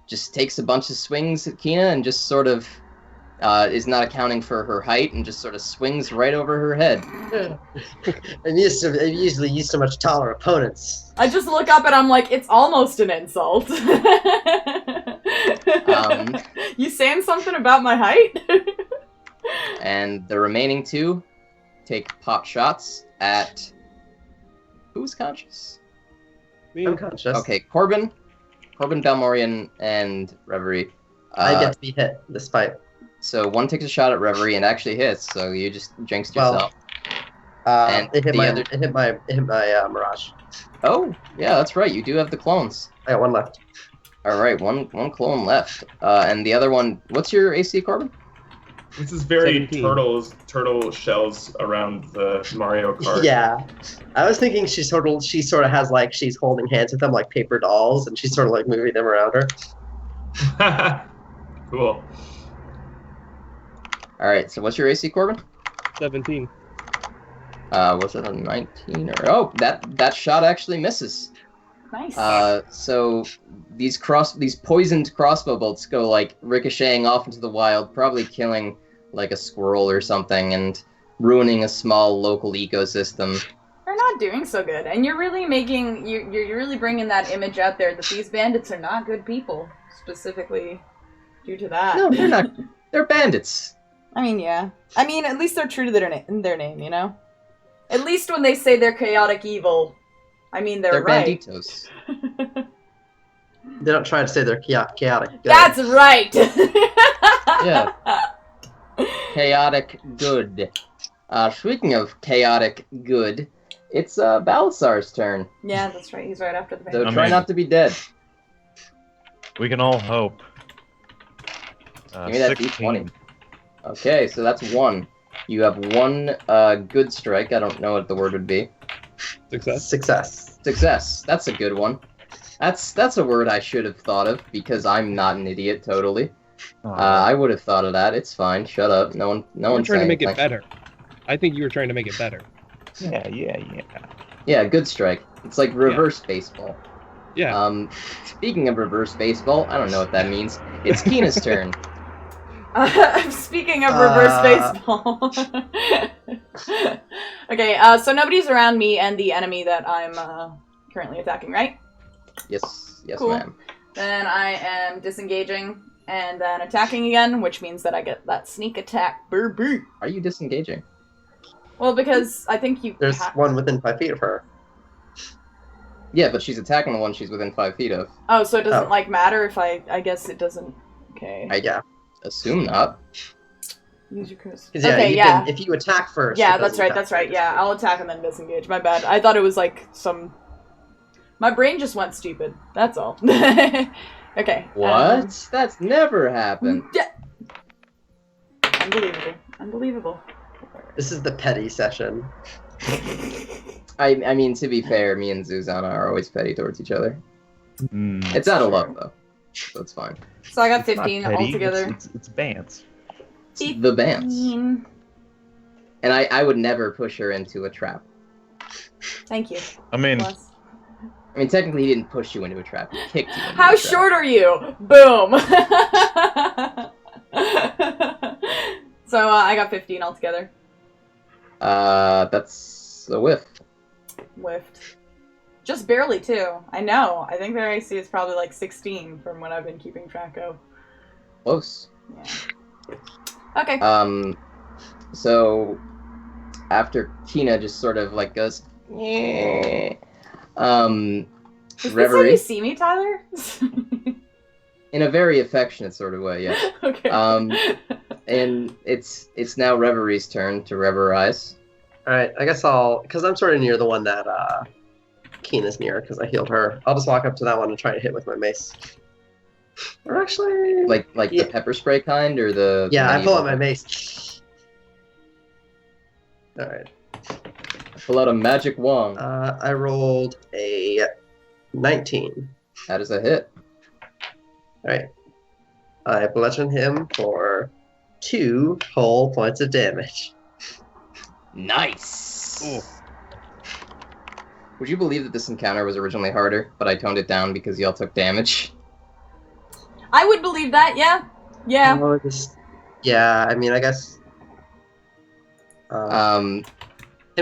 Speaker 1: Just takes a bunch of swings at Kina and just sort of is not accounting for her height and just sort of swings right over her head.
Speaker 3: I'm usually used to much taller opponents.
Speaker 2: I just look up and I'm like, it's almost an insult. You saying something about my height?
Speaker 1: And the remaining two take pot shots at who's conscious?
Speaker 5: Me.
Speaker 3: I'm conscious.
Speaker 1: Okay, Corbin, Balmorian, and Reverie.
Speaker 3: I get to be hit despite.
Speaker 1: So one takes a shot at Reverie and actually hits. So you just jinxed yourself. And
Speaker 3: it hit
Speaker 1: the
Speaker 3: my
Speaker 1: other-
Speaker 3: Mirage.
Speaker 1: Oh, yeah, that's right. You do have the clones.
Speaker 3: I got one left.
Speaker 1: All right, one clone left. And the other one. What's your AC, Corbin?
Speaker 8: This is very
Speaker 5: 17.
Speaker 8: turtle shells around the Mario Kart.
Speaker 3: Yeah, I was thinking she sort of has like she's holding hands with them like paper dolls, and she's sort of like moving them around her.
Speaker 8: Cool.
Speaker 1: All right. So what's your AC, Corbin?
Speaker 5: 17.
Speaker 1: Was it a 19 or? Oh, that shot actually misses.
Speaker 2: Nice.
Speaker 1: So these poisoned crossbow bolts go like ricocheting off into the wild, probably killing like a squirrel or something and ruining a small local ecosystem.
Speaker 2: They're not doing so good, and you're really making you're really bringing that image out there that these bandits are not good people, specifically due to that.
Speaker 1: No, they're not. They're bandits.
Speaker 2: I mean, yeah. I mean, at least they're true to their name, you know. At least when they say they're chaotic evil, I mean they're right.
Speaker 1: banditos.
Speaker 3: They don't try to say they're chaotic. Good.
Speaker 2: That's right.
Speaker 1: Yeah. Chaotic good. Speaking of chaotic good, it's Balasar's turn.
Speaker 2: Yeah, that's right. He's right after the
Speaker 1: So
Speaker 2: bandit.
Speaker 1: try not to be dead.
Speaker 6: We can all hope.
Speaker 1: Give me that
Speaker 6: 16.
Speaker 1: D20. Okay, so that's one. You have one good strike. I don't know what the word would be.
Speaker 5: Success.
Speaker 3: Success.
Speaker 1: That's a good one. That's a word I should have thought of because I'm not an idiot. Totally. I would have thought of that. It's fine. Shut up. No one.
Speaker 5: We're trying to make it
Speaker 1: anything.
Speaker 5: better. I think you were trying to make it better.
Speaker 6: Yeah.
Speaker 1: Yeah, good strike. It's like reverse baseball.
Speaker 5: Yeah.
Speaker 1: Speaking of reverse baseball, I don't know what that means. It's Kina's turn.
Speaker 2: Speaking of reverse baseball. Okay, so nobody's around me and the enemy that I'm currently attacking, right?
Speaker 1: Yes,
Speaker 2: Cool.
Speaker 1: ma'am.
Speaker 2: Then I am disengaging and then attacking again, which means that I get that sneak attack. Baby.
Speaker 1: Are you disengaging?
Speaker 2: Well, because I think you.
Speaker 3: There's one within 5 feet of her.
Speaker 1: Yeah, but she's attacking the one she's within 5 feet of.
Speaker 2: Oh, so it doesn't
Speaker 3: Oh.
Speaker 2: like matter if I guess it doesn't. Okay.
Speaker 3: Yeah.
Speaker 1: Assume not.
Speaker 2: Use your curse.
Speaker 3: 'Cause,
Speaker 2: Okay,
Speaker 3: you
Speaker 2: yeah.
Speaker 3: can, if you attack first.
Speaker 2: Yeah,
Speaker 3: it
Speaker 2: that's
Speaker 3: doesn't
Speaker 2: right,
Speaker 3: count.
Speaker 2: that's right. Yeah, I'll attack and then disengage. My bad. I thought it was like some... My brain just went stupid. That's all. Okay.
Speaker 1: What? That's never happened.
Speaker 2: Yeah. Unbelievable. Unbelievable.
Speaker 3: This is the petty session.
Speaker 1: I mean, to be fair, me and Zuzana are always petty towards each other. It's out of love, though. So it's fine.
Speaker 2: So I got
Speaker 6: It's not
Speaker 2: 15
Speaker 6: petty,
Speaker 2: altogether.
Speaker 6: It's Bance.
Speaker 1: It's the bands.
Speaker 2: 15.
Speaker 1: And I would never push her into a trap.
Speaker 2: Thank you.
Speaker 6: I mean,
Speaker 2: Plus.
Speaker 1: I mean, technically, he didn't push you into a trap. He kicked you into
Speaker 2: How
Speaker 1: a trap.
Speaker 2: short are you? Boom. So I got 15 altogether.
Speaker 1: That's a whiff.
Speaker 2: Whiffed. Just barely, too. I know. I think their AC is probably like 16 from what I've been keeping track of.
Speaker 1: Close.
Speaker 2: Yeah. Okay.
Speaker 1: So after Kina just sort of like goes, yeah.
Speaker 2: Is this how
Speaker 1: Reverie,
Speaker 2: you see me, Tyler?
Speaker 1: in a very affectionate sort of way, yes.
Speaker 2: Okay.
Speaker 1: And it's now Reverie's turn to reverize.
Speaker 3: Alright, I guess because I'm sort of near the one that Keena's near, because I healed her. I'll just walk up to that one and try to hit with my mace. Or actually...
Speaker 1: Like
Speaker 3: Yeah.
Speaker 1: the pepper spray kind, or the...
Speaker 3: Yeah, I
Speaker 1: medieval
Speaker 3: pull out my
Speaker 1: kind?
Speaker 3: mace. All right.
Speaker 1: Pull out a magic wand.
Speaker 3: I rolled a 19.
Speaker 1: That is a hit.
Speaker 3: All right. I bludgeon him for 2 whole points of damage.
Speaker 1: Nice.
Speaker 6: Ooh.
Speaker 1: Would you believe that this encounter was originally harder, but I toned it down because y'all took damage?
Speaker 2: I would believe that, yeah. Yeah.
Speaker 3: Oh, yeah, I mean, I guess. Can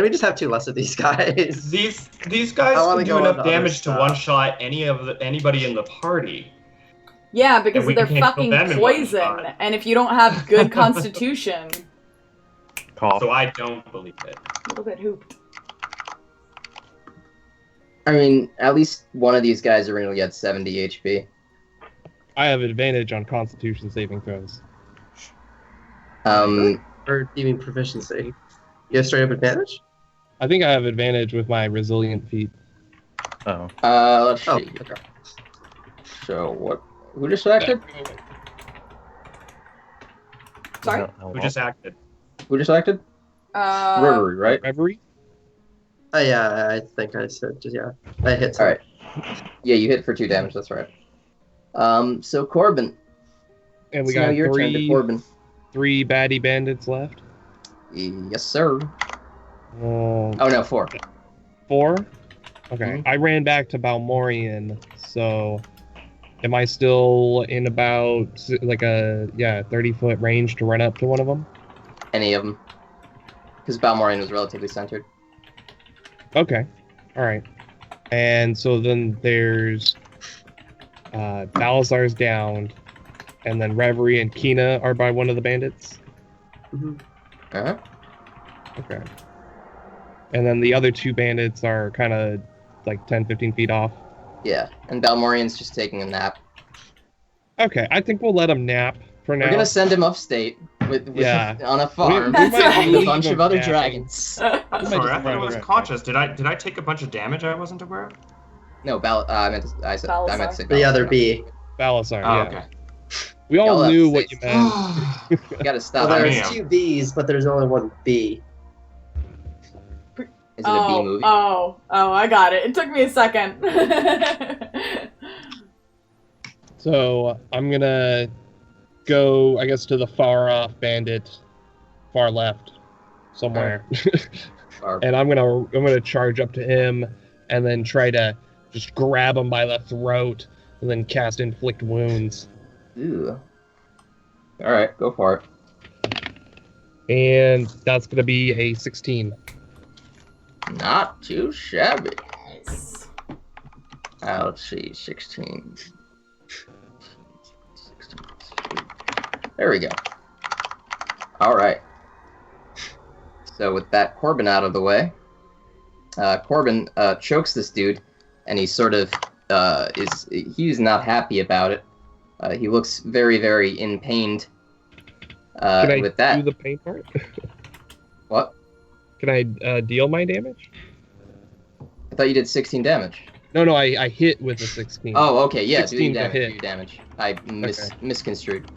Speaker 3: we just have 2 less of these guys?
Speaker 8: These guys
Speaker 3: I wanna
Speaker 8: can do
Speaker 3: go on
Speaker 8: enough
Speaker 3: to other
Speaker 8: damage to
Speaker 3: stuff.
Speaker 8: one-shot anybody in the party.
Speaker 2: Yeah, because
Speaker 8: And we
Speaker 2: they're
Speaker 8: can kill
Speaker 2: fucking
Speaker 8: them in one
Speaker 2: poison,
Speaker 8: shot.
Speaker 2: and if you don't have good constitution,
Speaker 6: Cough.
Speaker 8: So I don't believe it.
Speaker 2: a little bit hooped.
Speaker 1: I mean, at least one of these guys originally had 70 HP.
Speaker 5: I have advantage on Constitution saving throws.
Speaker 3: Or do you mean proficiency? You have straight up advantage?
Speaker 5: I think I have advantage with my resilient feat.
Speaker 6: Oh.
Speaker 1: Let's
Speaker 3: Oh,
Speaker 1: see.
Speaker 3: okay.
Speaker 1: So what? Who just acted?
Speaker 2: Sorry?
Speaker 8: Who just acted?
Speaker 1: Who just acted? Reverie, right?
Speaker 5: Reverie?
Speaker 3: Oh, yeah, I think I said, yeah. I hit
Speaker 1: All
Speaker 3: some.
Speaker 1: right. Yeah, you hit for 2 damage. That's right. So Corbin.
Speaker 5: And we
Speaker 1: It's now
Speaker 5: got
Speaker 1: your turn to Corbin.
Speaker 5: 3 baddie bandits left.
Speaker 1: Yes, sir.
Speaker 5: Oh,
Speaker 1: Oh no, 4.
Speaker 5: 4? Okay.
Speaker 1: Mhm.
Speaker 5: I ran back to Balmorian, so am I still in about like a 30-foot range to run up to one of them?
Speaker 1: Any of them? Because Balmorian was relatively centered.
Speaker 5: Okay. All right. And so then there's Balazar's down, and then Reverie and Kina are by one of the bandits.
Speaker 3: Mhm.
Speaker 1: Uh-huh.
Speaker 5: Okay. And then the other 2 bandits are kind of like 10, 15 feet off.
Speaker 1: Yeah, and Balmorian's just taking a nap.
Speaker 5: Okay, I think we'll let him nap for now.
Speaker 1: We're gonna send him upstate with
Speaker 5: Yeah.
Speaker 1: on a farm
Speaker 2: That's
Speaker 1: with
Speaker 2: right.
Speaker 1: a bunch
Speaker 5: leave
Speaker 1: of other
Speaker 5: him
Speaker 1: dragons.
Speaker 8: I'm
Speaker 5: might
Speaker 8: sorry, I
Speaker 5: just
Speaker 8: thought I was
Speaker 5: run.
Speaker 8: conscious. Did I take a bunch of damage I wasn't aware of?
Speaker 1: No, I meant to say
Speaker 3: The other
Speaker 1: Balazar.
Speaker 3: B.
Speaker 5: Balasar,
Speaker 8: Oh,
Speaker 5: yeah.
Speaker 8: okay.
Speaker 5: We all
Speaker 1: Y'all have
Speaker 5: knew
Speaker 1: to
Speaker 5: what
Speaker 1: say
Speaker 5: you meant.
Speaker 1: You gotta stop.
Speaker 3: Well,
Speaker 8: I
Speaker 3: there's
Speaker 8: mean-
Speaker 3: 2 Bs, but there's only 1 B.
Speaker 1: Is it a B movie?
Speaker 2: Oh, I got it. It took me a second.
Speaker 5: So I'm gonna go, I guess, to the far off bandit, far left, somewhere,
Speaker 1: Or-
Speaker 5: and I'm gonna charge up to him, and then try to just grab him by the throat, and then cast inflict wounds.
Speaker 1: Ew. All right, go for it.
Speaker 5: And that's gonna be a 16.
Speaker 1: Not too shabby.
Speaker 2: Nice.
Speaker 1: Let's see, 16. There we go. All right. So with that Corbin out of the way, Corbin chokes this dude, and he sort of he's not happy about it. He looks very, very in pain.
Speaker 5: Can I
Speaker 1: with that,
Speaker 5: do the pain part?
Speaker 1: what?
Speaker 5: Can I deal my damage?
Speaker 1: I thought you did 16 damage.
Speaker 5: No, I hit with a 16.
Speaker 1: Oh, okay, yeah, do
Speaker 5: 16
Speaker 1: your
Speaker 5: to
Speaker 1: damage.
Speaker 5: hit.
Speaker 1: Do your damage. I misconstrued.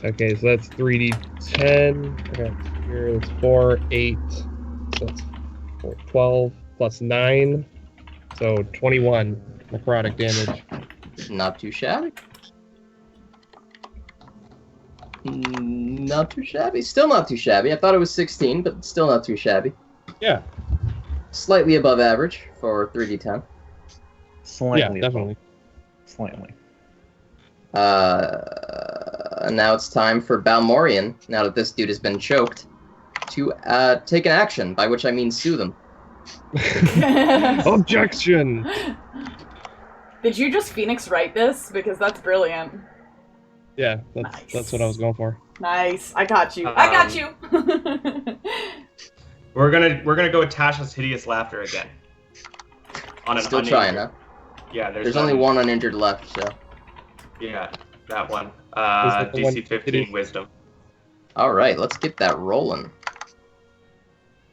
Speaker 5: Okay, so that's 3d10. Okay, here it's 4, 8. So that's 4, 12 plus 9. So 21 necrotic damage.
Speaker 1: Not too shabby. Not too shabby. Still not too shabby. I thought it was 16, but still not too shabby.
Speaker 5: Yeah.
Speaker 1: Slightly above average for 3d10.
Speaker 6: Slightly.
Speaker 5: Yeah,
Speaker 6: above.
Speaker 5: definitely.
Speaker 6: Slightly.
Speaker 1: Now it's time for Balmorian, now that this dude has been choked, to take an action, by which I mean sue them.
Speaker 5: Objection!
Speaker 2: Did you just Phoenix write this? Because that's brilliant.
Speaker 5: Yeah,
Speaker 2: Nice.
Speaker 5: that's what I was going for.
Speaker 2: Nice. I got you. I got you.
Speaker 8: We're gonna go with Tasha's hideous laughter again. On an
Speaker 1: Still trying, huh?
Speaker 8: Yeah,
Speaker 1: There's only one uninjured left, so.
Speaker 8: Yeah, that one.
Speaker 5: that the one
Speaker 8: DC 15
Speaker 5: hideous?
Speaker 8: Wisdom.
Speaker 1: Alright, let's get that rolling.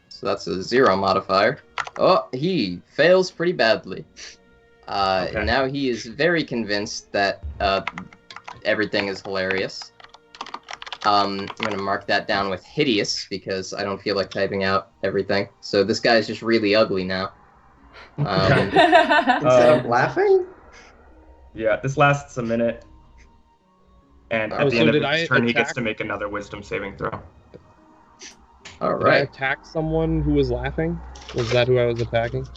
Speaker 1: So that's a 0 modifier. Oh, he fails pretty badly.
Speaker 8: Okay.
Speaker 1: Now he is very convinced that everything is hilarious. I'm going to mark that down with hideous because I don't feel like typing out everything. So this guy's just really ugly now.
Speaker 3: Instead of laughing?
Speaker 8: Yeah, this lasts a minute. And at
Speaker 1: Oh,
Speaker 8: the
Speaker 1: so
Speaker 8: end of
Speaker 5: did
Speaker 8: his
Speaker 5: I
Speaker 8: turn, he gets
Speaker 5: attack-
Speaker 8: to make another wisdom saving throw.
Speaker 1: All
Speaker 5: Did I
Speaker 1: right.
Speaker 5: attack someone who was laughing? Was that who I was attacking?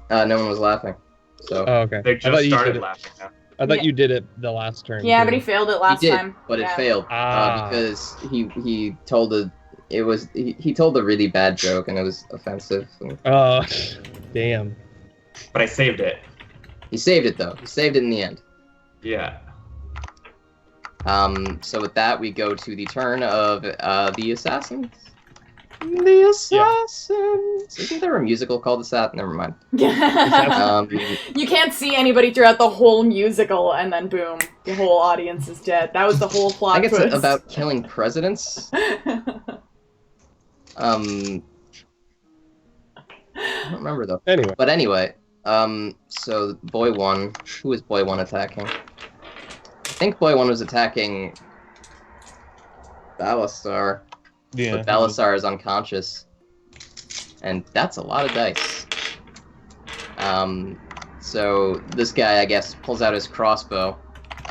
Speaker 1: No one was laughing. So
Speaker 5: Oh, okay.
Speaker 8: They
Speaker 5: I thought
Speaker 8: just
Speaker 5: you
Speaker 8: started
Speaker 5: did it.
Speaker 8: laughing now.
Speaker 5: I thought
Speaker 2: Yeah.
Speaker 5: you did it the last turn.
Speaker 2: Yeah,
Speaker 5: too.
Speaker 2: but he failed it
Speaker 1: he
Speaker 2: last
Speaker 1: did,
Speaker 2: time.
Speaker 1: but it
Speaker 2: Yeah.
Speaker 1: failed because he told he told a really bad joke and it was offensive. And
Speaker 5: Oh, damn.
Speaker 8: But I saved it.
Speaker 1: he saved it though. He saved it in the end.
Speaker 8: Yeah.
Speaker 1: So with that, we go to the turn of the assassins. The assassins. Isn't there a musical called Assassin? Never mind.
Speaker 2: You can't see anybody throughout the whole musical, and then boom, the whole audience is dead. That was the whole plot
Speaker 1: I think it's
Speaker 2: twist.
Speaker 1: about killing presidents. I don't remember though.
Speaker 5: Anyway.
Speaker 1: But anyway, so boy one. Who is boy one attacking? I think boy one was attacking Balasar.
Speaker 6: Yeah.
Speaker 1: But Balasar is unconscious. And that's a lot of dice. So this guy, I guess, pulls out his crossbow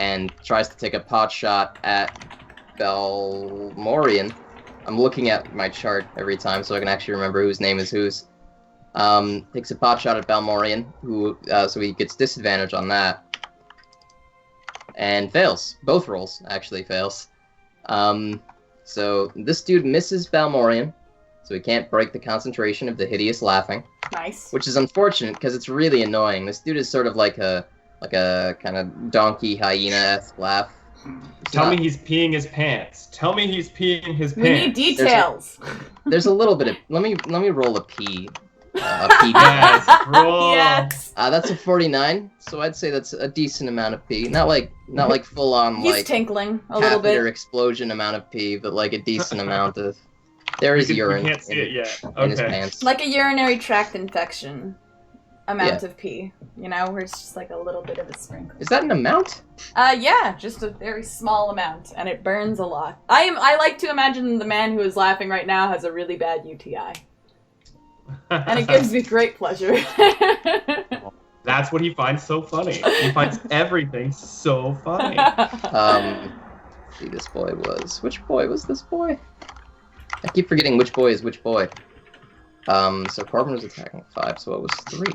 Speaker 1: and tries to take a pot shot at Balmorian. I'm looking at my chart every time so I can actually remember whose name is whose. Takes a pot shot at Balmorian, who so he gets disadvantage on that. And fails. Both rolls actually fails. So this dude misses Balmorian, so he can't break the concentration of the hideous laughing.
Speaker 2: Nice.
Speaker 1: Which is unfortunate because it's really annoying. This dude is sort of like a kind of donkey hyena-esque laugh.
Speaker 8: Tell me he's peeing his pants. Tell me he's peeing his
Speaker 2: We
Speaker 8: pants.
Speaker 2: need details.
Speaker 1: There's a little bit of. Let me roll a P. A P.
Speaker 8: Yes, roll.
Speaker 2: Yes.
Speaker 1: That's a 49, so I'd say that's a decent amount of P. Not like full on
Speaker 2: He's
Speaker 1: like
Speaker 2: tinkling a little
Speaker 1: catheter
Speaker 2: bit.
Speaker 1: explosion amount of P, but like a decent amount of. There is
Speaker 8: We
Speaker 1: urine
Speaker 8: can't see it yet.
Speaker 1: in his
Speaker 8: Okay.
Speaker 1: pants.
Speaker 2: Like a urinary tract infection amount of pee, you know, where it's just like a little bit of a sprinkle.
Speaker 1: Is that an amount?
Speaker 2: Yeah, just a very small amount, and it burns a lot. I like to imagine the man who is laughing right now has a really bad UTI, and it gives me great pleasure.
Speaker 8: That's what he finds so funny. He finds everything so funny.
Speaker 1: See, this boy was. Which boy was this boy? I keep forgetting which boy is which boy. So Corbin was attacking 5, so it was 3.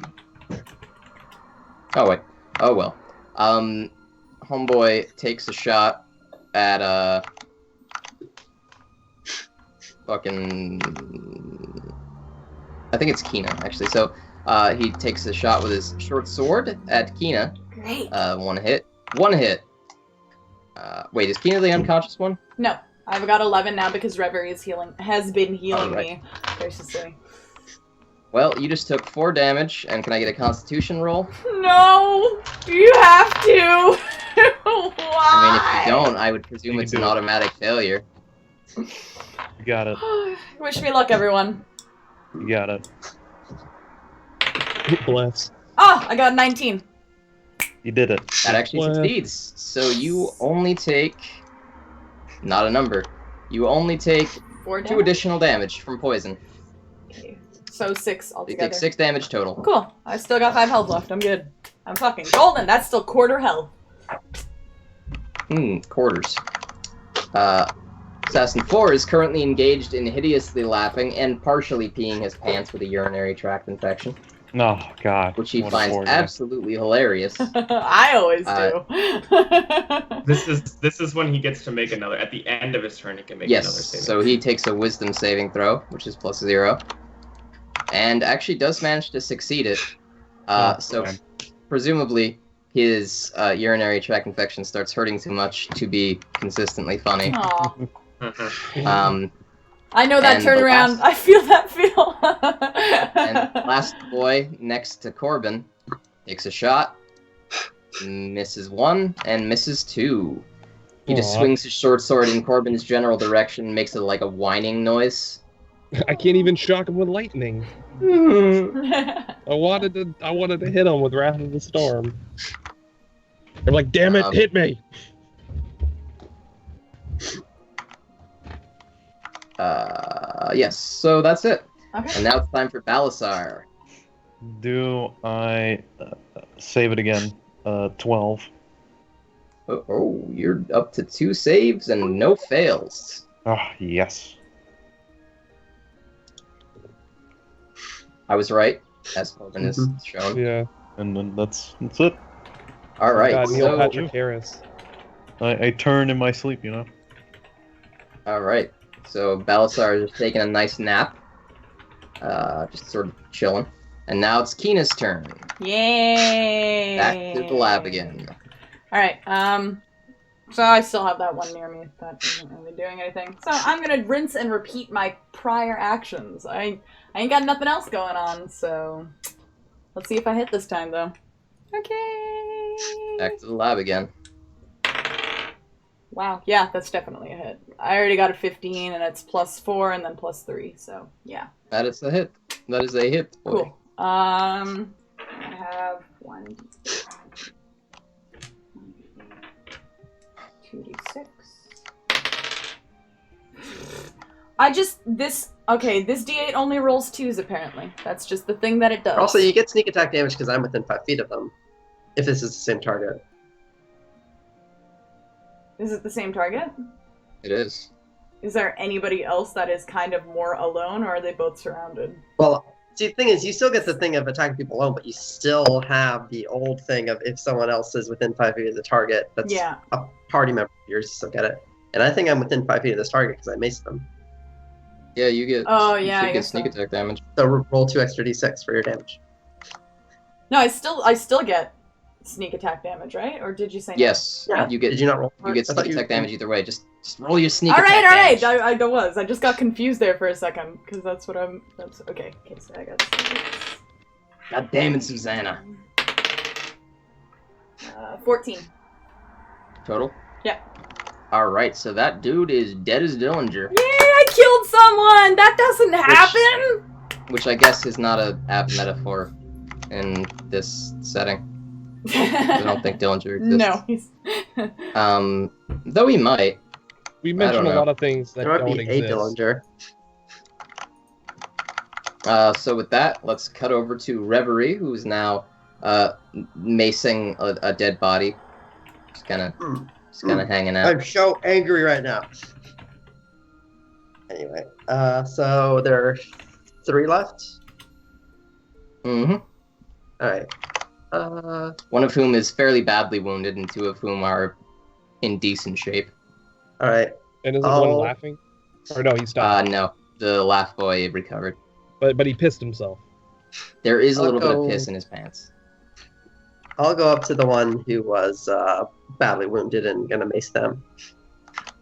Speaker 1: Oh wait. Oh well. Homeboy takes a shot at fucking. I think it's Kina actually. So he takes a shot with his short sword at Kina.
Speaker 2: Great.
Speaker 1: One hit. One hit. Wait, is Kina the unconscious one?
Speaker 2: No, I've got 11 now because Reverie has been healing
Speaker 1: Alright.
Speaker 2: me graciously.
Speaker 1: Well, you just took 4 damage, and can I get a Constitution roll?
Speaker 2: No, you have to. Why?
Speaker 1: I mean, if you don't, I would presume
Speaker 6: You
Speaker 1: it's
Speaker 6: can
Speaker 1: an
Speaker 6: do it.
Speaker 1: automatic failure.
Speaker 6: You got it.
Speaker 2: Wish me luck, everyone.
Speaker 6: You got it.
Speaker 5: Bless.
Speaker 2: Oh, I got 19.
Speaker 6: You did it.
Speaker 1: That actually
Speaker 5: Well-
Speaker 1: succeeds. So you only take... Not a number. You only take
Speaker 2: 4
Speaker 1: 2
Speaker 2: damage.
Speaker 1: additional damage from poison.
Speaker 2: Okay. So 6
Speaker 1: You
Speaker 2: altogether.
Speaker 1: take 6 damage total.
Speaker 2: Cool. I still got 5 health left. I'm good. I'm fucking golden. That's still quarter health.
Speaker 1: Quarters. Assassin 4 is currently engaged in hideously laughing and partially peeing his pants with a urinary tract infection,
Speaker 6: Oh God.
Speaker 1: which he
Speaker 6: What a
Speaker 1: finds
Speaker 6: poor guy.
Speaker 1: absolutely hilarious.
Speaker 2: I always do.
Speaker 8: This is when he gets to make another. At the end of his turn, he can make
Speaker 1: Yes,
Speaker 8: another saving.
Speaker 1: so he takes a wisdom saving throw, which is +0, and actually does manage to succeed it. So
Speaker 6: man.
Speaker 1: presumably his urinary tract infection starts hurting too much to be consistently funny.
Speaker 2: Aw.
Speaker 1: I
Speaker 2: know that
Speaker 1: And the
Speaker 2: turnaround.
Speaker 1: last-
Speaker 2: I feel that feel.
Speaker 1: And last boy next to Corbin takes a shot, misses 1 and misses 2. He just
Speaker 5: Aw.
Speaker 1: swings his short sword in Corbin's general direction, makes it like a whining noise.
Speaker 5: I can't even shock him with lightning. I wanted to hit him with Wrath of the Storm. I'm like, damn it, hit me!
Speaker 1: Yes, so that's it.
Speaker 2: Okay.
Speaker 1: And now it's time for Balasar.
Speaker 6: Do I save it again? 12.
Speaker 1: Oh, you're up to 2 saves and no fails.
Speaker 6: Ah, yes.
Speaker 1: I was right, as Corbin is shown.
Speaker 5: Yeah.
Speaker 6: And then that's it.
Speaker 1: All right,
Speaker 5: God, Neil
Speaker 1: so
Speaker 5: Patrick Harris.
Speaker 6: I turn in my sleep, you know.
Speaker 1: all right, so Balasar is just taking a nice nap, just sort of chilling, and now it's Keena's turn.
Speaker 2: Yay!
Speaker 1: Back to the lab again.
Speaker 2: All right. So I still have that one near me. That isn't really doing anything. So I'm gonna rinse and repeat my prior actions. I ain't got nothing else going on. So let's see if I hit this time, though. Okay.
Speaker 1: Back to the lab again.
Speaker 2: Wow. Yeah, that's definitely a hit. I already got a 15, and it's +4 and then +3. So yeah.
Speaker 1: That is a hit. That is a hit. Boy.
Speaker 2: Cool. I have 1, 2d6. This D8 only rolls 2s apparently. That's just the thing that it does.
Speaker 3: Also, you get sneak attack damage because I'm within 5 feet of them. If this is the same target.
Speaker 2: Is it the same target?
Speaker 1: It is.
Speaker 2: Is there anybody else that is kind of more alone, or are they both surrounded?
Speaker 3: Well, see, the thing is, you still get the thing of attacking people alone, but you still have the old thing of if someone else is within 5 feet of the target, that's
Speaker 2: Yeah.
Speaker 3: a party member of yours, you still get it. And I think I'm within 5 feet of this target because I maced them.
Speaker 1: Yeah, you get.
Speaker 2: Oh,
Speaker 1: you
Speaker 2: yeah,
Speaker 1: should
Speaker 2: I
Speaker 1: get
Speaker 2: guess
Speaker 1: sneak
Speaker 2: so.
Speaker 1: attack damage.
Speaker 3: So roll 2 extra d6 for your damage.
Speaker 2: No, I still get sneak attack damage, right? Or did you say no?
Speaker 1: Yes.
Speaker 3: Yeah.
Speaker 1: You get.
Speaker 3: Did you not roll?
Speaker 1: You get
Speaker 3: I thought
Speaker 1: sneak
Speaker 3: you-
Speaker 1: attack damage either way. Just roll your sneak
Speaker 2: All right,
Speaker 1: attack damage.
Speaker 2: I was. I just got confused there for a second because that's what I'm. That's okay. Okay, so I got 6.
Speaker 1: God damn it, Susanna.
Speaker 2: 14.
Speaker 1: Total.
Speaker 2: Yeah.
Speaker 1: All right, so that dude is dead as Dillinger,
Speaker 2: Yay! I killed someone. That doesn't happen.
Speaker 1: which I guess is not a apt metaphor in this setting. I don't think Dillinger exists.
Speaker 2: No, he's.
Speaker 1: Though he might.
Speaker 5: We mentioned a
Speaker 1: know.
Speaker 5: lot of things that
Speaker 3: There might
Speaker 5: don't
Speaker 3: be a
Speaker 5: exist.
Speaker 3: Dillinger.
Speaker 1: So with that, let's cut over to Reverie, who's now macing a dead body. Just kind of hanging out.
Speaker 3: I'm so angry right now. Anyway, so there are 3 left.
Speaker 1: Mm-hmm.
Speaker 3: All right.
Speaker 1: One of whom is fairly badly wounded, and 2 of whom are in decent shape.
Speaker 3: All right.
Speaker 5: And is it
Speaker 3: Oh.
Speaker 5: one laughing? Or no, he stopped.
Speaker 1: No, the laugh boy recovered.
Speaker 5: But he pissed himself.
Speaker 1: There is a little bit
Speaker 3: I'll
Speaker 1: of
Speaker 3: go-
Speaker 1: piss in his pants.
Speaker 3: I'll go up to the one who was badly wounded and gonna mace them.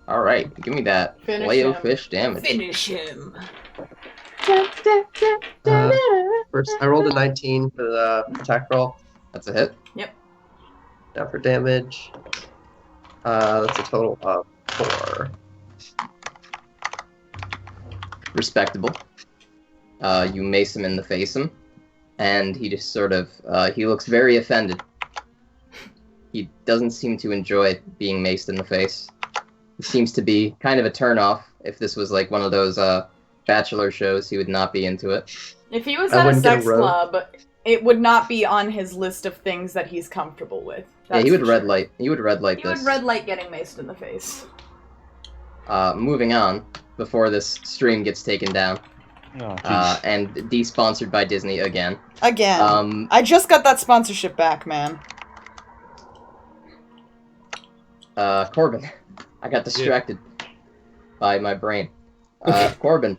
Speaker 1: All right, give me that
Speaker 2: Finish
Speaker 1: Leo
Speaker 2: him.
Speaker 1: fish damage.
Speaker 2: Finish him.
Speaker 3: First, I rolled a 19 for the attack roll.
Speaker 1: That's a hit.
Speaker 3: Now for damage, that's a total of 4.
Speaker 1: Respectable. You mace him in the face him, and he just sort of he looks very offended. He doesn't seem to enjoy being maced in the face. It seems to be kind of a turnoff. If this was like one of those bachelor shows, he would not be into it.
Speaker 2: If he was
Speaker 3: I
Speaker 2: at a
Speaker 3: wouldn't get a
Speaker 2: sex
Speaker 3: robe.
Speaker 2: club, it would not be on his list of things that he's comfortable with.
Speaker 1: Yeah, he
Speaker 2: That's
Speaker 1: would
Speaker 2: for
Speaker 1: red
Speaker 2: sure.
Speaker 1: light. He would red light
Speaker 2: He
Speaker 1: this.
Speaker 2: would red light getting maced in the face.
Speaker 1: Moving on before this stream gets taken down
Speaker 6: Oh, jeez.
Speaker 1: and desponsored by Disney again.
Speaker 2: Again. I just got that sponsorship back, man.
Speaker 1: Corbin. I got distracted by my brain. Corbin,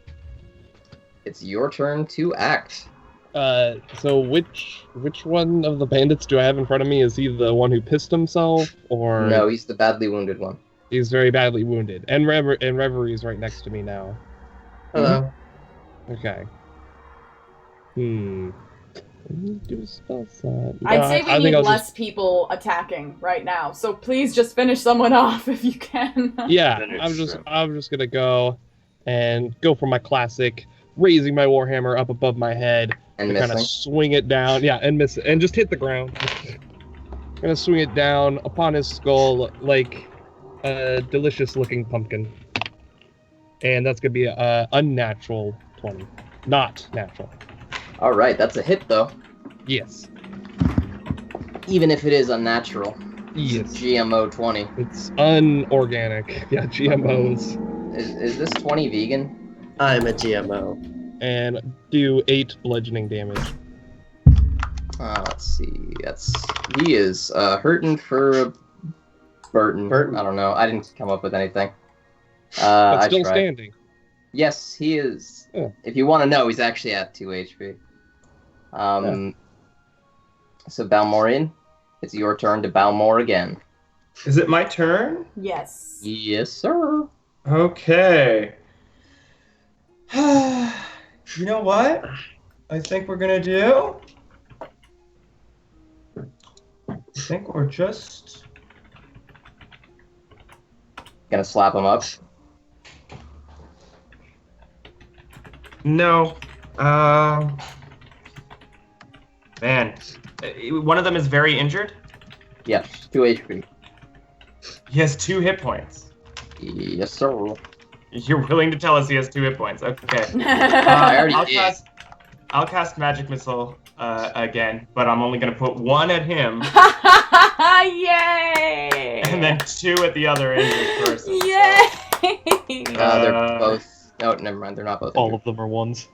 Speaker 1: it's your turn to act.
Speaker 5: So which one of the bandits do I have in front of me? Is he the one who pissed himself, or
Speaker 1: No, he's the badly wounded one.
Speaker 5: he's very badly wounded? And Reverie is right next to me now.
Speaker 3: Hello.
Speaker 5: Okay. Do a spell slot.
Speaker 2: I'd
Speaker 5: No,
Speaker 2: say we
Speaker 5: I
Speaker 2: need
Speaker 5: think I'll
Speaker 2: less people attacking right now, so please just finish someone off if you can.
Speaker 5: Yeah,
Speaker 6: Finish
Speaker 5: I'm just gonna go for my classic, raising my warhammer up above my head
Speaker 1: And
Speaker 5: to kind of
Speaker 1: missing.
Speaker 5: swing it down. Yeah, and miss it, and just hit the ground. Gonna swing it down upon his skull like a delicious-looking pumpkin. And that's going to be a unnatural 20. Not natural.
Speaker 1: All right, that's a hit though.
Speaker 5: Yes.
Speaker 1: Even if it is unnatural.
Speaker 5: Yes.
Speaker 1: GMO 20.
Speaker 5: It's unorganic. Yeah, GMOs.
Speaker 1: Is this 20 vegan?
Speaker 3: I'm a GMO.
Speaker 5: And do 8 bludgeoning damage.
Speaker 1: Let's see. He is hurting for Burton. I don't know. I didn't come up with anything.
Speaker 5: But still
Speaker 1: I tried.
Speaker 5: standing.
Speaker 1: Yes, he is.
Speaker 5: Oh.
Speaker 1: If you want to know, he's actually at 2 HP. So Balmorian, it's your turn to Balmor again.
Speaker 8: Is it my turn?
Speaker 2: Yes.
Speaker 1: Yes, sir.
Speaker 8: Okay. You know what? I think we're gonna do. I think we're just
Speaker 1: Gonna slap him up.
Speaker 8: no. Man, one of them is very injured.
Speaker 1: Yeah, 2 HP.
Speaker 8: He has 2 hit points.
Speaker 1: Yes, sir.
Speaker 8: You're willing to tell us he has 2 hit points? Okay.
Speaker 1: I already did.
Speaker 8: I'll cast Magic Missile again, but I'm only gonna put 1 at him.
Speaker 2: Yay!
Speaker 8: And then 2 at the other injured person.
Speaker 2: Yay!
Speaker 1: They're both. Oh, never mind. They're not both.
Speaker 6: All
Speaker 1: injured.
Speaker 6: of them are 1s.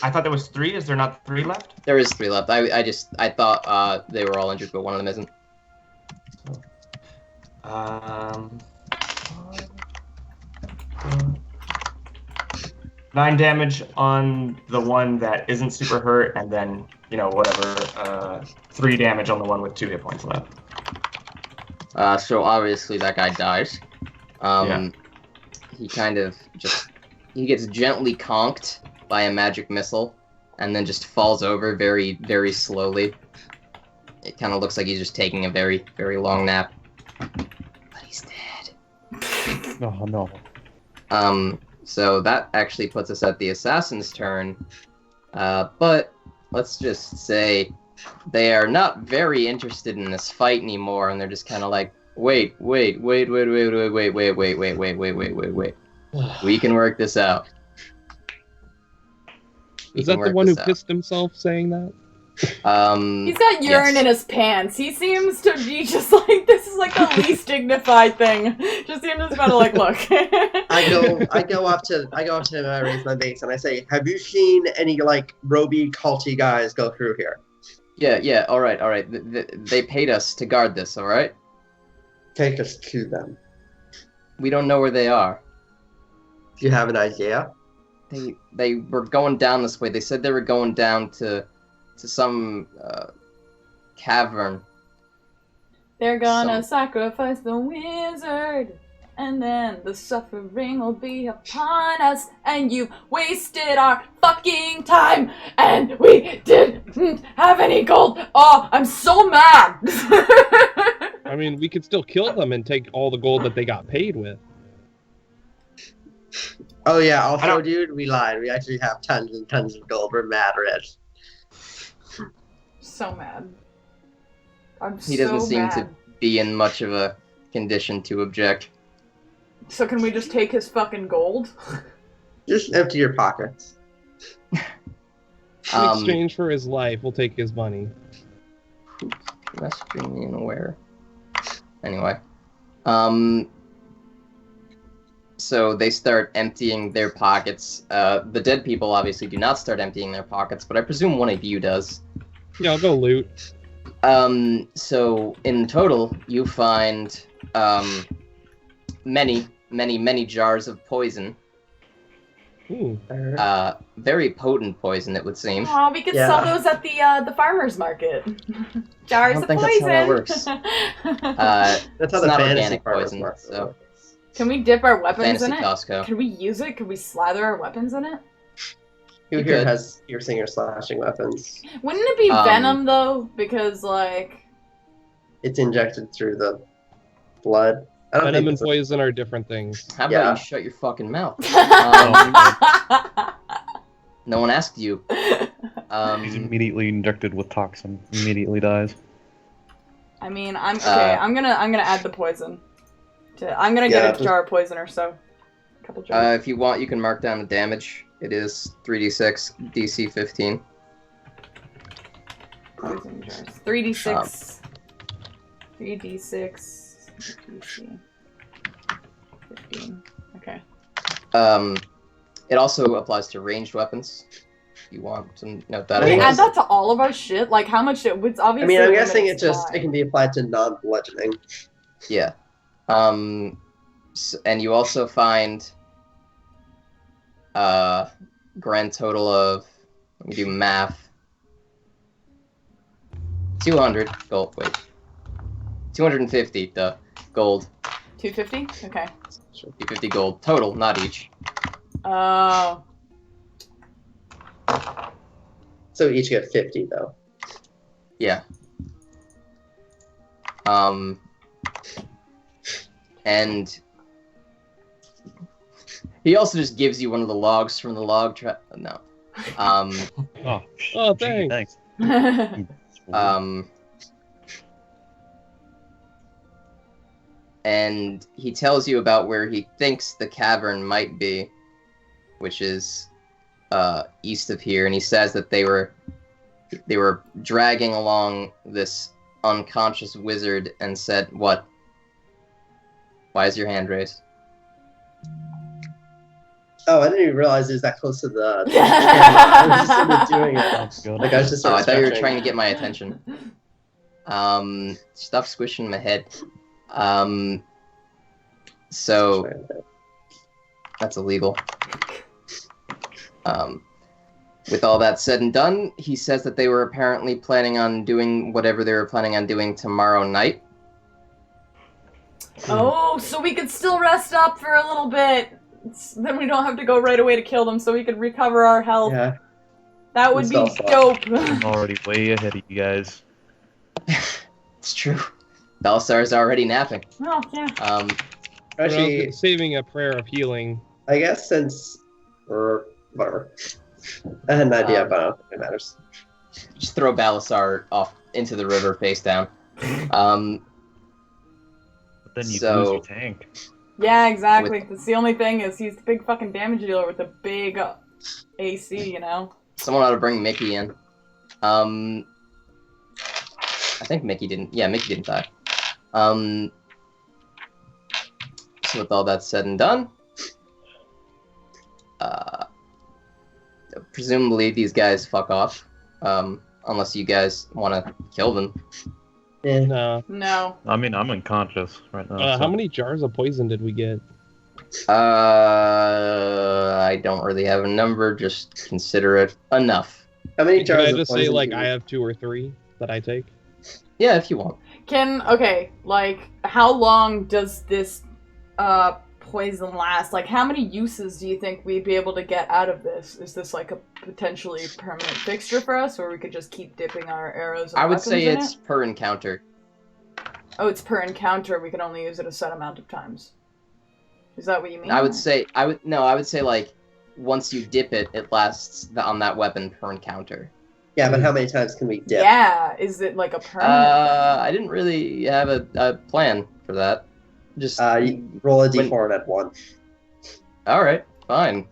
Speaker 8: I thought there was 3. Is there not 3 left?
Speaker 1: There is 3 left. I thought they were all injured, but one of them isn't.
Speaker 8: 9 damage on the one that isn't super hurt, and then, whatever, 3 damage on the one with 2 hit points left.
Speaker 1: So obviously that guy dies.
Speaker 8: Yeah.
Speaker 1: He kind of he gets gently conked by a magic missile, and then just falls over very, very slowly. It kind of looks like he's just taking a very, very long nap. But he's dead.
Speaker 6: Oh, no.
Speaker 1: So that actually puts us at the assassin's turn. But let's just say they are not very interested in this fight anymore, and they're just kind of like, wait. We can work this out.
Speaker 5: Is that the one who pissed himself saying that?
Speaker 2: He's got urine in his pants. He seems to be just like, this is like the least dignified thing. Just him just gotta like, look.
Speaker 3: I go up to him, I raise my base, and I say, have you seen any like roby culty guys go through here?
Speaker 1: Yeah, alright. They paid us to guard this, alright?
Speaker 3: Take us to them.
Speaker 1: We don't know where they are.
Speaker 3: Do you have an idea?
Speaker 1: They were going down this way. They said they were going down to some cavern.
Speaker 2: They're gonna sacrifice the wizard, and then the suffering will be upon us, and you wasted our fucking time, and we didn't have any gold. Oh, I'm so mad.
Speaker 5: I mean, we could still kill them and take all the gold that they got paid with.
Speaker 3: Oh yeah, also dude, we lied. We actually have tons and tons of gold. We're mad rich.
Speaker 2: So mad.
Speaker 1: He doesn't seem to be in much of a condition to object.
Speaker 2: So can we just take his fucking gold?
Speaker 3: Just empty your pockets.
Speaker 5: In exchange for his life, we'll take his money.
Speaker 1: Pedestrian where? Anyway. So they start emptying their pockets. The dead people obviously do not start emptying their pockets, but I presume one of you does.
Speaker 5: Yeah, I'll go loot.
Speaker 1: So in total, you find many jars of poison.
Speaker 5: Ooh.
Speaker 1: Very potent poison, it would seem.
Speaker 2: Oh, we could sell those at the farmer's market. Jars of poison.
Speaker 1: I don't think that's how that works.
Speaker 3: That's how
Speaker 1: it's
Speaker 3: the
Speaker 1: not
Speaker 3: fantasy
Speaker 1: organic poison,
Speaker 3: works.
Speaker 1: so.
Speaker 2: Can we dip our weapons
Speaker 1: Fantasy
Speaker 2: in it?
Speaker 1: Costco.
Speaker 2: Can we use it? Can we slather our weapons in it?
Speaker 3: Who here has piercing or slashing weapons?
Speaker 2: Wouldn't it be venom though? Because like
Speaker 3: it's injected through the blood.
Speaker 5: Venom and poison are different things.
Speaker 1: How about you shut your fucking mouth? No one asked you.
Speaker 6: He's immediately injected with toxin. Immediately dies.
Speaker 2: I mean, I'm gonna add the poison. I'm gonna get a jar of poisoner, so a couple jars.
Speaker 1: If you want, you can mark down the damage. It is 3d6, DC 15.
Speaker 2: Poison jars. 3d6. 3d6. DC 15. Okay.
Speaker 1: It also applies to ranged weapons. If you want to note that.
Speaker 2: Can we
Speaker 3: think
Speaker 2: add
Speaker 3: it's-
Speaker 2: that to all of our shit? Like, how much it would obviously.
Speaker 3: I mean, I'm
Speaker 2: limit
Speaker 3: guessing
Speaker 2: its
Speaker 3: it can be applied to non-bludgeoning.
Speaker 1: Yeah. And you also find grand total of, let me do math, 200 gold. Wait, 250 gold.
Speaker 2: 250? Okay.
Speaker 1: 250 gold total, not each.
Speaker 2: Oh.
Speaker 3: So each get 50 though.
Speaker 1: Yeah. And he also just gives you one of the logs from the log trap. No.
Speaker 5: Oh,
Speaker 6: Gee,
Speaker 5: thanks.
Speaker 1: And he tells you about where he thinks the cavern might be, which is east of here. And he says that they were dragging along this unconscious wizard and said, "What? Why is your hand raised?"
Speaker 3: Oh, I didn't even realize it was that close to the camera. I was just sort of doing it. Like I was just
Speaker 1: Oh,
Speaker 3: sort of
Speaker 1: I thought you were
Speaker 3: stretching.
Speaker 1: trying to get my attention. Stop squishing my head. So that's illegal. With all that said and done, he says that they were apparently planning on doing whatever they were planning on doing tomorrow night.
Speaker 2: Oh, so we could still rest up for a little bit. Then we don't have to go right away to kill them, so we could recover our health.
Speaker 3: Yeah.
Speaker 2: That would be
Speaker 3: That's
Speaker 2: dope.
Speaker 6: I'm already way ahead of you guys.
Speaker 1: It's true. Belisar's already napping.
Speaker 2: Oh, yeah.
Speaker 3: Actually,
Speaker 5: Saving a prayer of healing.
Speaker 3: I guess since or whatever. I had an idea, but I don't think it matters.
Speaker 1: Just throw Belisar off into the river face down.
Speaker 6: But then you
Speaker 1: So-
Speaker 6: lose your tank.
Speaker 2: Yeah, exactly. That's the only thing is he's the big fucking damage dealer with the big AC, you know?
Speaker 1: Someone ought to bring Mickey in. I think Mickey didn't. Yeah, Mickey didn't die. So with all that said and done, presumably these guys fuck off. Unless you guys want to kill them.
Speaker 3: Yeah.
Speaker 5: No.
Speaker 2: No.
Speaker 6: I mean, I'm unconscious right now.
Speaker 5: How many jars of poison did we get?
Speaker 1: I don't really have a number. Just consider it enough.
Speaker 3: How many
Speaker 5: Can
Speaker 3: jars
Speaker 5: I
Speaker 3: of
Speaker 5: just say,
Speaker 3: poison
Speaker 5: like,
Speaker 3: do
Speaker 5: I
Speaker 3: you-
Speaker 5: have 2 or 3 that I take?
Speaker 1: Yeah, if you want.
Speaker 2: How long does this poison last? Like, how many uses do you think we'd be able to get out of this? Is this like a potentially permanent fixture for us, or we could just keep dipping our arrows and
Speaker 1: I would
Speaker 2: weapons
Speaker 1: say
Speaker 2: in
Speaker 1: it's
Speaker 2: it?
Speaker 1: per encounter.
Speaker 2: Oh, it's per encounter. We can only use it a set amount of times. Is that what you mean?
Speaker 1: I would say like once you dip it, it lasts on that weapon per encounter.
Speaker 3: Yeah, but how many times can we dip?
Speaker 2: Yeah. Is it like a permanent?
Speaker 1: I didn't really have a plan for that. Just
Speaker 3: You roll a
Speaker 1: When-
Speaker 3: d4 and add 1.
Speaker 1: all right, fine.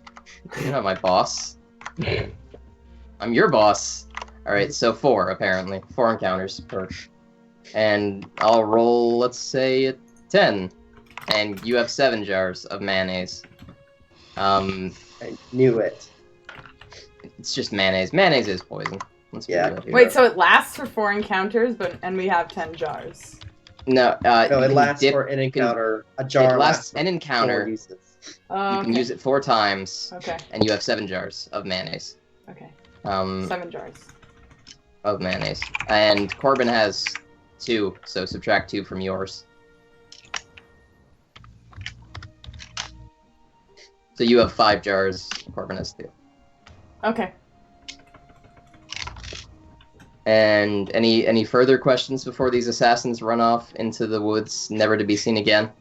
Speaker 1: You're not my boss. I'm your boss. All right, so 4 apparently, 4 encounters per, and I'll roll. Let's say a 10, and you have 7 jars of mayonnaise.
Speaker 3: I knew it.
Speaker 1: It's just mayonnaise. Mayonnaise is poison. Let's be
Speaker 3: Yeah.
Speaker 1: real here.
Speaker 2: Wait, so it lasts for 4 encounters, and we have 10 jars.
Speaker 1: No,
Speaker 3: No,
Speaker 1: you
Speaker 3: it
Speaker 1: can
Speaker 3: lasts
Speaker 1: dip-
Speaker 3: for an
Speaker 1: you can-
Speaker 3: encounter. A jar
Speaker 1: It lasts
Speaker 3: for
Speaker 1: an
Speaker 3: 4
Speaker 1: encounter.
Speaker 3: uses.
Speaker 1: You can use it 4 times,
Speaker 2: Okay.
Speaker 1: and you have 7 jars of mayonnaise.
Speaker 2: Okay.
Speaker 1: 7
Speaker 2: jars.
Speaker 1: of mayonnaise, and Corbin has 2, so subtract 2 from yours. So you have 5 jars. Corbin has 2.
Speaker 2: Okay.
Speaker 1: And any further questions before these assassins run off into the woods, never to be seen again?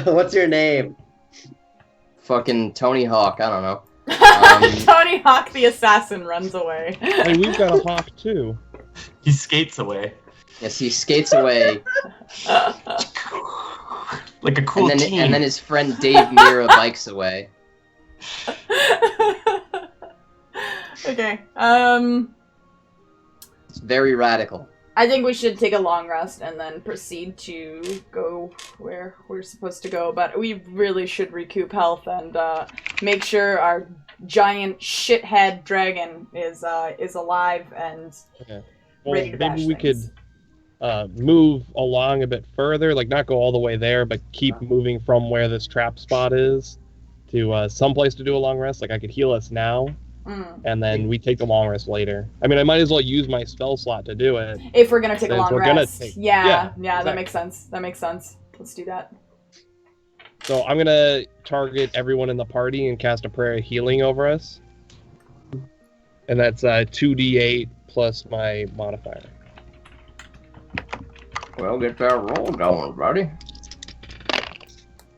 Speaker 3: What's your name?
Speaker 1: Fucking Tony Hawk, I don't know.
Speaker 2: Tony Hawk the assassin runs away.
Speaker 5: Hey, we've got a hawk too.
Speaker 8: He skates away.
Speaker 1: Yes, he skates away.
Speaker 8: like a cool team.
Speaker 1: And then his friend Dave Mira bikes away.
Speaker 2: Okay.
Speaker 1: It's very radical.
Speaker 2: I think we should take a long rest and then proceed to go where we're supposed to go. But we really should recoup health and make sure our giant shithead dragon is alive and ready to bash
Speaker 5: maybe we
Speaker 2: things.
Speaker 5: could move along a bit further, like not go all the way there, but keep moving from where this trap spot is to someplace to do a long rest. Like I could heal us now, and then we take the long rest later. I mean, I might as well use my spell slot to do it.
Speaker 2: If we're gonna take a
Speaker 5: Since
Speaker 2: long
Speaker 5: we're gonna
Speaker 2: rest.
Speaker 5: take-
Speaker 2: Yeah,
Speaker 5: exactly.
Speaker 2: that makes sense. That makes sense. Let's do that.
Speaker 5: So I'm gonna target everyone in the party and cast a prayer of healing over us, and that's 2d8 plus my modifier.
Speaker 1: Well, get that roll going, buddy.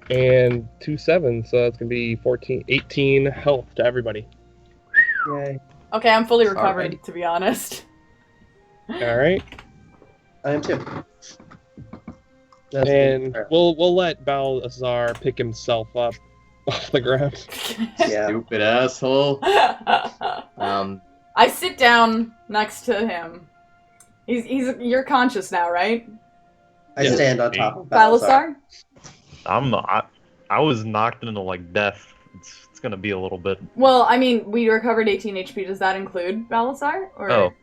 Speaker 5: And 2 7, so that's gonna be 18 health to everybody.
Speaker 3: Yay.
Speaker 2: Okay, I'm fully recovered,
Speaker 1: Alrighty.
Speaker 2: to be honest.
Speaker 5: All right,
Speaker 3: I am too. That's
Speaker 5: and
Speaker 3: fair.
Speaker 5: we'll let Balazar pick himself up off the ground.
Speaker 3: Yeah.
Speaker 1: Stupid asshole.
Speaker 2: I sit down next to him. You're conscious now, right?
Speaker 3: I
Speaker 5: Yeah.
Speaker 3: stand on top of Balasar.
Speaker 2: Balasar?
Speaker 6: I was knocked into like death. It's gonna be a little bit.
Speaker 2: Well, I mean, we recovered 18 HP. Does that include Balasar? Or...
Speaker 6: Oh,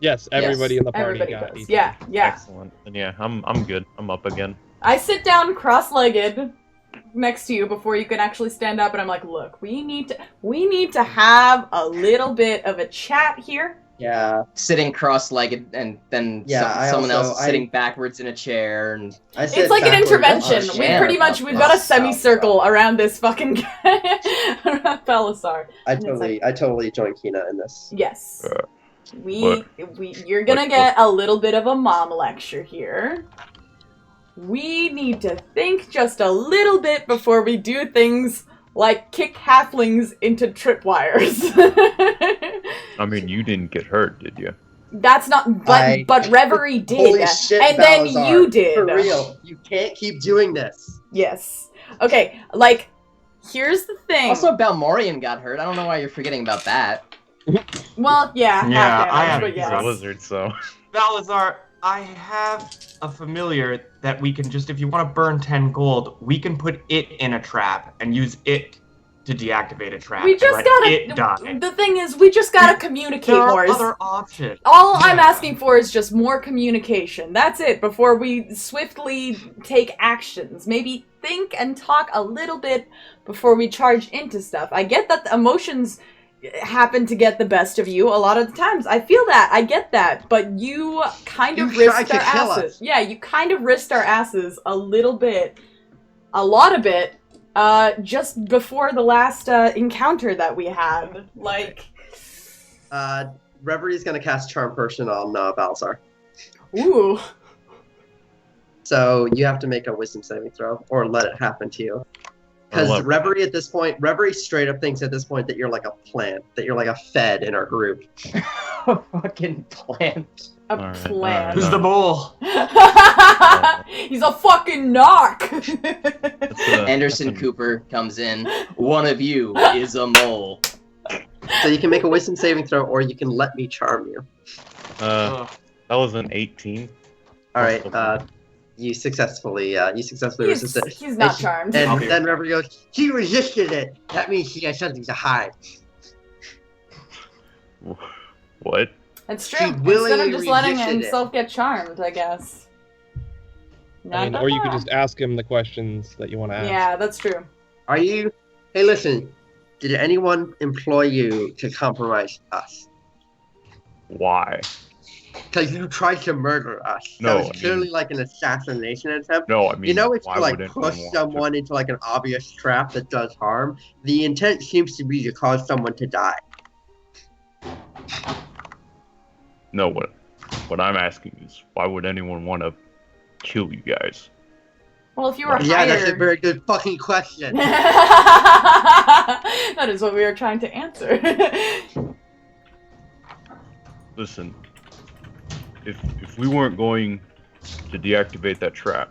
Speaker 5: Yes, everybody in the party
Speaker 2: Everybody
Speaker 5: got
Speaker 2: does.
Speaker 5: 18.
Speaker 2: Yeah.
Speaker 6: excellent. And yeah, I'm good. I'm up again.
Speaker 2: I sit down cross-legged next to you before you can actually stand up, and I'm like, look, we need to have a little bit of a chat here.
Speaker 3: Yeah.
Speaker 1: Sitting cross-legged, and then someone else is sitting backwards in a chair, and
Speaker 2: It's like an intervention.
Speaker 1: Oh,
Speaker 2: We
Speaker 1: shit.
Speaker 2: pretty much, we've got a semicircle around this fucking around Balasar.
Speaker 3: I totally join Kina in this.
Speaker 2: Yes. You're gonna get a little bit of a mom lecture here. We need to think just a little bit before we do things like kick halflings into tripwires.
Speaker 6: I mean, you didn't get hurt, did you?
Speaker 2: That's not, but Reverie did.
Speaker 3: Holy shit,
Speaker 2: and then
Speaker 3: Balazar.
Speaker 2: you did.
Speaker 3: For real. You can't keep doing this.
Speaker 2: Yes. Okay, like, here's the thing.
Speaker 1: also Balmorian got hurt. I don't know why you're forgetting about that.
Speaker 2: Well, yeah,
Speaker 8: Yeah,
Speaker 2: half
Speaker 8: I
Speaker 2: damage,
Speaker 8: have
Speaker 2: but yes.
Speaker 6: He's a lizard, so.
Speaker 8: Balazar, I have a familiar that we can just, if you want to burn 10 gold, we can put it in a trap and use it to deactivate a trap.
Speaker 2: We just
Speaker 8: Let
Speaker 2: gotta.
Speaker 8: it die.
Speaker 2: The thing is, we just gotta communicate
Speaker 8: There
Speaker 2: more.
Speaker 8: are other options.
Speaker 2: All I'm
Speaker 8: Yeah.
Speaker 2: asking for is just more communication. That's it. Before we swiftly take actions, maybe think and talk a little bit before we charge into stuff. I get that the emotions happen to get the best of you a lot of the times. I feel that. I get that. But you kind of
Speaker 3: You tried
Speaker 2: risked
Speaker 3: to
Speaker 2: our
Speaker 3: kill
Speaker 2: asses.
Speaker 3: us.
Speaker 2: Yeah, you kind of risked our asses a little bit. A lot of it. Just before the last encounter that we had. Like...
Speaker 3: Reverie's gonna cast Charm Person on Balasar.
Speaker 2: Ooh.
Speaker 3: So you have to make a wisdom saving throw, or let it happen to you. Because Reverie at this point, Reverie straight up thinks at this point that you're like a plant, that you're like a fed in our group.
Speaker 1: Fucking plant.
Speaker 2: A
Speaker 6: Alright,
Speaker 2: plan.
Speaker 6: alright.
Speaker 8: Who's the bull?
Speaker 2: He's a fucking narc.
Speaker 1: Anderson Cooper comes in. One of you is a mole.
Speaker 3: So you can make a wisdom saving throw, or you can let me charm you.
Speaker 6: That was an 18.
Speaker 3: All right. You successfully resisted it.
Speaker 2: He's not charmed.
Speaker 3: And then Reverie goes, "She resisted it. That means she has something to hide."
Speaker 6: What?
Speaker 2: It's
Speaker 3: She
Speaker 2: true. Instead
Speaker 3: willingly
Speaker 2: of just letting
Speaker 3: resisted it.
Speaker 2: himself get charmed, I guess.
Speaker 5: I mean, or you could just ask him the questions that you want to ask.
Speaker 2: Yeah, that's true.
Speaker 3: Are you? Hey, listen. Did anyone employ you to compromise us?
Speaker 6: Why?
Speaker 3: Because you tried to murder us.
Speaker 6: No,
Speaker 3: That was clearly like an assassination attempt.
Speaker 6: No, I mean,
Speaker 3: You know, if
Speaker 6: why
Speaker 3: you like
Speaker 6: would anyone
Speaker 3: push
Speaker 6: want
Speaker 3: someone into like an obvious trap that does harm, the intent seems to be to cause someone to die.
Speaker 6: No, what I'm asking is, why would anyone want to kill you guys?
Speaker 2: Well, if you were
Speaker 3: Yeah,
Speaker 2: hired...
Speaker 3: that's a very good fucking question.
Speaker 2: That is what we were trying to answer.
Speaker 6: Listen, if we weren't going to deactivate that trap,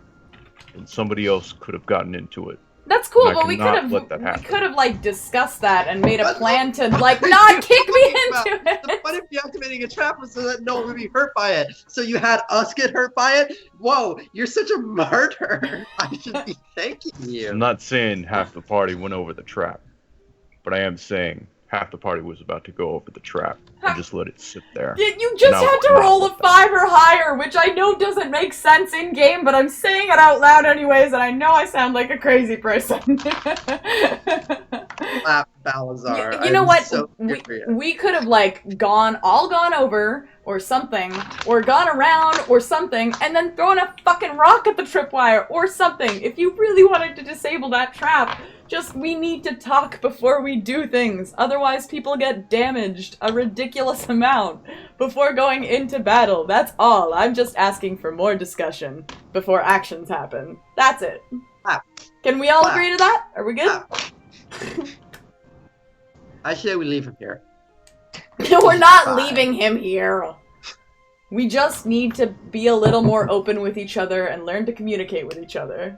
Speaker 6: and somebody else could have gotten into it.
Speaker 2: That's cool,
Speaker 6: And I
Speaker 2: but we
Speaker 6: cannot let that happen.
Speaker 2: like discussed that and made a plan to like not kick me into it.
Speaker 3: The fun of deactivating a trap was so that no one would be hurt by it. So you had us get hurt by it? Whoa, you're such a martyr. I should be thanking you.
Speaker 6: I'm not saying half the party went over the trap, but I am saying half the party was about to go over the trap and just let it sit there.
Speaker 2: You just had to roll a 5 or higher, which I know doesn't make sense in game, but I'm saying it out loud anyways, and I know I sound like a crazy person.
Speaker 3: Balazar.
Speaker 2: You know what?
Speaker 3: So
Speaker 2: we could have like gone over or something, or gone around or something, and then thrown a fucking rock at the tripwire or something. If you really wanted to disable that trap, we need to talk before we do things. Otherwise, people get damaged a ridiculous amount before going into battle. That's all. I'm just asking for more discussion before actions happen. That's it. Can we all agree to that? Are we good?
Speaker 3: I say we leave him here.
Speaker 2: We're not leaving him here. We just need to be a little more open with each other and learn to communicate with each other.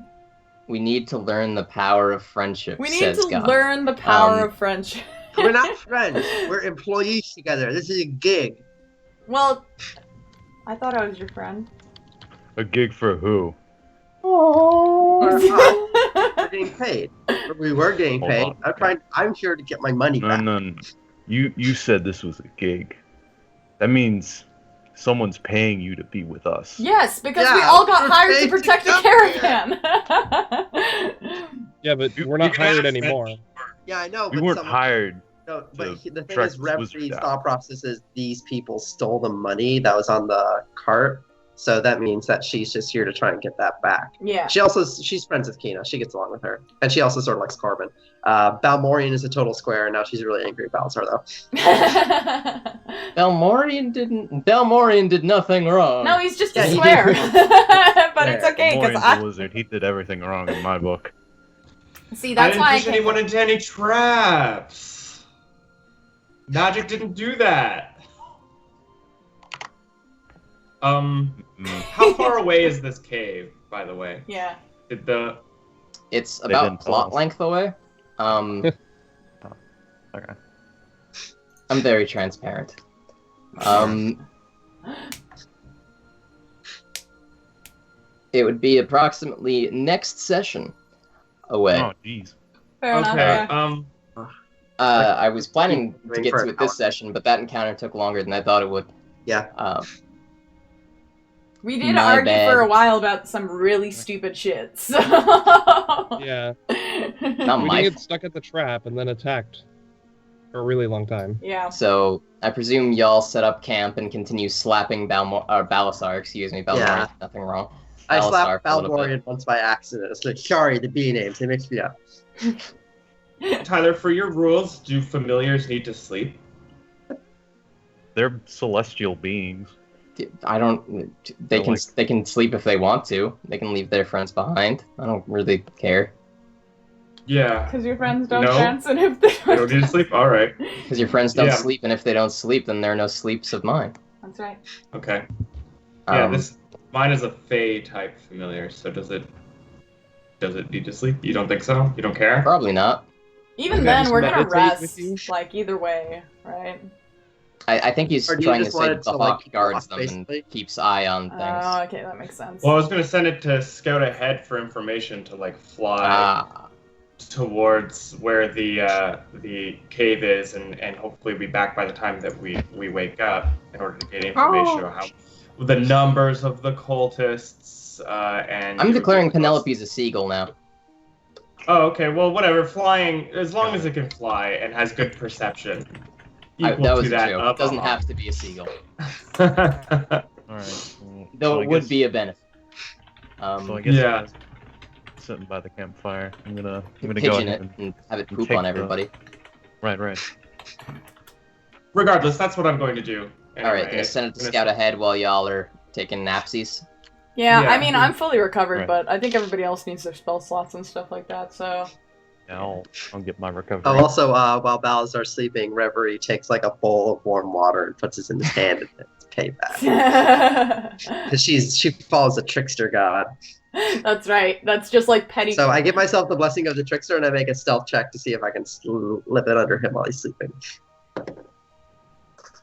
Speaker 1: We need to learn the power of friendship.
Speaker 2: We need to learn the power of friendship.
Speaker 3: We're not friends. We're employees together. This is a gig.
Speaker 2: Well, I thought I was your friend.
Speaker 6: A gig for who?
Speaker 3: We're getting paid. We were getting paid. I'm here to get my money back.
Speaker 6: No. You said this was a gig. That means someone's paying you to be with us.
Speaker 2: Yes, because we all got hired to protect the caravan.
Speaker 5: Yeah, but we're not hired anymore.
Speaker 3: Yeah, I know.
Speaker 6: We weren't hired.
Speaker 3: No, but the thing is, Revere's thought process is these people stole the money that was on the cart. So that means that she's just here to try and get that back.
Speaker 2: Yeah.
Speaker 3: She's friends with Kina. She gets along with her. And she also sort of likes Corbin. Balmorian is a total square, and now she's really angry at Balazar, though.
Speaker 1: Balmorian did nothing wrong.
Speaker 2: No, he's just a square. But it's okay, because
Speaker 6: a wizard. He did everything wrong in my book.
Speaker 2: See, that's why
Speaker 8: I didn't push anyone into any traps. Magic didn't do that. How far away is this cave, by the way?
Speaker 2: Yeah.
Speaker 1: It's about plot length away.
Speaker 6: Okay.
Speaker 1: I'm very transparent. It would be approximately next session away.
Speaker 6: Oh, jeez.
Speaker 2: Fair enough. Yeah.
Speaker 1: I was planning to get to it this session, but that encounter took longer than I thought it would.
Speaker 3: Yeah.
Speaker 2: We did argue for a while about some really stupid shit, so...
Speaker 5: Yeah.
Speaker 2: We
Speaker 5: did get stuck at the trap and then attacked for a really long time.
Speaker 2: Yeah.
Speaker 1: So, I presume y'all set up camp and continue slapping Balazar, excuse me. Balmorian, nothing wrong.
Speaker 3: I slapped Balmorian once by accident. It's like, sorry, the B names, they mixed me up.
Speaker 8: Tyler, for your rules, do familiars need to sleep?
Speaker 6: They're celestial beings.
Speaker 1: I don't. They can sleep if they want to. They can leave their friends behind. I don't really care.
Speaker 8: Yeah.
Speaker 2: Because your friends don't dance, and if they
Speaker 8: don't need to sleep. All right.
Speaker 1: Because your friends don't sleep, and if they don't sleep, then there are no sleeps of mine.
Speaker 2: That's right.
Speaker 8: Okay. Yeah, mine is a Fey type familiar. So does it need to sleep? You don't think so? You don't care?
Speaker 1: Probably not.
Speaker 2: Even then, we're gonna rest. Like either way, right?
Speaker 1: I think he's trying to say the hawk guards them and keeps eye on things.
Speaker 2: Oh, okay, that makes sense.
Speaker 8: Well, I was going to send it to scout ahead for information to like fly towards where the cave is, and hopefully be back by the time that we wake up in order to get information about how the numbers of the cultists and.
Speaker 1: I'm declaring Penelope's a seagull now.
Speaker 8: Oh, okay. Well, whatever. Flying, as long as it can fly and has good perception.
Speaker 1: That was a joke. It doesn't have to be a seagull.
Speaker 6: Alright.
Speaker 1: Though it would be a benefit.
Speaker 6: So I guess sitting by the campfire. I'm gonna go ahead
Speaker 1: and have it poop on everybody.
Speaker 6: Right.
Speaker 8: Regardless, that's what I'm going to do. Anyway,
Speaker 1: Alright, gonna send it to scout ahead while y'all are taking napsies.
Speaker 2: Yeah, I mean, I'm fully recovered, but I think everybody else needs their spell slots and stuff like that, so...
Speaker 6: Yeah, I'll get my recovery.
Speaker 3: Oh, also, while Balazar's sleeping, Reverie takes like a bowl of warm water and puts it in his hand and it's payback. Because she follows the trickster god.
Speaker 2: That's right. That's just like petty.
Speaker 3: So I give myself the blessing of the trickster and I make a stealth check to see if I can slip it under him while he's sleeping.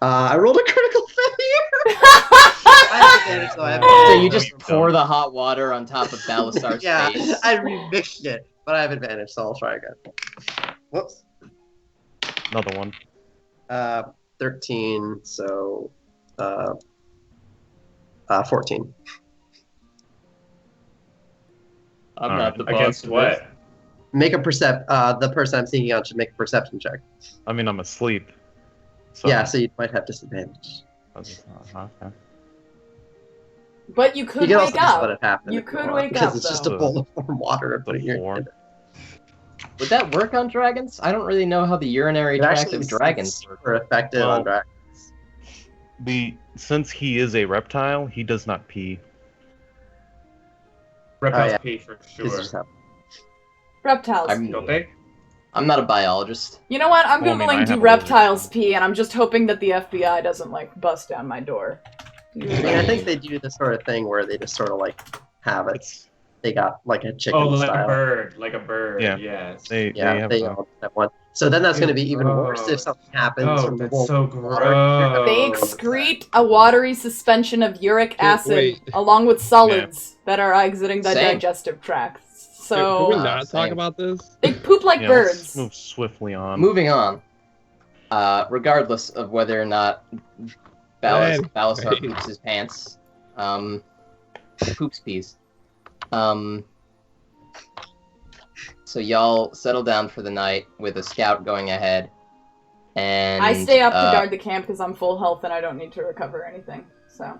Speaker 3: I rolled a critical failure! I have advantage, so I have
Speaker 1: So
Speaker 3: advantage.
Speaker 1: you just pour the hot water on top of Balasar's
Speaker 3: Yeah,
Speaker 1: face.
Speaker 3: I remixed it, but I have advantage, so I'll try again. Whoops.
Speaker 6: Another one.
Speaker 3: 13, so 14.
Speaker 1: I'm
Speaker 6: All
Speaker 1: not
Speaker 6: right.
Speaker 1: the boss.
Speaker 8: Against
Speaker 1: of
Speaker 8: what?
Speaker 1: this.
Speaker 3: Make a the person I'm sneaking on should make a perception check.
Speaker 6: I mean, I'm asleep. So
Speaker 3: Yeah, so you might have disadvantage.
Speaker 6: Okay.
Speaker 2: But you
Speaker 3: You
Speaker 2: could
Speaker 3: can also
Speaker 2: wake
Speaker 3: just let
Speaker 2: up.
Speaker 3: it happen.
Speaker 2: You
Speaker 3: if
Speaker 2: could
Speaker 3: want,
Speaker 2: wake
Speaker 3: because
Speaker 2: up,
Speaker 3: it's just
Speaker 2: though.
Speaker 3: a bowl of warm water and putting your
Speaker 6: Four.
Speaker 3: hand.
Speaker 1: Would that work on dragons? I don't really know how the urinary
Speaker 3: It
Speaker 1: tract
Speaker 3: actually
Speaker 1: of
Speaker 3: is
Speaker 1: dragons work.
Speaker 3: super effective
Speaker 6: Well,
Speaker 3: on dragons.
Speaker 6: Since he is a reptile, he does not pee.
Speaker 8: Reptiles
Speaker 3: yeah.
Speaker 8: pee for
Speaker 3: This
Speaker 8: sure.
Speaker 3: is just how-
Speaker 2: Reptiles.
Speaker 8: Don't they?
Speaker 1: I'm not a biologist.
Speaker 2: You know what? I'm
Speaker 6: Well, I mean, I
Speaker 2: googling
Speaker 6: have
Speaker 2: do
Speaker 6: a
Speaker 2: reptiles
Speaker 6: lizard.
Speaker 2: pee, and I'm just hoping that the FBI doesn't like bust down my door.
Speaker 3: I mean, I think they do the sort of thing where they just sort of like have it. They got like a chicken
Speaker 8: Oh, like
Speaker 3: style.
Speaker 8: a bird. Like a bird.
Speaker 6: Yeah.
Speaker 8: Yes.
Speaker 3: Yeah,
Speaker 6: have
Speaker 3: they
Speaker 6: a-
Speaker 3: all have one. So then that's going to be even worse
Speaker 8: gross.
Speaker 3: if something happens
Speaker 8: Oh,
Speaker 3: from the
Speaker 8: that's
Speaker 3: whole
Speaker 8: so
Speaker 3: water.
Speaker 2: They
Speaker 8: gross.
Speaker 2: excrete a watery suspension of uric acid
Speaker 5: wait.
Speaker 2: along with solids that are exiting the
Speaker 1: Same.
Speaker 2: digestive tract.
Speaker 5: Can we
Speaker 2: So
Speaker 5: not talk
Speaker 1: same.
Speaker 5: about this?
Speaker 2: they poop like
Speaker 6: Yeah, let's
Speaker 2: birds.
Speaker 6: move swiftly on.
Speaker 1: Moving on. Regardless of whether or not Balasar
Speaker 5: Wait.
Speaker 1: poops his pants, poops peas. So y'all settle down for the night with a scout going ahead, and
Speaker 2: I stay up to guard the camp because I'm full health and I don't need to recover anything. So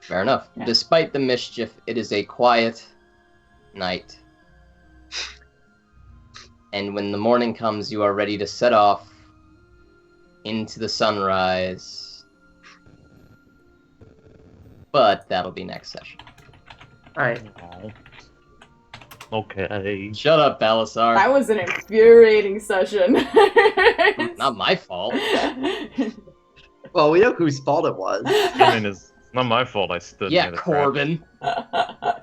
Speaker 1: Fair enough.
Speaker 2: Yeah.
Speaker 1: Despite the mischief, it is a quiet night. And when the morning comes, you are ready to set off into the sunrise. But that'll be next session.
Speaker 3: Alright.
Speaker 6: Oh. Okay.
Speaker 1: Shut up, Balasar.
Speaker 2: that was an infuriating session.
Speaker 1: Not my fault.
Speaker 3: Well, we know whose fault it was.
Speaker 6: I mean, it's not my fault I stood
Speaker 1: Yeah,
Speaker 6: near the trap.
Speaker 1: Corbin.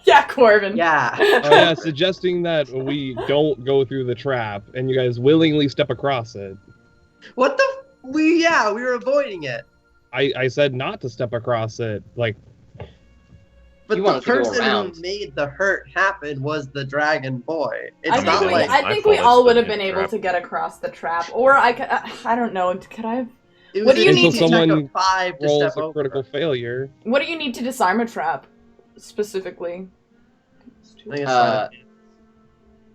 Speaker 2: Yeah, Corbin.
Speaker 3: Yeah.
Speaker 5: Oh yeah, suggesting that we don't go through the trap and you guys willingly step across it.
Speaker 3: What the? We were avoiding it.
Speaker 5: I said not to step across it. Like,
Speaker 3: But
Speaker 1: You
Speaker 3: the
Speaker 1: wanted to go
Speaker 3: person
Speaker 1: around.
Speaker 3: who made the hurt happen was the dragon boy. It's
Speaker 2: I
Speaker 3: not
Speaker 2: think
Speaker 3: like
Speaker 2: I
Speaker 6: my
Speaker 2: think
Speaker 6: fault
Speaker 2: we
Speaker 6: I
Speaker 2: all
Speaker 6: stood
Speaker 2: would have
Speaker 6: near
Speaker 2: been
Speaker 6: the
Speaker 2: able
Speaker 6: trap.
Speaker 2: to get across the trap, or I could. I don't know. Could I have?
Speaker 3: it
Speaker 2: what
Speaker 3: was
Speaker 2: do you
Speaker 3: a
Speaker 2: need
Speaker 3: check
Speaker 2: to-
Speaker 3: of
Speaker 5: someone
Speaker 3: 5 to
Speaker 5: rolls
Speaker 3: step
Speaker 5: a
Speaker 3: over.
Speaker 5: critical failure.
Speaker 2: What do you need to disarm a trap, specifically?
Speaker 3: I think it's
Speaker 1: Uh,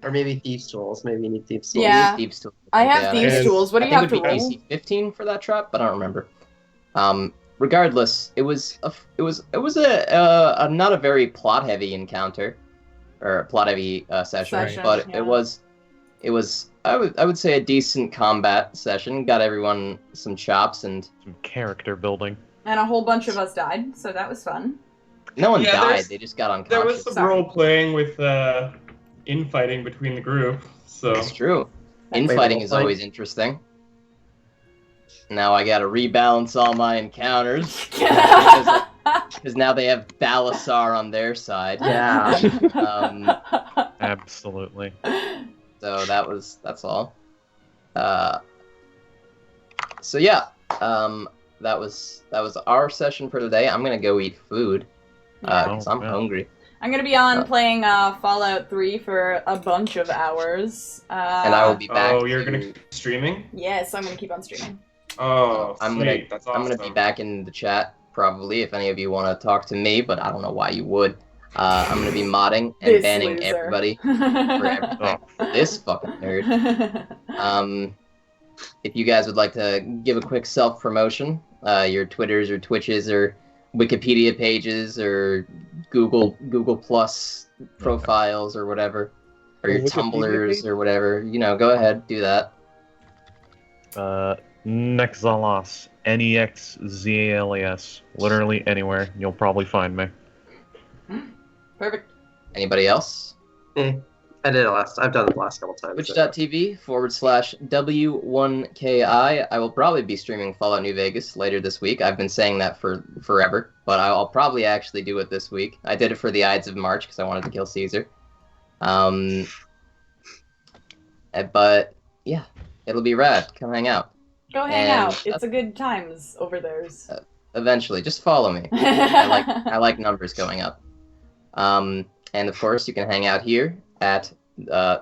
Speaker 3: or maybe thieves' tools. Maybe you need thieves' tools.
Speaker 2: Yeah.
Speaker 1: Thieves tools.
Speaker 2: I have
Speaker 1: Yeah,
Speaker 2: thieves'
Speaker 5: and-
Speaker 2: tools. What do
Speaker 1: I
Speaker 2: you
Speaker 1: think
Speaker 2: have to
Speaker 1: it would be
Speaker 2: roll?
Speaker 1: AC 15 for that trap, but I don't remember. Regardless, it was a not a very plot heavy encounter or plot heavy session,
Speaker 2: Session,
Speaker 1: but
Speaker 2: yeah.
Speaker 1: it was I would say a decent combat session. Got everyone some chops, and
Speaker 6: Some character building.
Speaker 2: And a whole bunch of us died, so that was fun.
Speaker 1: no one
Speaker 8: Yeah,
Speaker 1: died.
Speaker 8: there's-
Speaker 1: They just got unconscious.
Speaker 8: There was some
Speaker 2: Sorry.
Speaker 8: role playing with infighting between the group. So
Speaker 1: It's true.
Speaker 2: That's
Speaker 1: Infighting
Speaker 3: Wait,
Speaker 1: is
Speaker 3: what?
Speaker 1: always interesting. Now I gotta rebalance all my encounters because now they have Balasar on their side.
Speaker 3: Yeah.
Speaker 6: Absolutely.
Speaker 1: So that's all. So yeah, that was our session for today. I'm gonna go eat food because I'm
Speaker 6: Yeah.
Speaker 1: hungry,
Speaker 2: I'm gonna be on playing Fallout 3 for a bunch of hours.
Speaker 1: and I will be back.
Speaker 8: oh, you're
Speaker 1: to-
Speaker 8: gonna keep streaming?
Speaker 2: Yes, I'm gonna keep on streaming.
Speaker 8: Oh,
Speaker 1: I'm
Speaker 8: sweet.
Speaker 1: gonna
Speaker 8: That's
Speaker 1: I'm
Speaker 8: awesome.
Speaker 1: gonna be back in the chat probably if any of you want to talk to me, but I don't know why you would. I'm gonna be modding and
Speaker 2: This
Speaker 1: banning
Speaker 2: loser.
Speaker 1: everybody for everything.
Speaker 6: Oh,
Speaker 1: This fucking nerd. If you guys would like to give a quick self-promotion, your Twitters or Twitches or Wikipedia pages or Google Plus profiles or whatever, or your
Speaker 5: Wikipedia
Speaker 1: Tumblrs
Speaker 5: page?
Speaker 1: or whatever, go ahead, do that.
Speaker 6: Nexzalas. Nexzalas. Literally anywhere. You'll probably find me.
Speaker 2: Perfect.
Speaker 1: Anybody else?
Speaker 3: I did it last. I've done it the last couple times.
Speaker 1: Twitch.tv/W1KI. I will probably be streaming Fallout New Vegas later this week. I've been saying that for forever, but I'll probably actually do it this week. I did it for the Ides of March because I wanted to kill Caesar. But yeah, it'll be rad. Come hang out.
Speaker 2: Go hang out. It's a good times over there.
Speaker 1: Eventually, just follow me. I like numbers going up. And of course, you can hang out here at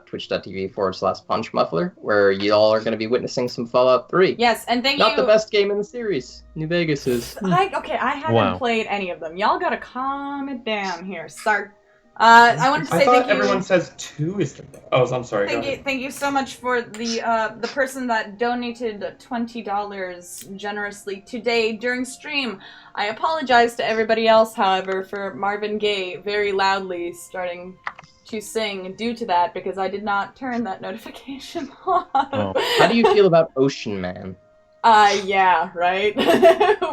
Speaker 1: twitch.tv/punchmuffler, where you all are going to be witnessing some Fallout 3.
Speaker 2: Yes, and thank you.
Speaker 1: Not the best game in the series. New Vegas is.
Speaker 2: I haven't played any of them. Y'all gotta calm it down here. Sorry. I wanted to say thank you.
Speaker 8: Everyone says 2 is the best. Oh, I'm sorry.
Speaker 2: Thank you so much for the person that donated $20 generously today during stream. I apologize to everybody else, however, for Marvin Gaye very loudly starting to sing due to that, because I did not turn that notification on.
Speaker 1: Oh. How do you feel about Ocean Man?
Speaker 2: Yeah, right?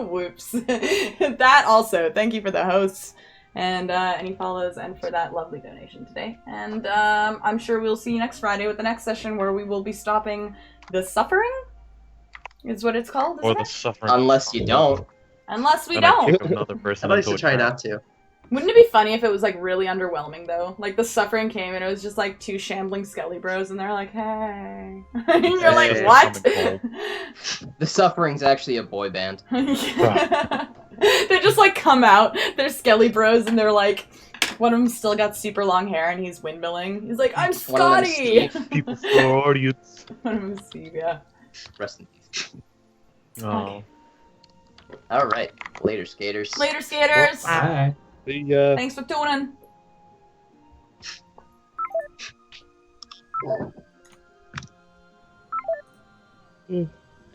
Speaker 2: Whoops. That also, thank you for the hosts and any follows and for that lovely donation today. And I'm sure we'll see you next Friday with the next session where we will be stopping the suffering, is what it's called.
Speaker 6: Or the suffering.
Speaker 1: Unless you don't.
Speaker 2: Unless we don't.
Speaker 6: Another person
Speaker 3: I'd like to try not to.
Speaker 2: Wouldn't it be funny if it was like really underwhelming though? Like the suffering came and it was just like 2 shambling Skelly bros and they're like, hey. And you're like, what?
Speaker 1: The Suffering's actually a boy band.
Speaker 2: They just like come out, they're Skelly bros and they're like, one of them still got super long hair and he's windmilling. He's like, I'm Scotty!
Speaker 6: People for audience.
Speaker 2: One of them is Steve, yeah.
Speaker 1: Rest in peace.
Speaker 6: Oh.
Speaker 1: Alright. Later, skaters.
Speaker 2: Later, skaters!
Speaker 8: Bye.
Speaker 5: See ya.
Speaker 2: Thanks for tuning.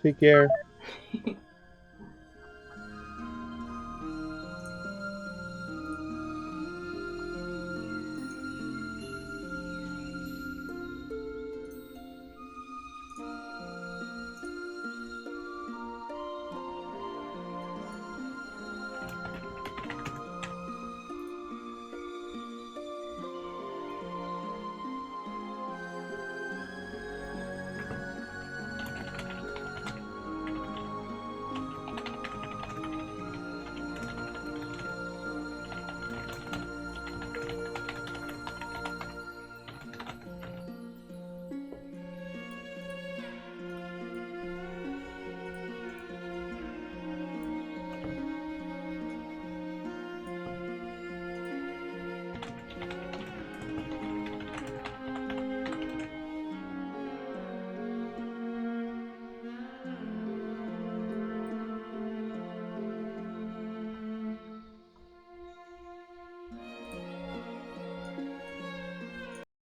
Speaker 5: Take care.